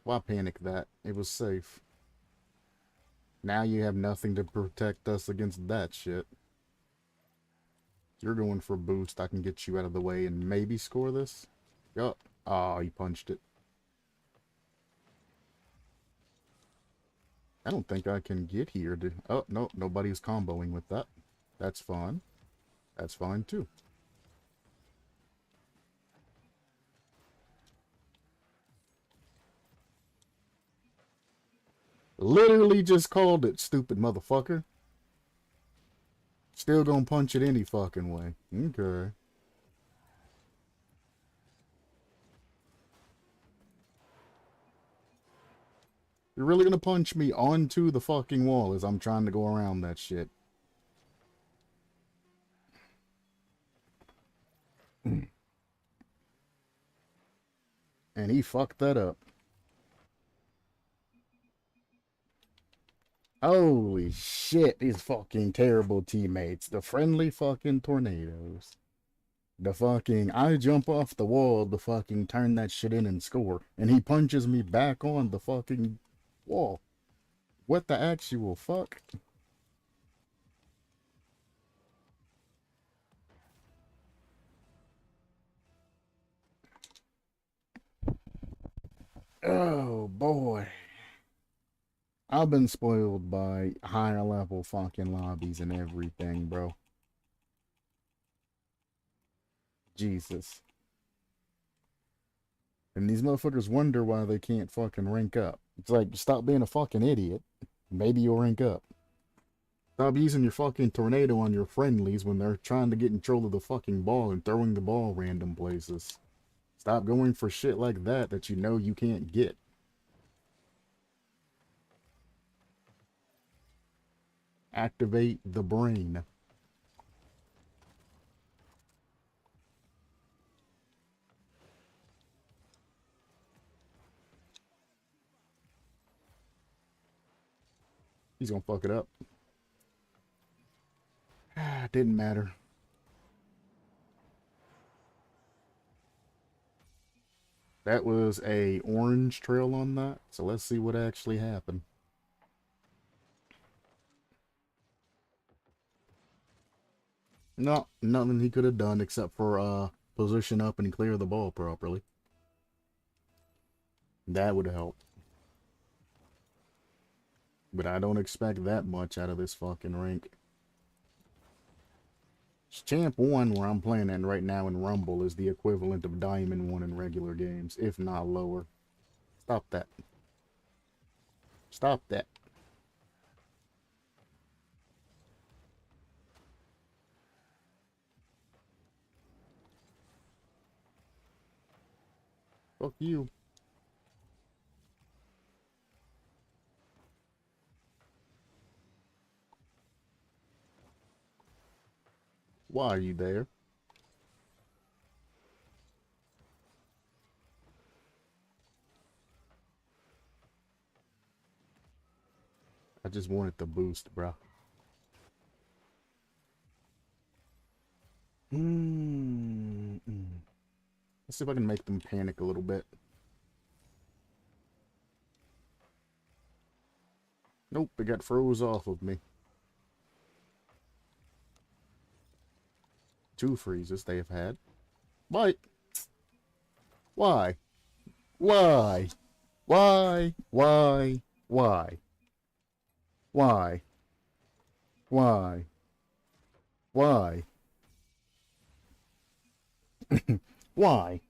Speaker 1: Why panic that? It was safe. Now you have nothing to protect us against that shit. You're going for a boost. I can get you out of the way and maybe score this. Yup. Oh, you punched it. I don't think I can get here to... Oh, no, nobody's comboing with that. That's fine. That's fine, too. Literally just called it, stupid motherfucker. Still gonna punch it any fucking way. Okay. You're really gonna punch me onto the fucking wall as I'm trying to go around that shit. And he fucked that up. Holy shit, these fucking terrible teammates. The friendly fucking tornadoes. The fucking, I jump off the wall to fucking turn that shit in and score. And he punches me back on the fucking wall. What the actual fuck? Oh boy. I've been spoiled by higher level fucking lobbies and everything, bro. Jesus. And these motherfuckers wonder why they can't fucking rank up. It's like, stop being a fucking idiot. Maybe you'll rank up. Stop using your fucking tornado on your friendlies when they're trying to get control of the fucking ball and throwing the ball random places. Stop going for shit like that you know you can't get. Activate the brain. He's gonna fuck it up. Didn't matter. That was a orange trail on that, so let's see what actually happened. No, nothing he could have done except for position up and clear the ball properly. That would help. But I don't expect that much out of this fucking rink. Champ 1, where I'm playing at right now in Rumble, is the equivalent of Diamond 1 in regular games, if not lower. Stop that. Stop that. Fuck you. Why are you there? I just wanted the boost, bro. Let's see if I can make them panic a little bit. Nope, it got froze off of me. 2 freezes they have had. Why? Why? Why? Why? Why? Why? Why? Why? Why? Why?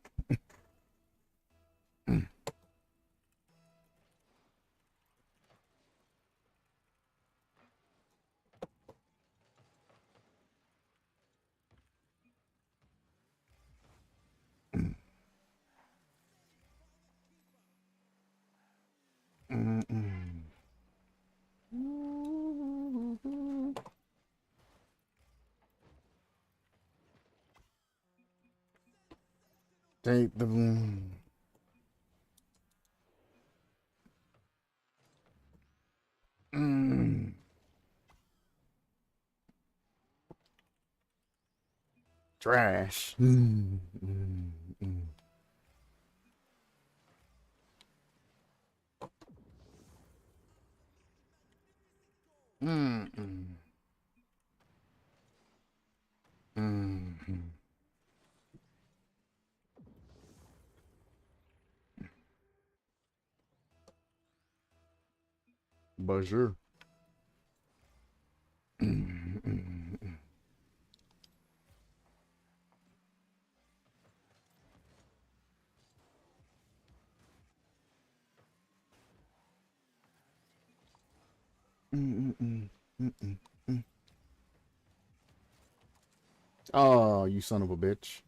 Speaker 1: Take the trash. Bonjour. Mm, mm, mm, mm, mm. Oh, you son of a bitch.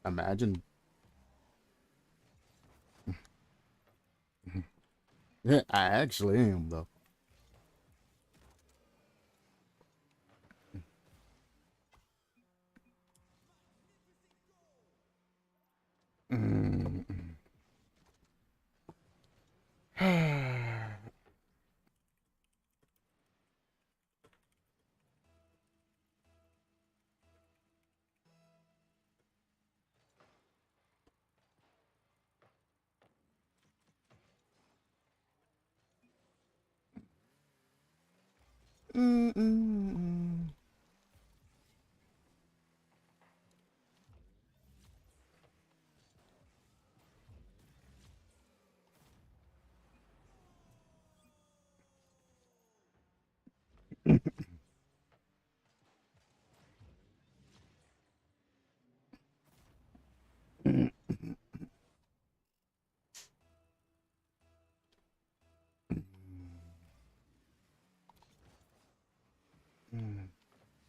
Speaker 1: Imagine. I actually am, though. Mm, mm. Mm, mm, mm.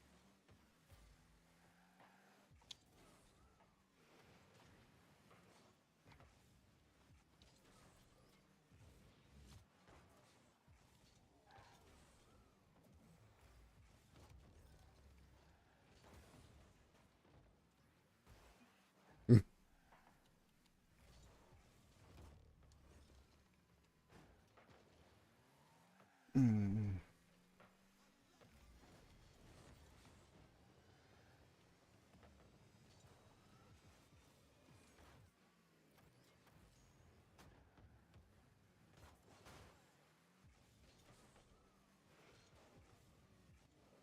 Speaker 1: Mm.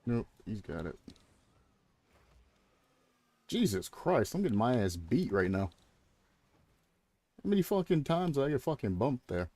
Speaker 1: Nope, he's got it. Jesus Christ, I'm getting my ass beat right now. How many fucking times did I get fucking bumped there?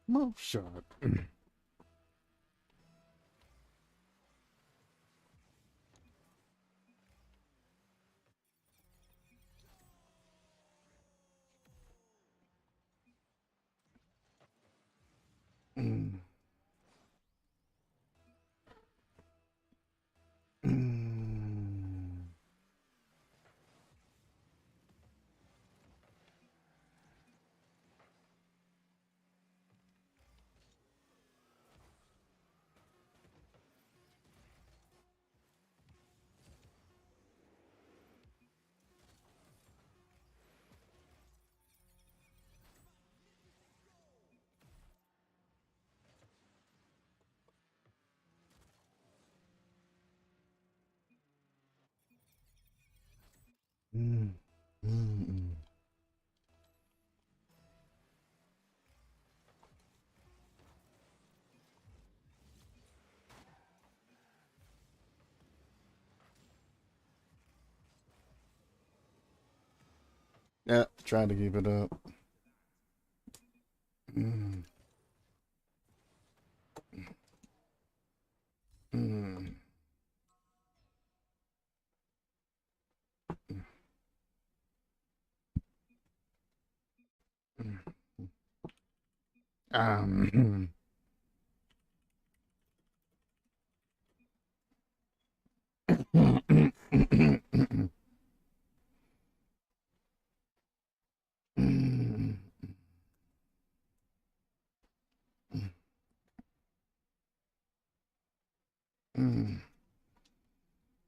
Speaker 1: Mouth shot. Mm. Mm. Mm. Mm. Yeah, trying to keep it up. Mm. Mm. Mm.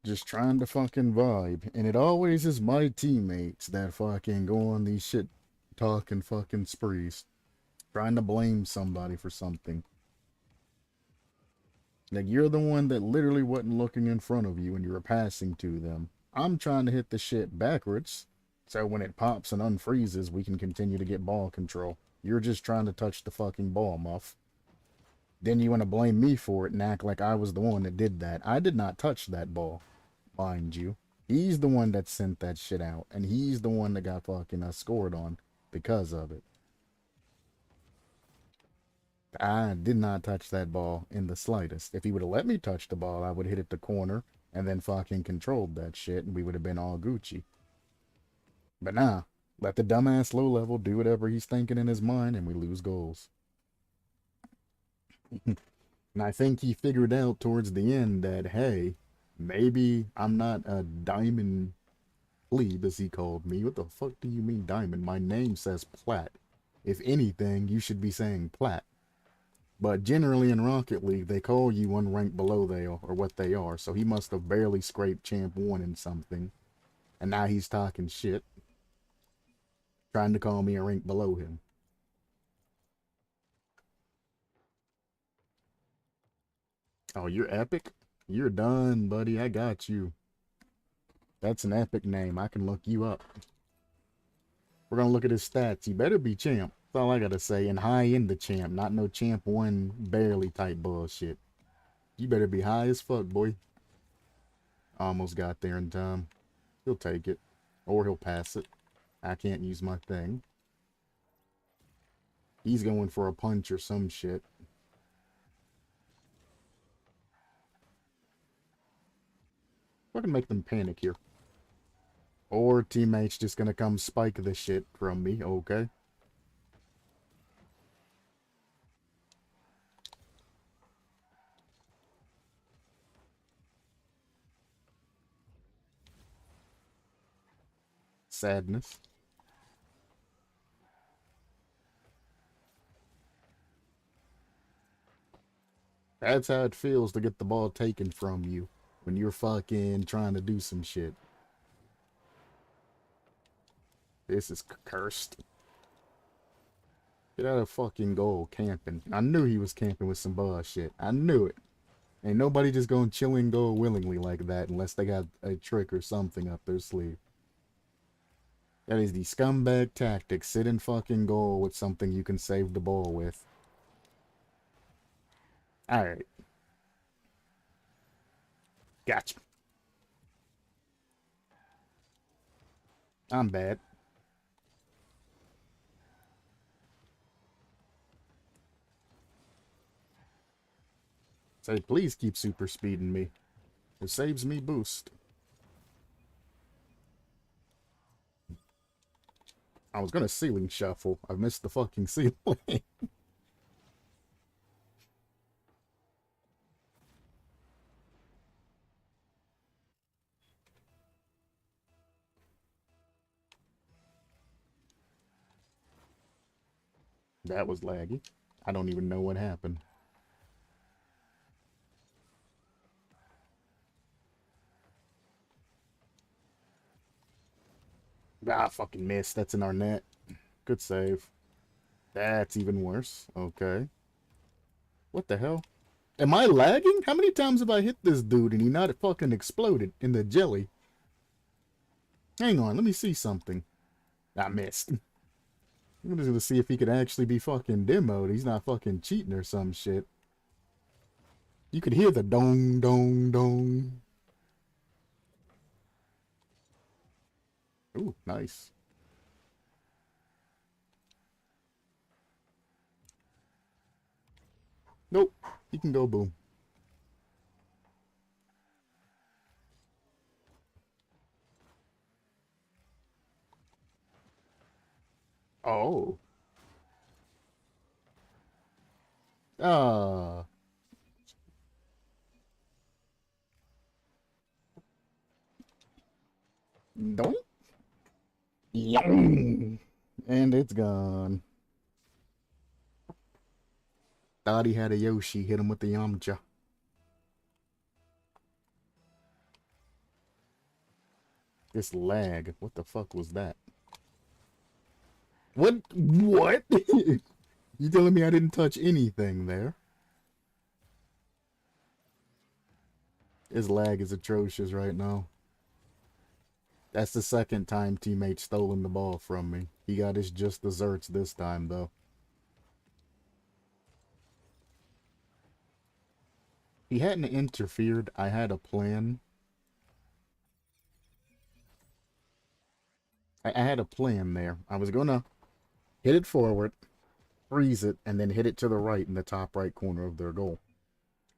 Speaker 1: Just trying to fucking vibe. And it always is my teammates that fucking go on these shit talking fucking sprees. Trying to blame somebody for something. Like, you're the one that literally wasn't looking in front of you when you were passing to them. I'm trying to hit the shit backwards, so when it pops and unfreezes, we can continue to get ball control. You're just trying to touch the fucking ball, muff. Then you want to blame me for it and act like I was the one that did that. I did not touch that ball, mind you. He's the one that sent that shit out, and he's the one that got fucking scored on because of it. I did not touch that ball in the slightest. If he would have let me touch the ball, I would have hit it the corner and then fucking controlled that shit, and we would have been all Gucci. But nah, let the dumbass low level do whatever he's thinking in his mind, and we lose goals. And I think he figured out towards the end that, hey, maybe I'm not a diamond plebe, as he called me. What the fuck do you mean diamond? My name says plat. If anything, you should be saying plat. But generally in Rocket League, they call you one rank below they are, or what they are. So he must have barely scraped Champ 1 in something. And now he's talking shit. Trying to call me a rank below him. Oh, you're epic? You're done, buddy. I got you. That's an epic name. I can look you up. We're gonna look at his stats. He better be champ. That's all I gotta say. And high in the champ. Not no champ 1 barely type bullshit. You better be high as fuck, boy. Almost got there in time. He'll take it. Or he'll pass it. I can't use my thing. He's going for a punch or some shit. Fucking make them panic here. Or teammates just gonna come spike the shit from me, okay? Sadness. That's how it feels to get the ball taken from you when you're fucking trying to do some shit. This is cursed. Get out of fucking goal camping. I knew he was camping with some bullshit. I knew it. Ain't nobody just gonna chill and go willingly like that unless they got a trick or something up their sleeve. That is the scumbag tactic. Sit in fucking goal with something you can save the ball with. Alright. Gotcha. I'm bad. Say, please keep super speeding me. It saves me boost. I was gonna ceiling shuffle. I missed the fucking ceiling. That was laggy. I don't even know what happened. Ah, fucking missed. That's in our net. Good save. That's even worse. Okay. What the hell? Am I lagging? How many times have I hit this dude and he not fucking exploded in the jelly? Hang on, let me see something. I missed. I'm just gonna see if he could actually be fucking demoed. He's not fucking cheating or some shit. You could hear the dong, dong, dong. Ooh, nice. Nope. He can go boom. Oh. Ah. Doink. Yum. And it's gone. Thought he had a Yoshi. Hit him with the Yamcha. This lag. What the fuck was that? What? What? You telling me I didn't touch anything there? His lag is atrocious right now. That's the second time teammate stolen the ball from me. He got his just desserts this time, though. He hadn't interfered. I had a plan. I had a plan there. I was gonna hit it forward, freeze it, and then hit it to the right in the top right corner of their goal.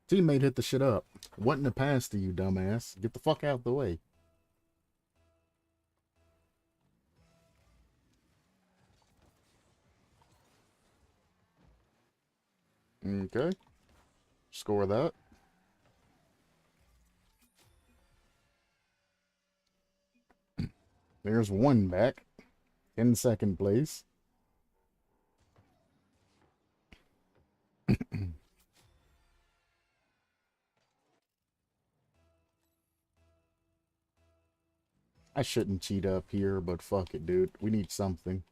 Speaker 1: Teammate hit the shit up. Wasn't a pass to you, dumbass. Get the fuck out of the way. Okay. Score that. There's one back. In second place. I shouldn't cheat up here, but fuck it, dude. We need something.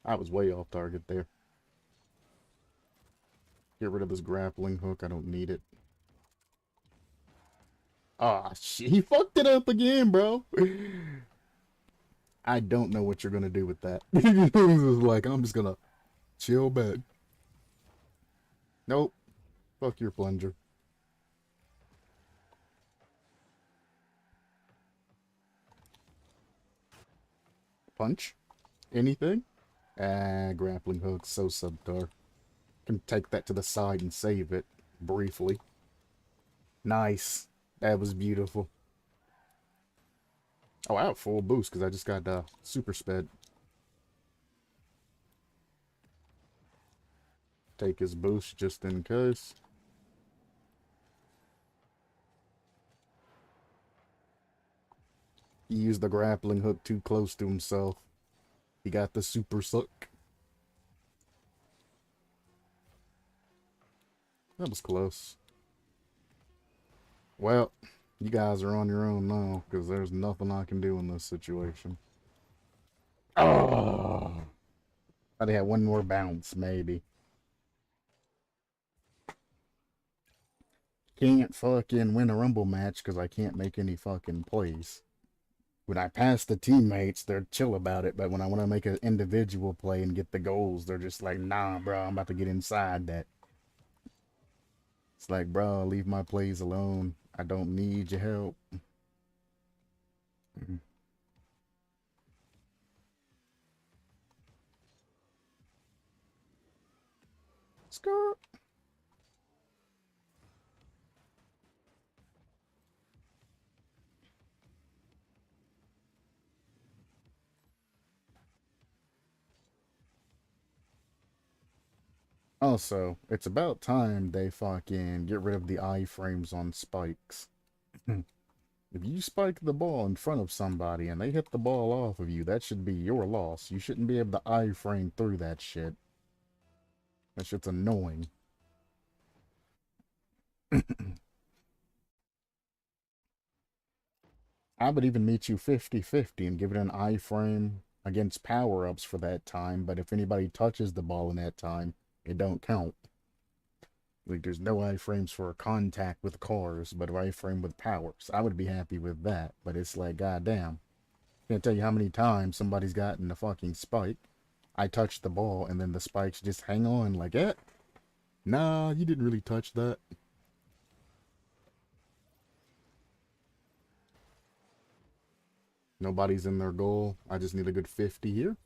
Speaker 1: I was way off target there. Get rid of this grappling hook. I don't need it. Ah, shit. He fucked it up again, bro. I don't know what you're going to do with that. Like, I'm just going to chill back. Nope. Fuck your plunger. Punch? Anything? Ah, grappling hook. So subpar. Can take that to the side and save it. Briefly. Nice. That was beautiful. Oh, I have full boost because I just got super sped. Take his boost just in case. He used the grappling hook too close to himself. He got the super suck. That was close. Well, you guys are on your own now, because there's nothing I can do in this situation. Oh! I'd have one more bounce, maybe. Can't fucking win a Rumble match because I can't make any fucking plays. When I pass the teammates, they're chill about it, but when I want to make an individual play and get the goals, they're just like, nah, bro, I'm about to get inside that. It's like, bro, leave my plays alone. I don't need your help. Skirt. Also, it's about time they fucking get rid of the iframes on spikes. If you spike the ball in front of somebody and they hit the ball off of you, that should be your loss. You shouldn't be able to iframe through that shit. That shit's annoying. I would even meet you 50-50 and give it an iframe against power-ups for that time, but if anybody touches the ball in that time, it don't count. Like, there's no iframes for contact with cars, but iframe with powers. I would be happy with that, but it's like, goddamn. Can't tell you how many times somebody's gotten a fucking spike. I touch the ball, and then the spikes just hang on like, eh? Nah, you didn't really touch that. Nobody's in their goal. I just need a good 50 here.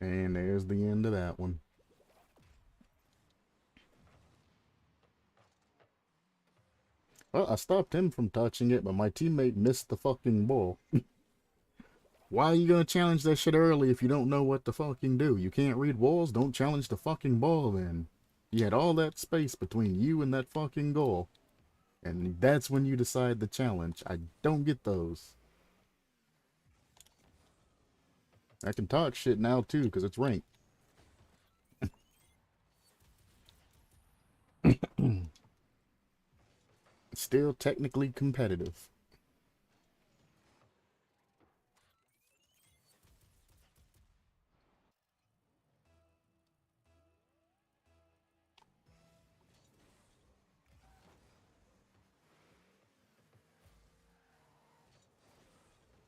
Speaker 1: And there's the end of that one. Well, I stopped him from touching it, but my teammate missed the fucking ball. Why are you gonna challenge that shit early if you don't know what to fucking do? You can't read walls? Don't challenge the fucking ball then. You had all that space between you and that fucking goal. And that's when you decide the challenge. I don't get those. I can talk shit now too, because it's ranked. Still technically competitive.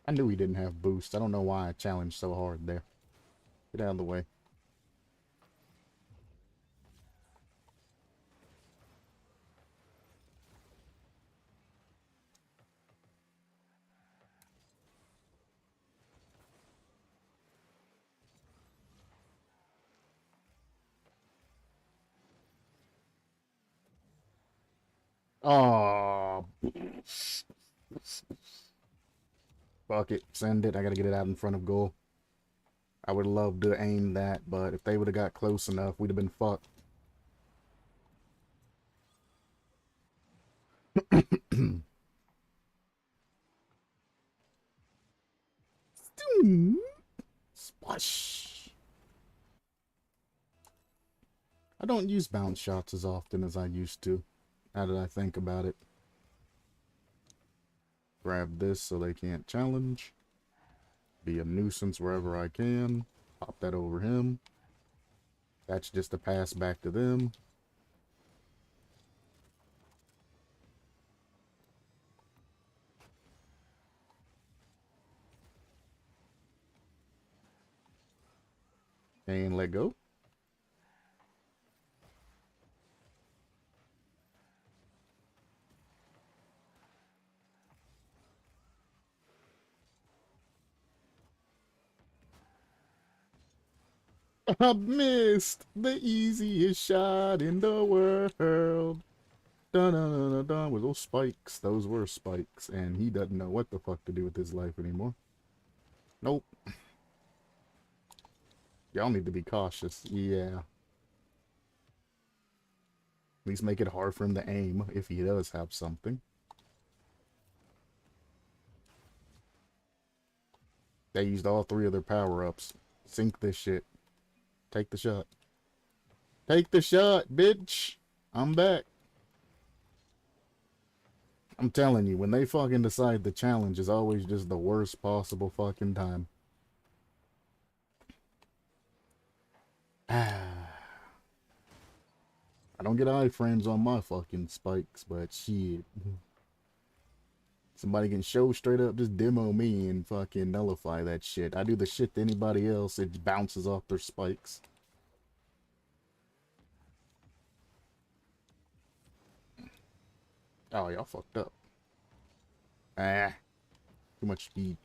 Speaker 1: I knew he didn't have boost. I don't know why I challenged so hard there. Get out of the way. Oh, fuck it. Send it. I gotta get it out in front of goal. I would love to aim that, but if they would have got close enough, we'd have been fucked. Splash. I don't use bounce shots as often as I used to. Now that I think about it. Grab this so they can't challenge. Be a nuisance wherever I can. Pop that over him. That's just a pass back to them. And let go. I missed the easiest shot in the world. Dun dun dun dun dun. With those spikes, those were spikes, and he doesn't know what the fuck to do with his life anymore. Nope. Y'all need to be cautious. Yeah. At least make it hard for him to aim if he does have something. They used all three of their power-ups. Sink this shit. Take the shot. Take the shot, bitch. I'm back. I'm telling you, when they fucking decide the challenge is always just the worst possible fucking time. I don't get iframes on my fucking spikes, but shit. Somebody can show straight up just demo me and fucking nullify that shit. I do the shit to anybody else, it bounces off their spikes. Oh, y'all fucked up. Ah, too much speed.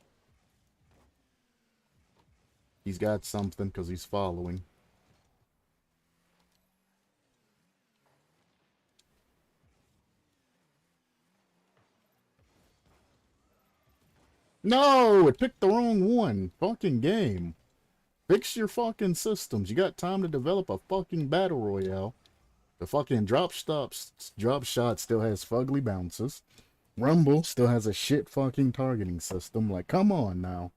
Speaker 1: He's got something because he's following. No, it picked the wrong one. Fucking game. Fix your fucking systems. You got time to develop a fucking battle royale. The fucking drop shot still has fugly bounces. Rumble still has a shit fucking targeting system. Like, come on now.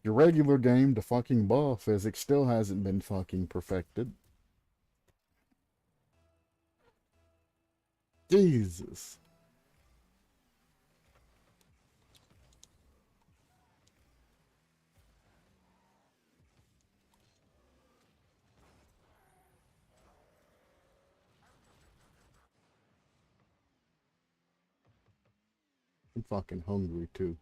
Speaker 1: Your regular game, the fucking ball physics still hasn't been fucking perfected. Jesus. I'm fucking hungry too.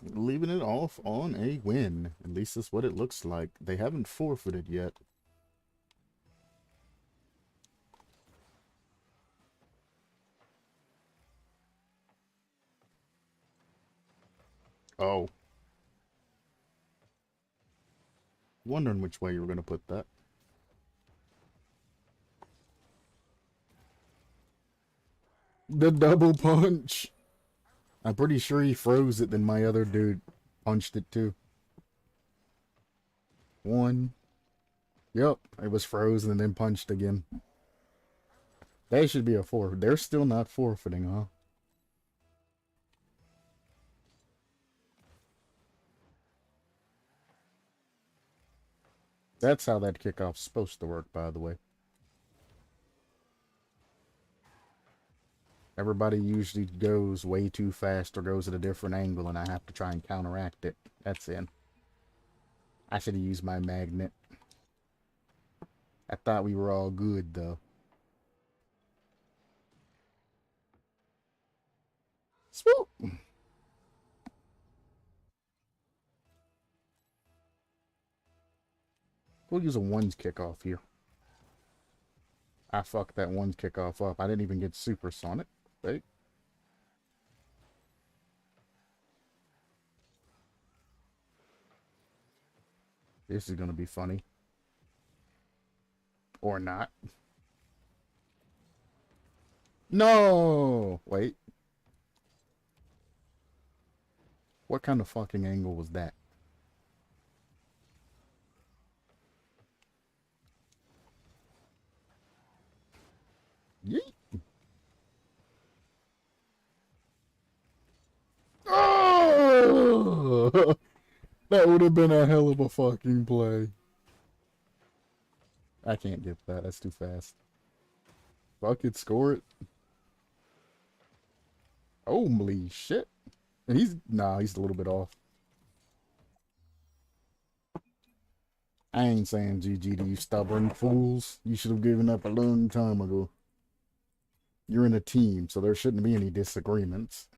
Speaker 1: Leaving it off on a win. At least that's what it looks like. They haven't forfeited yet. Oh. Wondering which way you were going to put that. The double punch. I'm pretty sure he froze it, then my other dude punched it too. One. Yep, it was frozen and then punched again. That should be a 4. They're still not forfeiting, huh? That's how that kickoff's supposed to work, by the way. Everybody usually goes way too fast or goes at a different angle, and I have to try and counteract it. That's in. I should have used my magnet. I thought we were all good, though. Swoop! We'll use a ones kickoff here. I fucked that ones kickoff up. I didn't even get supersonic. Right? This is gonna be funny. Or not. No! Wait. What kind of fucking angle was that? Yeet! Oh! That would have been a hell of a fucking play. I can't get that. That's too fast. Fuck it, score it. Holy shit. And he's a little bit off. I ain't saying GG to you stubborn fools. You should have given up a long time ago. You're in a team, so there shouldn't be any disagreements.